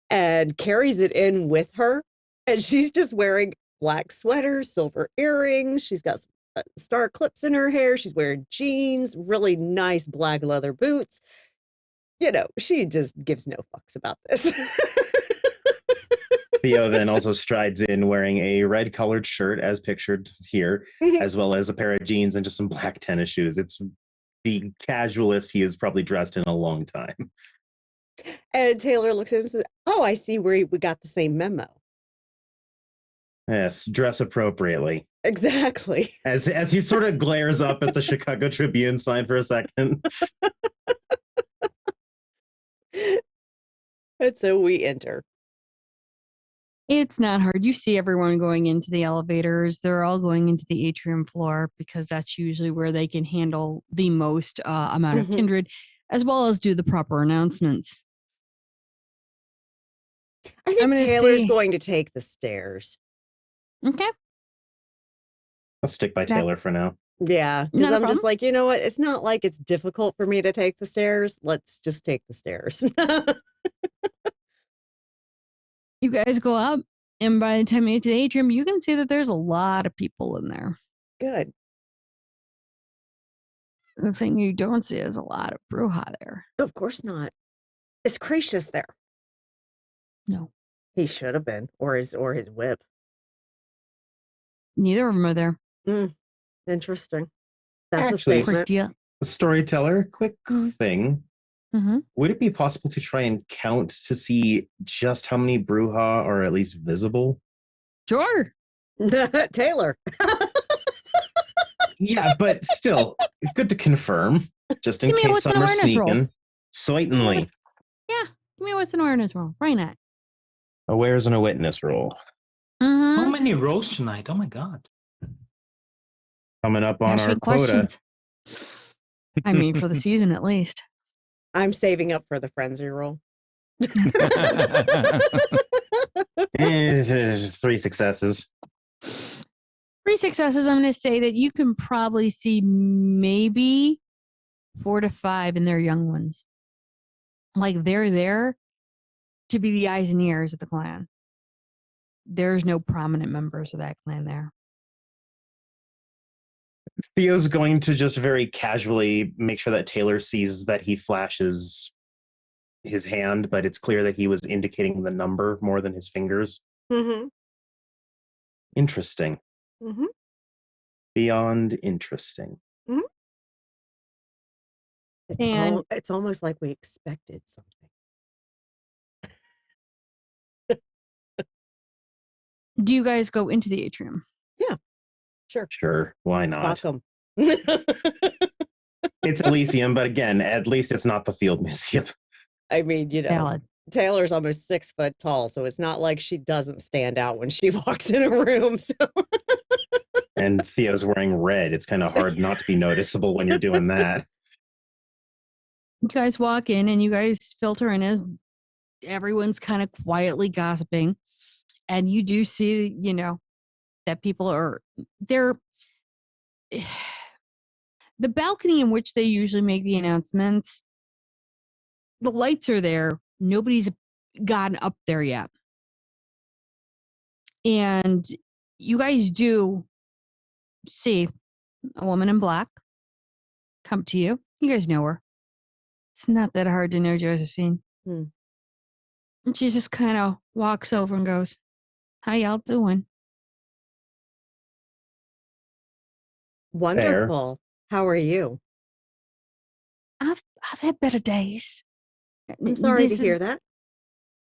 and carries it in with her. And she's just wearing black sweater, silver earrings. She's got some star clips in her hair. She's wearing jeans, really nice black leather boots. You know, she just gives no fucks about this. Theo then also strides in wearing a red colored shirt as pictured here, as well as a pair of jeans and just some black tennis shoes. It's the casualist he has probably dressed in a long time. And Taylor looks at him and says, "Oh, I see where we got the same memo." Yes, dress appropriately. Exactly. As he sort of glares up at the Chicago Tribune sign for a second. And so we enter. It's not hard. You see everyone going into the elevators. They're all going into the atrium floor because that's usually where they can handle the most amount of kindred, as well as do the proper announcements. I think Taylor's going to take the stairs. Okay. I'll stick by Taylor for now. Yeah, because I'm just like, you know what? It's not like it's difficult for me to take the stairs. Let's just take the stairs. You guys go up, and by the time you get to the atrium, you can see that there's a lot of people in there. Good. The thing you don't see is a lot of Bruja there. Of course not. Is Cratius there? No. He should have been, or his whip. Neither of them are there. Interesting. That's Actually, a statement. Storyteller, quick thing. Mm-hmm. Would it be possible to try and count to see just how many Bruja are at least visible? Sure. Taylor. Yeah, but still, good to confirm, just in Give me case what's an some are awareness roll. sneaking. Certainly. Yeah. Give me what's an awareness roll. Why not? Awares and a witness roll. Mm-hmm. How many rolls tonight? Oh my god. Coming up on Asking our quota. questions. I mean, for the season at least. I'm saving up for the frenzy roll. Three successes. 3 successes. I'm going to say that you can probably see maybe 4 to 5 in their young ones. Like they're there to be the eyes and ears of the clan. There's no prominent members of that clan there. Theo's going to just very casually make sure that Taylor sees that he flashes his hand, but it's clear that he was indicating the number more than his fingers. Mm-hmm. Interesting. Mm-hmm. Beyond interesting. Mm-hmm. And- It's almost like we expected something. Do you guys go into the atrium? Sure. Sure, why not? Welcome. It's Elysium, but again, at least it's not the Field Museum. I mean, you know, Valid. Taylor's almost 6 foot tall, so it's not like she doesn't stand out when she walks in a room. So. And Theo's wearing red. It's kind of hard not to be noticeable when you're doing that. You guys walk in and you guys filter in as everyone's kind of quietly gossiping. And you do see, you know, that people are there. The balcony in which they usually make the announcements, the lights are there. Nobody's gotten up there yet. And you guys do see a woman in black come to you. You guys know her. It's not that hard to know Josephine. Hmm. And she just kind of walks over and goes, "How y'all doing?" Wonderful. How are you? I've had better days. I'm sorry This to hear is- that.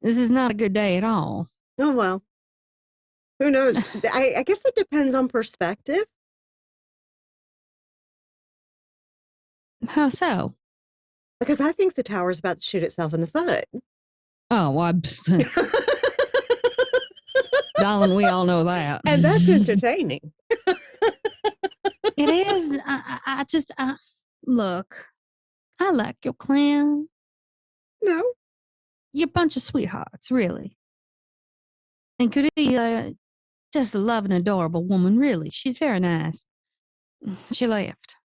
This is not a good day at all. Oh, well. Who knows? I guess it depends on perspective. How so? Because I think the tower's about to shoot itself in the foot. Oh, well, darling, we all know that. And that's entertaining. It is. I just look. I like your clan. No. You're a bunch of sweethearts, really. And Goody, just a loving, adorable woman, really. She's very nice. She left.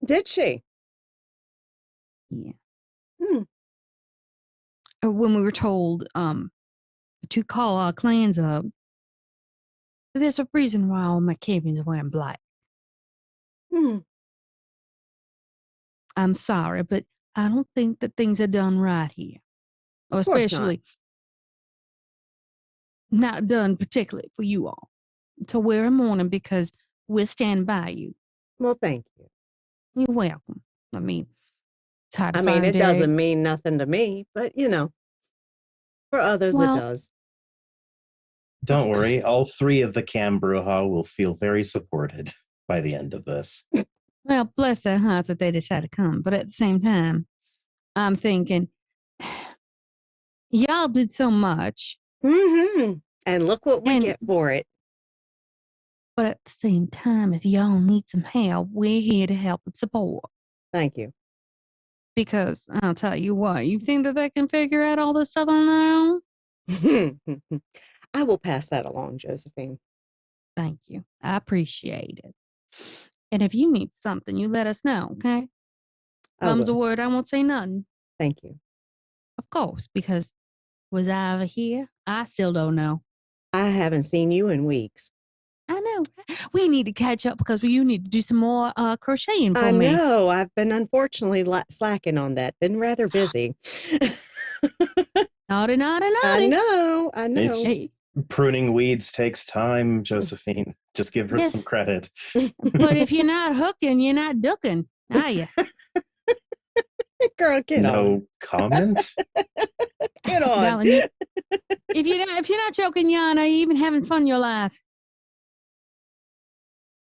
Did she? Yeah. Hmm. When we were told to call our clans up, there's a reason why all my cabins are wearing black. Hmm. I'm sorry, but I don't think that things are done right here. Or Of course not. especially not done particularly for you all. To wear a mourning because we'll stand by you. Well, thank you. You're welcome. I mean, it's hard to I mean, find it doesn't mean nothing to me, but you know, for others Well- it does. Don't worry, all 3 of the Cambruja will feel very supported by the end of this. Well, bless their hearts that they decide to come. But at the same time, I'm thinking, y'all did so much. Mm-hmm. And look what we And- get for it. But at the same time, if y'all need some help, we're here to help and support. Thank you. Because I'll tell you what, you think that they can figure out all this stuff on their own? I will pass that along, Josephine. Thank you. I appreciate it. And if you need something, you let us know, okay? I Comes a will. word, I won't say nothing. Thank you. Of course, because was I ever here? I still don't know. I haven't seen you in weeks. I know. We need to catch up because you need to do some more crocheting for I me. know. I've been unfortunately slacking on that. Been rather busy. Naughty, naughty, I naughty. know. I know. It's- Hey, Pruning weeds takes time, Josephine. Just give her Yes. some credit. but if you're not hooking, you're not ducking, are you? Girl, get no on. comment? Get on. Darling, if you're not choking, Jan, are you even having fun in your life?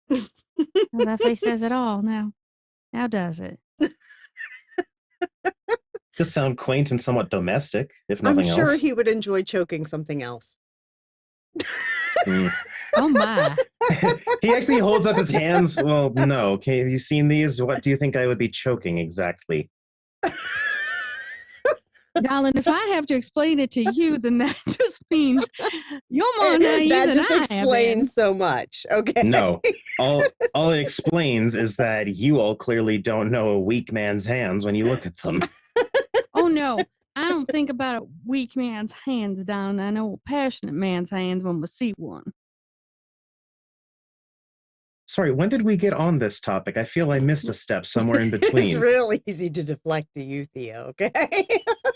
Well, that face says it all now. How does it? Just sound quaint and somewhat domestic, if I'm nothing sure else. he would enjoy choking something else. Mm. Oh my. He actually holds up his hands. Well, no. Okay, have you seen these? What do you think I would be choking exactly? Darling, if I have to explain it to you, then that just means you're more naive That than just I have been. explains so much. Okay. No, all it explains is that you all clearly don't know a weak man's hands when you look at them. Oh no, I don't think about a weak man's hands, darling. I know a passionate man's hands when we see one. Sorry, when did we get on this topic? I feel I missed a step somewhere in It's between. real easy to deflect to you, Theo. Okay.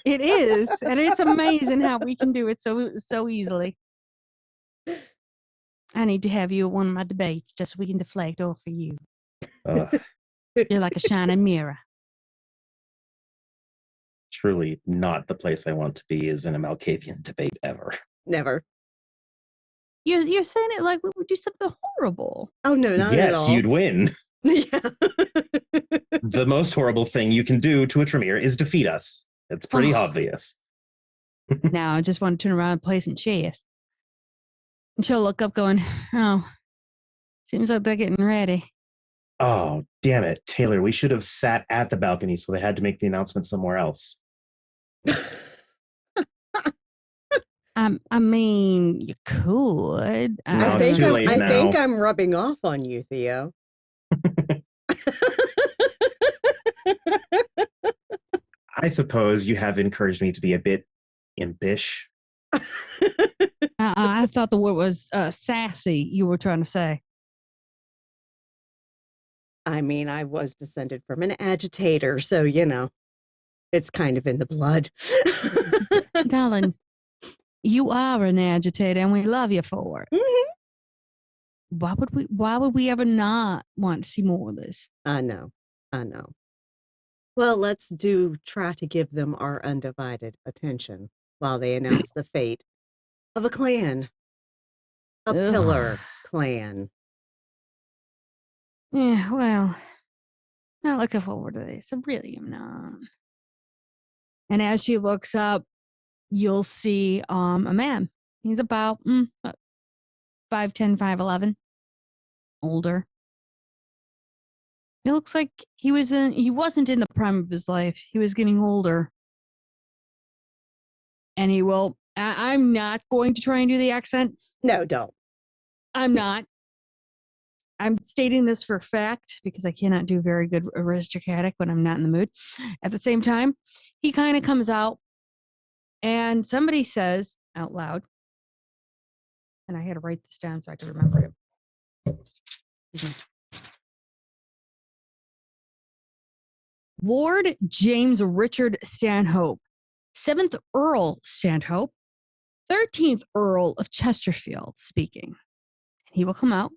It is, and it's amazing how we can do it so easily. I need to have you at one of my debates just so we can deflect off of you. You're like a shining mirror. Truly not the place I want to be is in a Malkavian debate ever. Never. You're saying it like we would do something horrible. Oh no, not at all. Yes, you'd win. Yeah. The most horrible thing you can do to a Tremere is defeat us. It's pretty Oh. obvious. Now I just want to turn around and play some chess. And she'll look up going, oh, seems like they're getting ready. Oh, damn it, Taylor. We should have sat at the balcony, so they had to make the announcement somewhere else. I mean, you could. No, it's too late I now. think I'm rubbing off on you, Theo. I suppose you have encouraged me to be a bit impish. I thought the word was sassy, you were trying to say. I mean, I was descended from an agitator, so it's kind of in the blood. Darling, you are an agitator and we love you for it. Mhm. Why would we ever not want to see more of this? I know. Well, let's try to give them our undivided attention while they announce the fate of a clan. A Ugh. pillar clan. Yeah, well, not looking forward to this. I really am not. And as she looks up, you'll see a man. He's about 5'10", 5'11", older. It looks like he wasn't in the prime of his life. He was getting older. And he will, I'm not going to try and do the accent. No, don't. I'm not. I'm stating this for fact because I cannot do very good aristocratic when I'm not in the mood. At the same time, he kind of comes out and somebody says out loud, and I had to write this down so I could remember it. Excuse me. Lord James Richard Stanhope, 7th Earl Stanhope, 13th Earl of Chesterfield speaking. He will come out,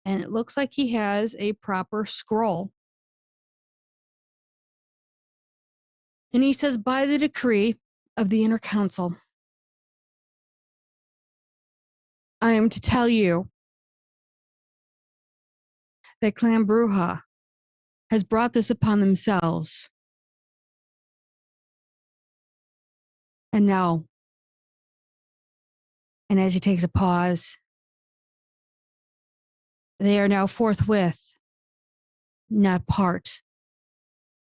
and it looks like he has a proper scroll. And he says, by the decree of the Inner Council, I am to tell you that Clan Bruja has brought this upon themselves. And now, and as he takes a pause, they are now forthwith not part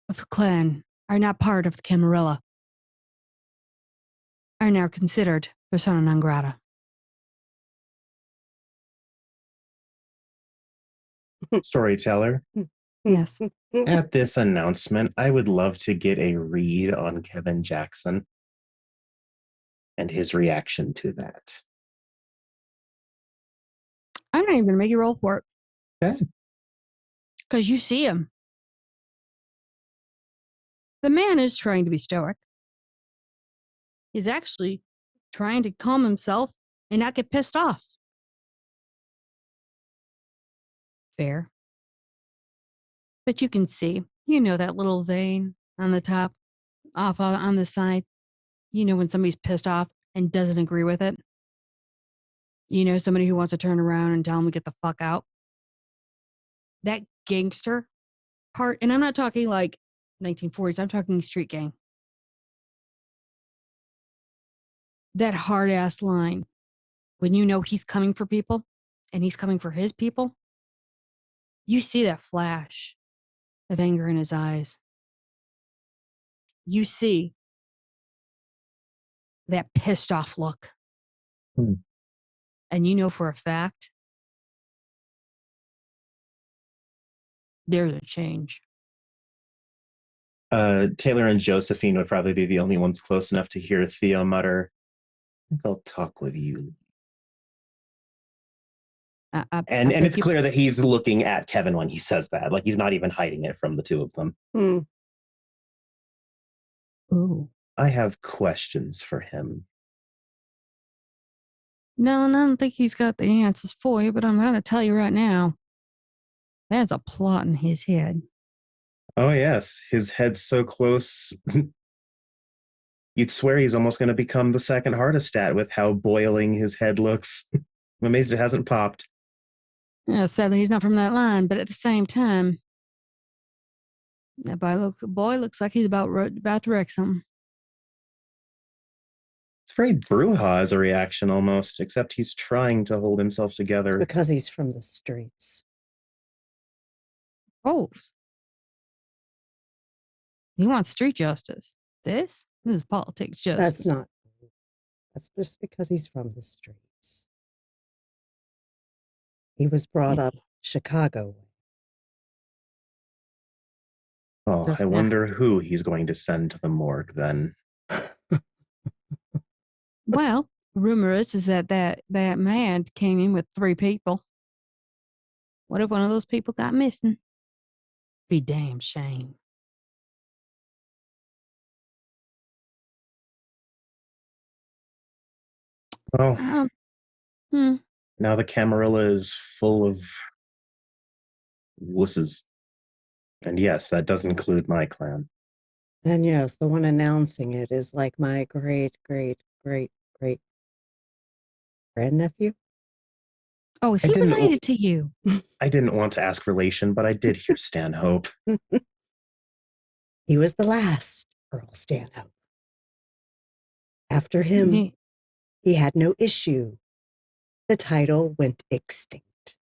of the clan, are not part of the Camarilla, are now considered persona non grata. Storyteller, Yes. at this announcement, I would love to get a read on Kevin Jackson and his reaction to that. I'm not even going to make you roll for it. Okay. Because you see him. The man is trying to be stoic. He's actually trying to calm himself and not get pissed off. Fair. But you can see, that little vein on the top, off on the side. When somebody's pissed off and doesn't agree with it. Somebody who wants to turn around and tell them to get the fuck out. That gangster part, and I'm not talking like 1940s, I'm talking street gang. That hard ass line, when he's coming for people and he's coming for his people, you see that flash of anger in his eyes. You see that pissed off look. Hmm. And you know for a fact, there's a change. Taylor and Josephine would probably be the only ones close enough to hear Theo mutter, "They'll talk with you." And it's clear that he's looking at Kevin when he says that. Like, he's not even hiding it from the two of them. Ooh. I have questions for him. No, I don't think he's got the answers for you, but I'm going to tell you right now. There's a plot in his head. Oh, yes. His head's so close. You'd swear he's almost going to become the second hardest stat with how boiling his head looks. I'm amazed it hasn't popped. Yeah, sadly, he's not from that line, but at the same time, that boy looks like he's about to wreck something. It's very Bruja as a reaction almost, except he's trying to hold himself together. It's because he's from the streets. Oh. He wants street justice. This is politics justice. That's just because he's from the streets. He was brought up Chicago. Oh, I wonder who he's going to send to the morgue then. Well, rumor is that man came in with 3 people. What if one of those people got missing? Be damn shame. Oh, now the Camarilla is full of wusses. And yes, that does include my clan. And yes, the one announcing it is like my great grandnephew. Oh, is he related to you? I didn't want to ask relation, but I did hear Stanhope. He was the last Earl Stanhope. After him, he had no issue. The title went extinct.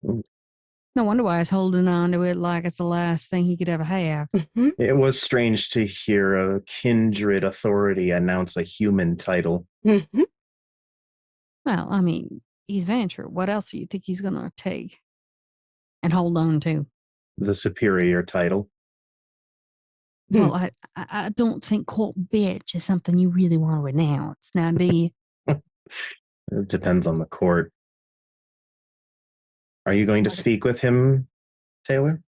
No wonder why he's holding on to it like it's the last thing he could ever have. It was strange to hear a kindred authority announce a human title. Well, I mean, he's Venture. What else do you think he's going to take and hold on to? The superior title. Well, I don't think court bitch is something you really want to renounce. Now, do you? It depends on the court. Are you going to speak with him, Taylor?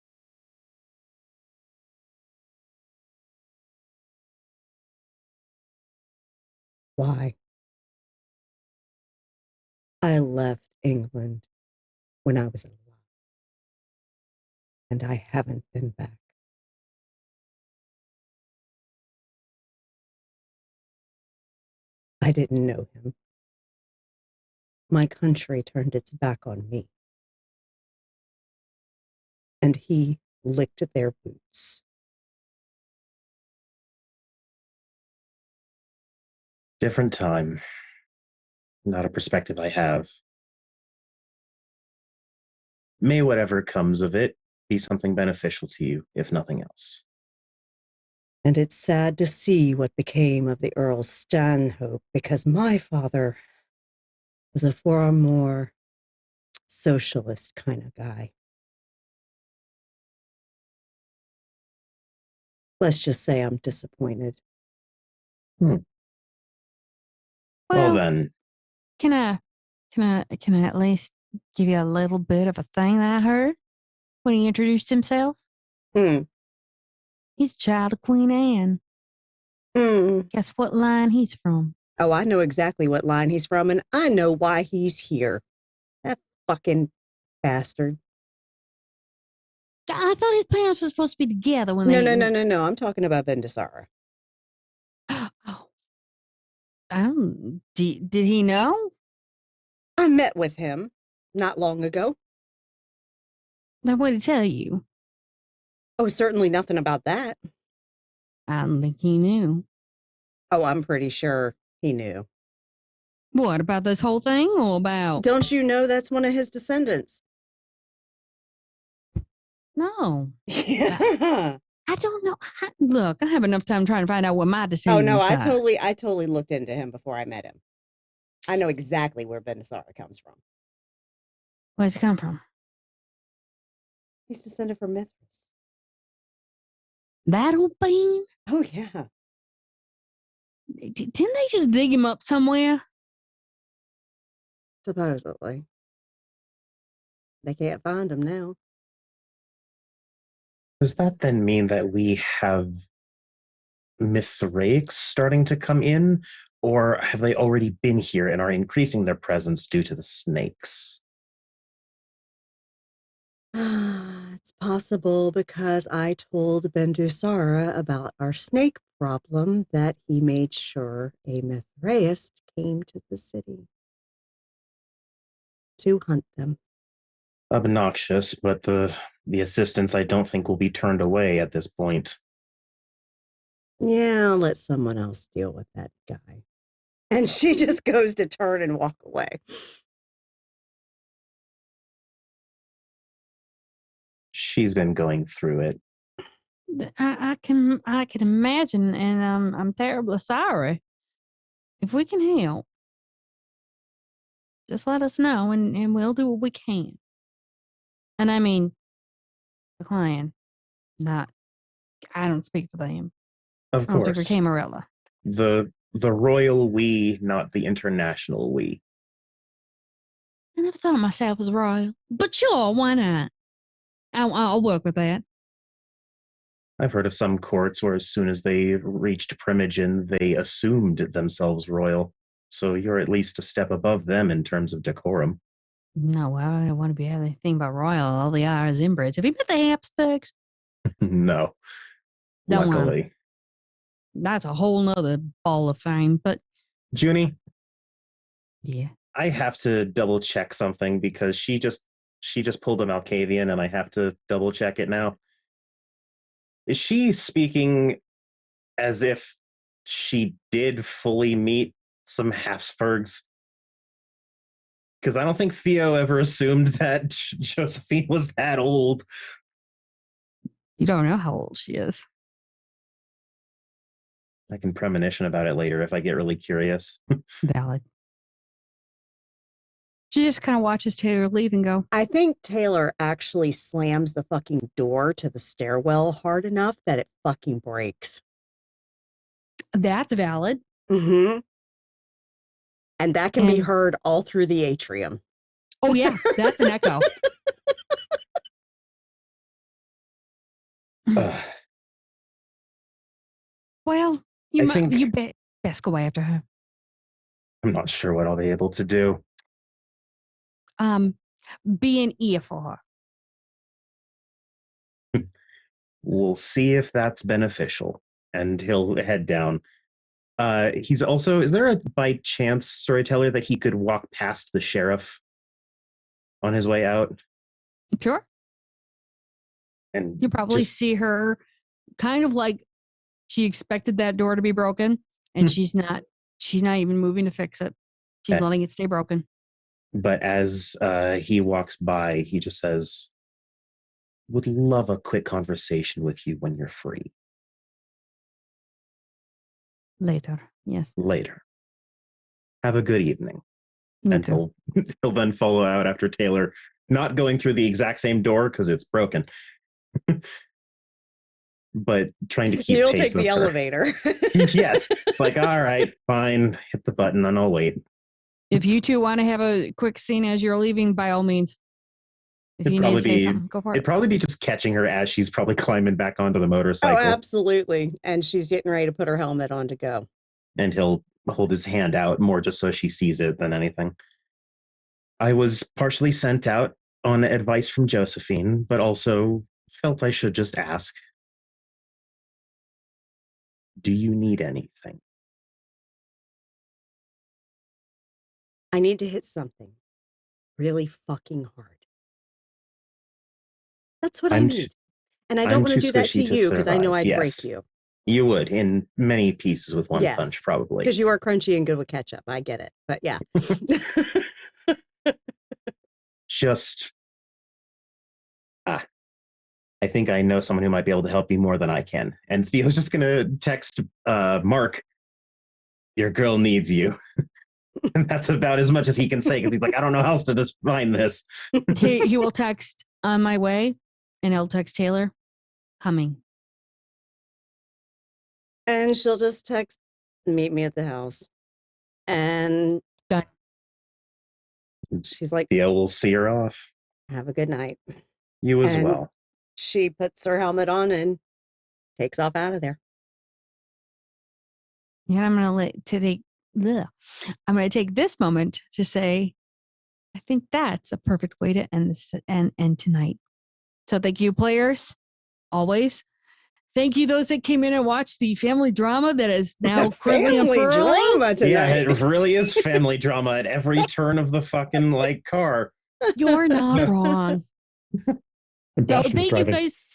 Why? I left England when I was alive, and I haven't been back. I didn't know him. My country turned its back on me. And he licked at their boots. Different time. Not a perspective I have. May whatever comes of it be something beneficial to you, if nothing else. And it's sad to see what became of the Earl Stanhope, because my father was a far more socialist kind of guy. Let's just say I'm disappointed. Well, then. Can I at least give you a little bit of a thing that I heard when he introduced himself? He's a child of Queen Anne. Guess what line he's from? Oh, I know exactly what line he's from, and I know why he's here. That fucking bastard. I thought his parents were supposed to be together when No. I'm talking about Bindusara. Did he know? I met with him not long ago. Then what did he tell you? Oh, certainly nothing about that. I don't think he knew. Oh, I'm pretty sure he knew. What, about this whole thing or about? Don't you know that's one of his descendants? No. Yeah. I don't know. Look, I have enough time trying to find out what my Oh descendants no, I are. totally looked into him before I met him. I know exactly where Bendisara comes from. Where's it come from? He's descended from Mithras. That old bean? Oh yeah. Didn't they just dig him up somewhere? Supposedly. They can't find him now. Does that then mean that we have Mithraics starting to come in? Or have they already been here and are increasing their presence due to the snakes? It's possible because I told Bendusara about our snake problem that he made sure a Mithraist came to the city to hunt them. Obnoxious, but the assistance I don't think will be turned away at this point. Yeah, I'll let someone else deal with that guy. And she just goes to turn and walk away. She's been going through it. I can imagine, and I'm terribly sorry. If we can help, just let us know, and we'll do what we can. And I mean, the client, not. I don't speak for them. Of I don't speak for course. Camarilla. The royal we, not the international we. I never thought of myself as royal, but sure, why not? I'll work with that. I've heard of some courts where as soon as they reached Primogen, they assumed themselves royal. So you're at least a step above them in terms of decorum. No, I don't want to be anything but royal. All they are is inbreds. Have you met the Habsburgs? No. Don't want 'em. Luckily. That's a whole nother ball of fame, but Junie, yeah. I have to double check something because she just pulled a Malkavian and I have to double check it now. Is she speaking as if she did fully meet some Habsburgs? Because I don't think Theo ever assumed that Josephine was that old. You don't know how old she is. I can premonition about it later if I get really curious. Valid. She just kind of watches Taylor leave and go, I think Taylor actually slams the fucking door to the stairwell hard enough that it fucking breaks. that's valid. Mm-hmm. And that can be And- heard all through the atrium. Oh, yeah, that's an echo. Well, you best go after her. I'm not sure what I'll be able to do. Be an ear for her. We'll see if that's beneficial. And he'll head down. He's also, is there a by chance storyteller that he could walk past the sheriff on his way out? Sure. And You probably see her kind of like she expected that door to be broken, and she's not even moving to fix it. She's letting it stay broken. But as he walks by, he just says, would love a quick conversation with you when you're free. Later. Yes. Later. Have a good evening. Me And too. he'll then follow out after Taylor, not going through the exact same door because it's broken. But trying to keep You'll pace take with the her. elevator. Yes. Like, all right, fine. Hit the button and I'll wait. If you two want to have a quick scene as you're leaving, by all means. If you need to say something, go for it. It'd probably be just catching her as she's probably climbing back onto the motorcycle. Oh, absolutely. And she's getting ready to put her helmet on to go. And he'll hold his hand out more just so she sees it than anything. I was partially sent out on advice from Josephine, but also felt I should just ask. Do you need anything? I need to hit something really fucking hard. That's what I need. And I don't want to do that to you because I know I'd break you. You would in many pieces with one punch, probably. Because you are crunchy and good with ketchup. I get it. But yeah. Just I think I know someone who might be able to help you more than I can. And Theo's just going to text Mark, your girl needs you. And that's about as much as he can say, because he's like, I don't know how else to define this. He will text on my way, and he'll text Taylor, coming. And she'll just text, meet me at the house. And Done. She's like, Theo will see her off. have a good night. You as And well. she puts her helmet on and takes off out of there. And I'm going to take this moment to say, I think that's a perfect way to end this and end tonight. So thank you, players. Always. Thank you, those that came in and watched the family drama that is now currently unfurling. Drama tonight. Yeah, it really is family drama at every turn of the fucking like car. You're not wrong. And So Bash was thank you driving. guys.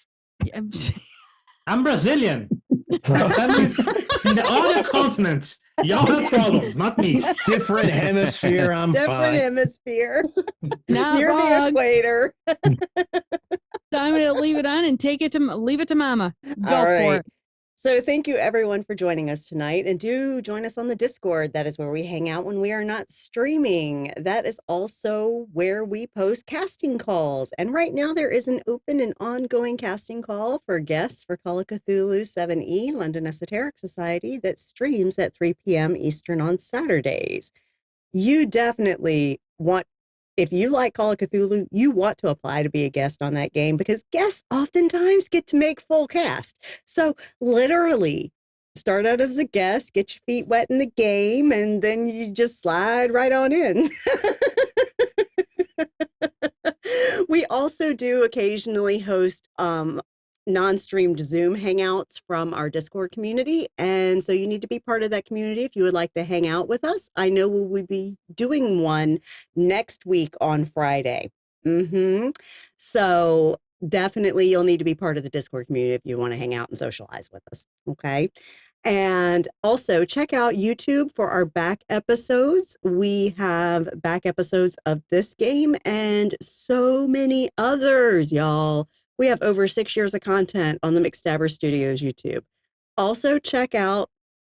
I'm Brazilian. My family's in the other continent. Y'all have problems, not me. Different hemisphere, I'm Different fine. hemisphere. Not Near the wrong. equator. So I'm going to leave it on and leave it to Mama. Go All for right. it. So thank you everyone for joining us tonight, and do join us on the Discord. That is where we hang out when we are not streaming. That is also where we post casting calls. And right now there is an open and ongoing casting call for guests for Call of Cthulhu 7E, London Esoteric Society, that streams at 3 p.m. Eastern on Saturdays. You definitely want, if you like Call of Cthulhu, you want to apply to be a guest on that game, because guests oftentimes get to make full cast. So literally start out as a guest, get your feet wet in the game, and then you just slide right on in. We also do occasionally host non-streamed Zoom hangouts from our Discord community. And so you need to be part of that community if you would like to hang out with us. I know we will be doing one next week on Friday. So definitely you'll need to be part of the Discord community if you want to hang out and socialize with us. Okay. And also check out YouTube for our back episodes. We have back episodes of this game and so many others, y'all. We have over 6 years of content on the McStabber Studios YouTube. Also check out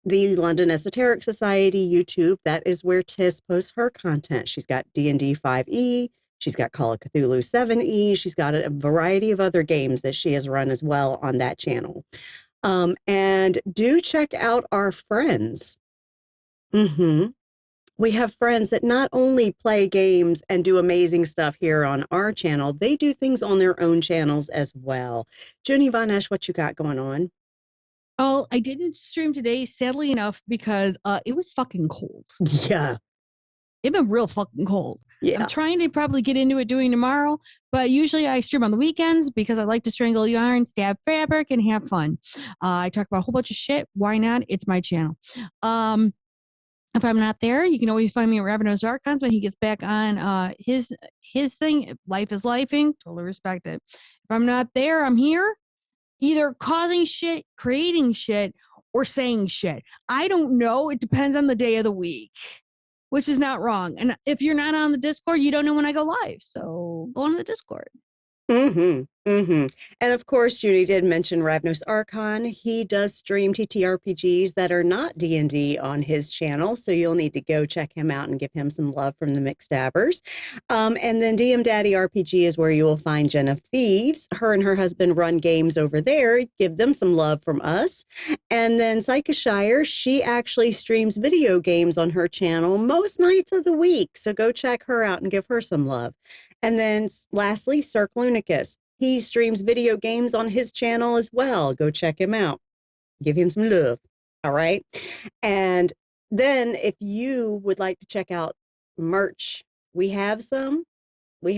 the London Esoteric Society YouTube. That is where Tiz posts her content. She's got D&D 5e. She's got Call of Cthulhu 7e. She's got a variety of other games that she has run as well on that channel. And do check out our friends. We have friends that not only play games and do amazing stuff here on our channel, they do things on their own channels as well. Junie Von Esch, what you got going on? Oh, I didn't stream today, sadly enough, because it was fucking cold. Yeah. It's been real fucking cold. Yeah. I'm trying to probably get into it doing tomorrow, but usually I stream on the weekends because I like to strangle yarn, stab fabric, and have fun. I talk about a whole bunch of shit. Why not? It's my channel. If I'm not there, you can always find me at Ravenous Archons when he gets back on his thing. Life is lifing. Totally respect it. If I'm not there, I'm here, either causing shit, creating shit, or saying shit. I don't know. It depends on the day of the week, which is not wrong. And if you're not on the Discord, you don't know when I go live. So go on the Discord. And of course, Junie did mention Ravnos Archon. He does stream TTRPGs that are not D&D on his channel, so you'll need to go check him out and give him some love from the McStabbers. And then DM Daddy RPG is where you will find Jen of Thieves. Her and her husband run games over there. Give them some love from us. And then Psychoshire, she actually streams video games on her channel most nights of the week, so go check her out and give her some love. And then lastly, Cirque Lunicus. He streams video games on his channel as well. Go check him out. Give him some love. All right. And then if you would like to check out merch, we have some. I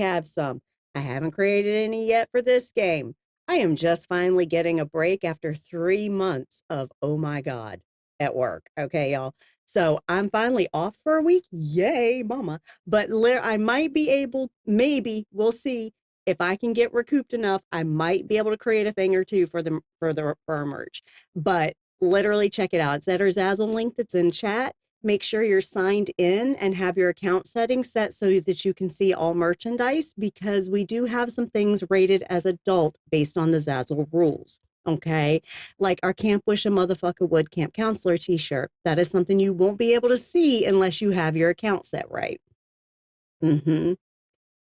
haven't created any yet for this game. I am just finally getting a break after 3 months of, oh my God, at work. Okay, y'all. So I'm finally off for a week. Yay, mama. But I might be able, maybe we'll see if I can get recouped enough. I might be able to create a thing or two for our merch. But literally check it out. It's at our Zazzle link that's in chat. make sure you're signed in and have your account settings set so that you can see all merchandise, because we do have some things rated as adult based on the Zazzle rules. Okay. Like our Camp Wish a Motherfucker Would Camp Counselor t-shirt. That is something you won't be able to see unless you have your account set right.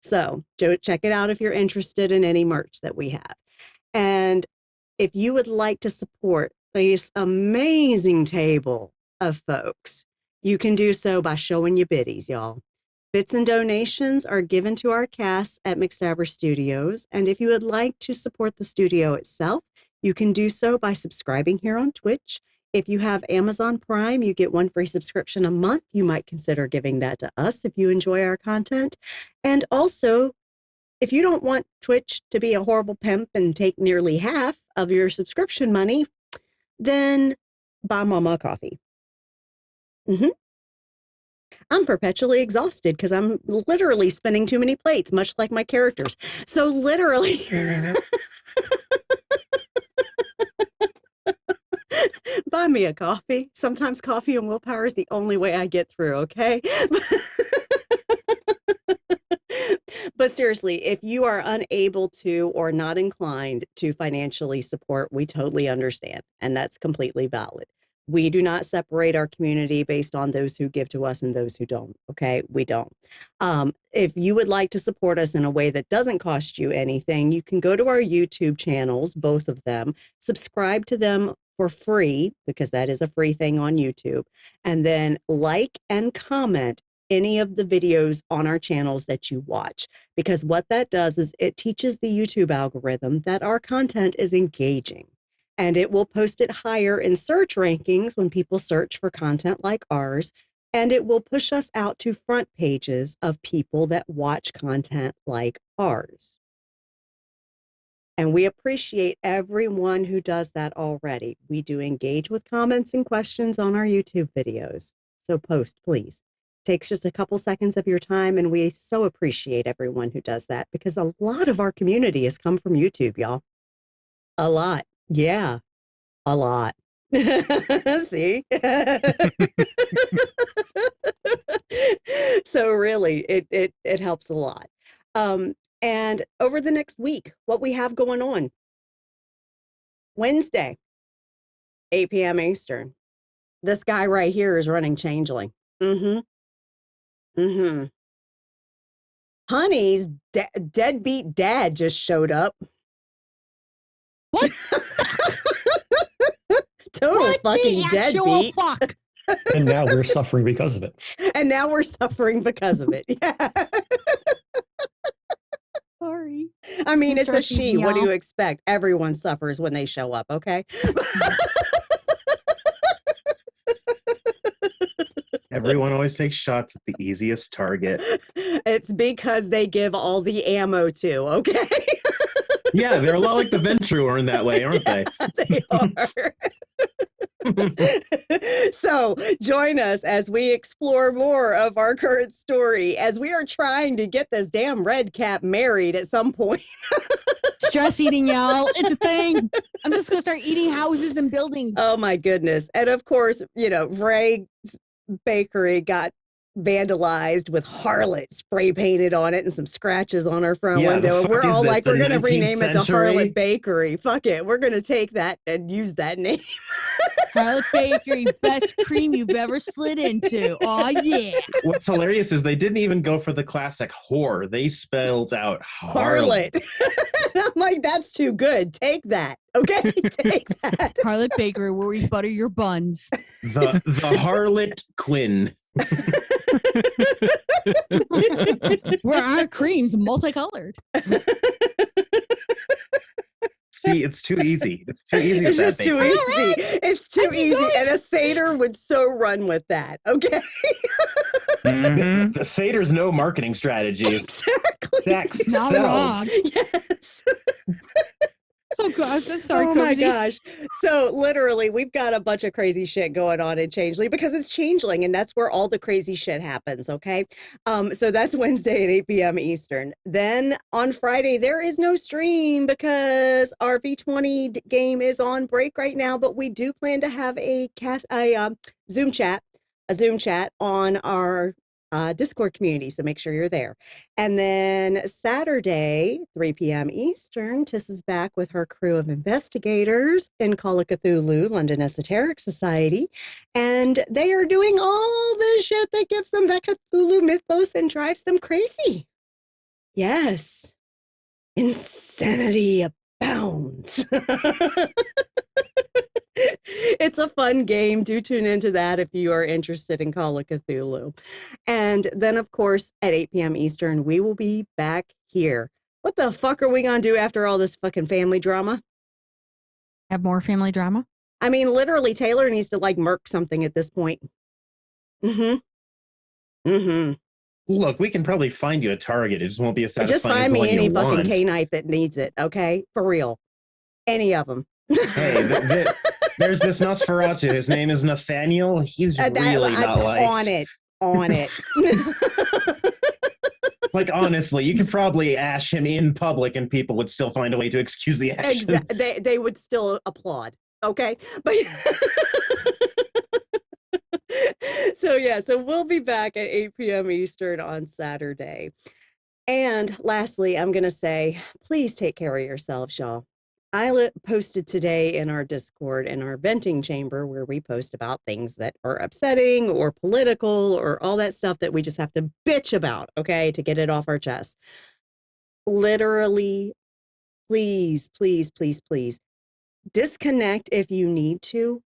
So check it out if you're interested in any merch that we have. And if you would like to support this amazing table of folks, you can do so by showing your biddies, y'all. Bits and donations are given to our cast at McStabber Studios. And if you would like to support the studio itself, you can do so by subscribing here on Twitch. If you have Amazon Prime, you get 1 free subscription a month. You might consider giving that to us if you enjoy our content. And also, if you don't want Twitch to be a horrible pimp and take nearly half of your subscription money, then buy Mama a coffee. I'm perpetually exhausted because I'm literally spinning too many plates, much like my characters. So literally, buy me a coffee. Sometimes coffee and willpower is the only way I get through, okay? But seriously, if you are unable to or not inclined to financially support, we totally understand. And that's completely valid. We do not separate our community based on those who give to us and those who don't. Okay, we don't. If you would like to support us in a way that doesn't cost you anything, you can go to our YouTube channels, both of them, subscribe to them for free, because that is a free thing on YouTube, and then like and comment any of the videos on our channels that you watch, because what that does is it teaches the YouTube algorithm that our content is engaging, and it will post it higher in search rankings when people search for content like ours, and it will push us out to front pages of people that watch content like ours. And we appreciate everyone who does that already. We do engage with comments and questions on our YouTube videos. So post, please. Takes just a couple seconds of your time, and we so appreciate everyone who does that, because a lot of our community has come from YouTube, y'all. A lot. Yeah, a lot. See? So really, it helps a lot. And over the next week, what we have going on: Wednesday, 8 p.m. Eastern. This guy right here is running Changeling. Honey's deadbeat dad just showed up. What? Total What fucking the actual deadbeat. fuck? And now we're suffering because of it. And now we're suffering because of it. Yeah. Sorry. I mean, it's a Stressing she. me What do out. you expect? Everyone suffers when they show up, okay? Everyone always takes shots at the easiest target. It's because they give all the ammo to, okay? Yeah, they're a lot like the Ventru in that way, aren't they? They are. So join us as we explore more of our current story, as we are trying to get this damn red cap married at some point. Stress eating, y'all. It's a thing. I'm just going to start eating houses and buildings. Oh my goodness. And of course, you know, Ray's bakery got vandalized with harlot spray painted on it and some scratches on our front Yeah, window. the And we're fuck is all this, like, the we're going to 19th rename it to century? Harlot Bakery. Fuck it. We're going to take that and use that name. Harlot Bakery, best cream you've ever slid into. Oh, yeah. What's hilarious is they didn't even go for the classic whore. They spelled out harlot. Harlot. I'm like, that's too good. Take that. Okay. Take that. Harlot Bakery, where we butter your buns. The harlot Quinn. Where our cream's multicolored. See, it's too easy. It's too easy. It's with just that too bakery. easy. It's too easy. And a satyr would so run with that. Okay. Mhm. The satyrs know marketing strategies. Exactly. Sex Not sells. wrong. Yes. So good. I'm so sorry, Oh my Cozy. gosh. So literally, we've got a bunch of crazy shit going on in Changeling because it's Changeling, and that's where all the crazy shit happens. Okay. So that's Wednesday at 8 p.m. Eastern. Then on Friday, there is no stream because our V20 game is on break right now, but we do plan to have a Zoom chat a Zoom chat on our Discord community, so make sure you're there. And then Saturday, 3 p.m. Eastern, Tiss is back with her crew of investigators in Call of Cthulhu, London Esoteric Society, and they are doing all the shit that gives them that Cthulhu mythos and drives them crazy. Yes, insanity abounds. It's a fun game. Do tune into that if you are interested in Call of Cthulhu. And then, of course, at 8 p.m. Eastern, we will be back here. What the fuck are we going to do after all this fucking family drama? Have more family drama? I mean, literally, Taylor needs to like murk something at this point. Look, we can probably find you a target. It just won't be as satisfying. Just find as the me one any you fucking want. K-Knight that needs it, okay? For real. Any of them. Hey, there's this Nosferatu. His name is Nathaniel. He's really not liked. On it. Like, honestly, you could probably ash him in public and people would still find a way to excuse the action. They would still applaud, okay? But so we'll be back at 8 p.m. Eastern on Saturday. And lastly, I'm going to say, please take care of yourselves, y'all. I posted today in our Discord, in our venting chamber, where we post about things that are upsetting or political or all that stuff that we just have to bitch about, okay, to get it off our chest. Literally, please, please, please, please, disconnect if you need to.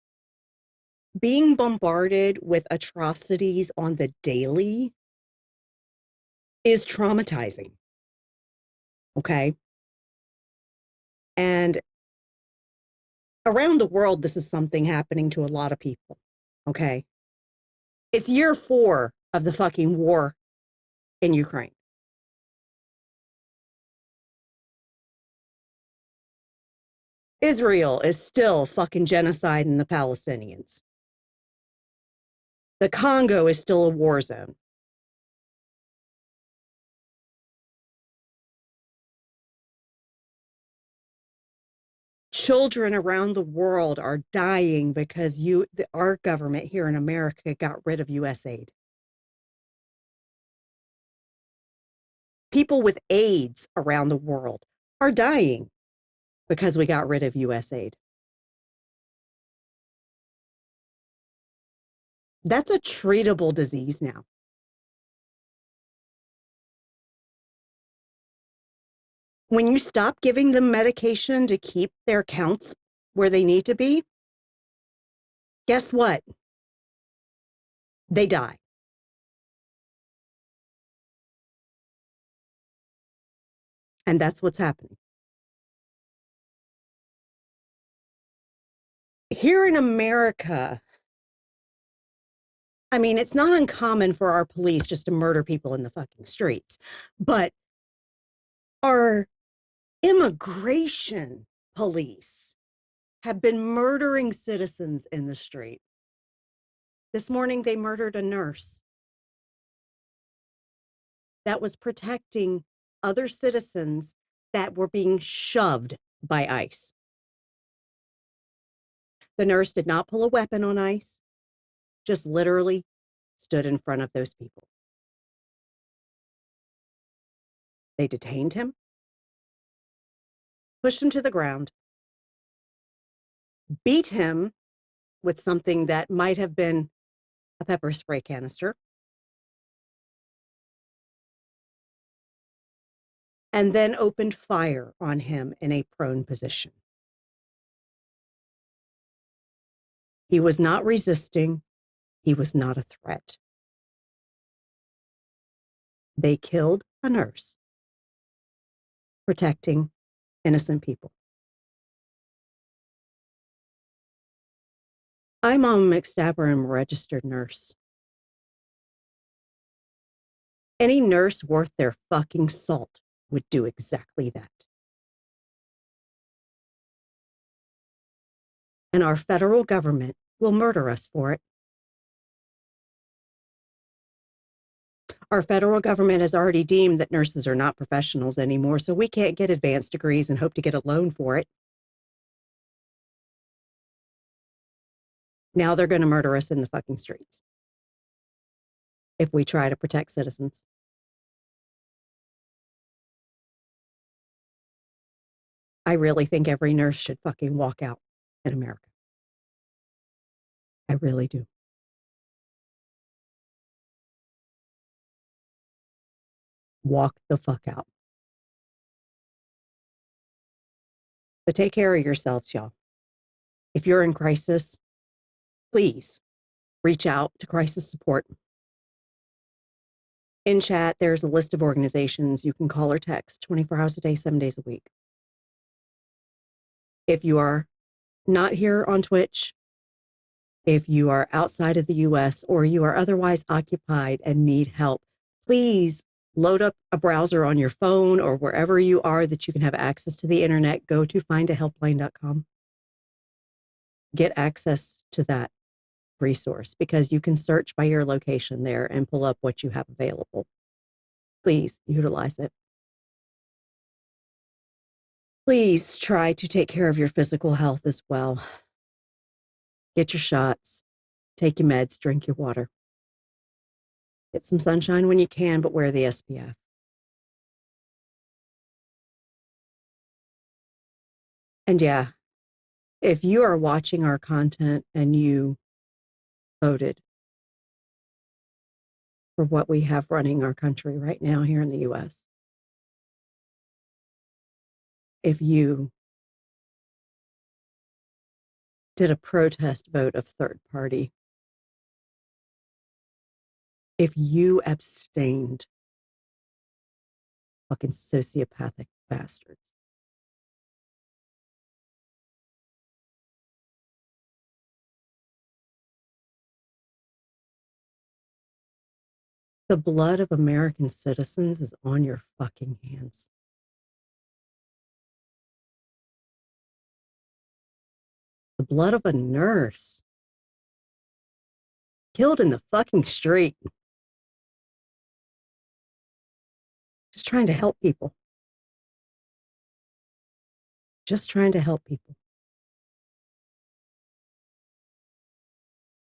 Being bombarded with atrocities on the daily is traumatizing, okay? And around the world, this is something happening to a lot of people, okay? It's year 4 of the fucking war in Ukraine. Israel is still fucking genociding the Palestinians. The Congo is still a war zone. Children around the world are dying because our government here in America got rid of U.S. aid. People with AIDS around the world are dying because we got rid of U.S. aid. That's a treatable disease now. When you stop giving them medication to keep their counts where they need to be, guess what? They die. And that's what's happening. Here in America, I mean, it's not uncommon for our police just to murder people in the fucking streets, but our immigration police have been murdering citizens in the street. This morning, they murdered a nurse that was protecting other citizens that were being shoved by ICE. The nurse did not pull a weapon on ICE, just literally stood in front of those people. They detained him, pushed him to the ground, beat him with something that might have been a pepper spray canister, and then opened fire on him in a prone position. He was not resisting. He was not a threat. They killed a nurse protecting innocent people. I'm McStabber. I'm a registered nurse. Any nurse worth their fucking salt would do exactly that. And our federal government will murder us for it. Our federal government has already deemed that nurses are not professionals anymore, so we can't get advanced degrees and hope to get a loan for it. Now they're going to murder us in the fucking streets. if we try to protect citizens. I really think every nurse should fucking walk out in America. I really do. Walk the fuck out. But take care of yourselves, y'all. If you're in crisis, please reach out to crisis support. In chat, there's a list of organizations you can call or text 24 hours a day, 7 days a week. If you are not here on Twitch, if you are outside of the US, or you are otherwise occupied and need help, please load up a browser on your phone or wherever you are that you can have access to the internet. Go to findahelpline.com. Get access to that resource because you can search by your location there and pull up what you have available. Please utilize it. Please try to take care of your physical health as well. Get your shots, take your meds, drink your water. Get some sunshine when you can, but wear the SPF. And yeah, if you are watching our content and you voted for what we have running our country right now here in the US, if you did a protest vote of third party, if you abstained, fucking sociopathic bastards. The blood of American citizens is on your fucking hands. The blood of a nurse killed in the fucking street. Just trying to help people. Just trying to help people.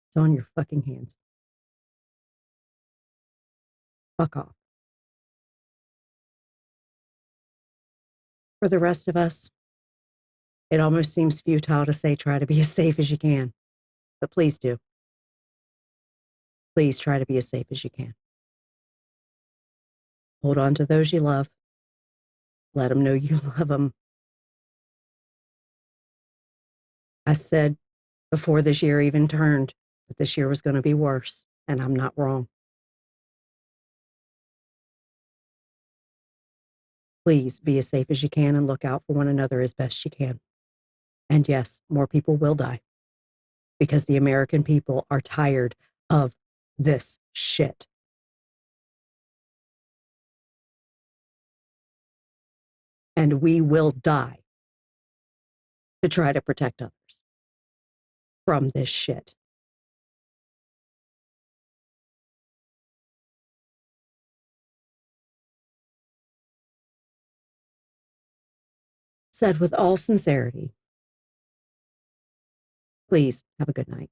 It's on your fucking hands. Fuck off. For the rest of us, it almost seems futile to say try to be as safe as you can, but please do. Please try to be as safe as you can. Hold on to those you love. Let them know you love them. I said before this year even turned that this year was going to be worse, and I'm not wrong. Please be as safe as you can and look out for one another as best you can. And yes, more people will die because the American people are tired of this shit. And we will die to try to protect others from this shit. Said with all sincerity, please have a good night.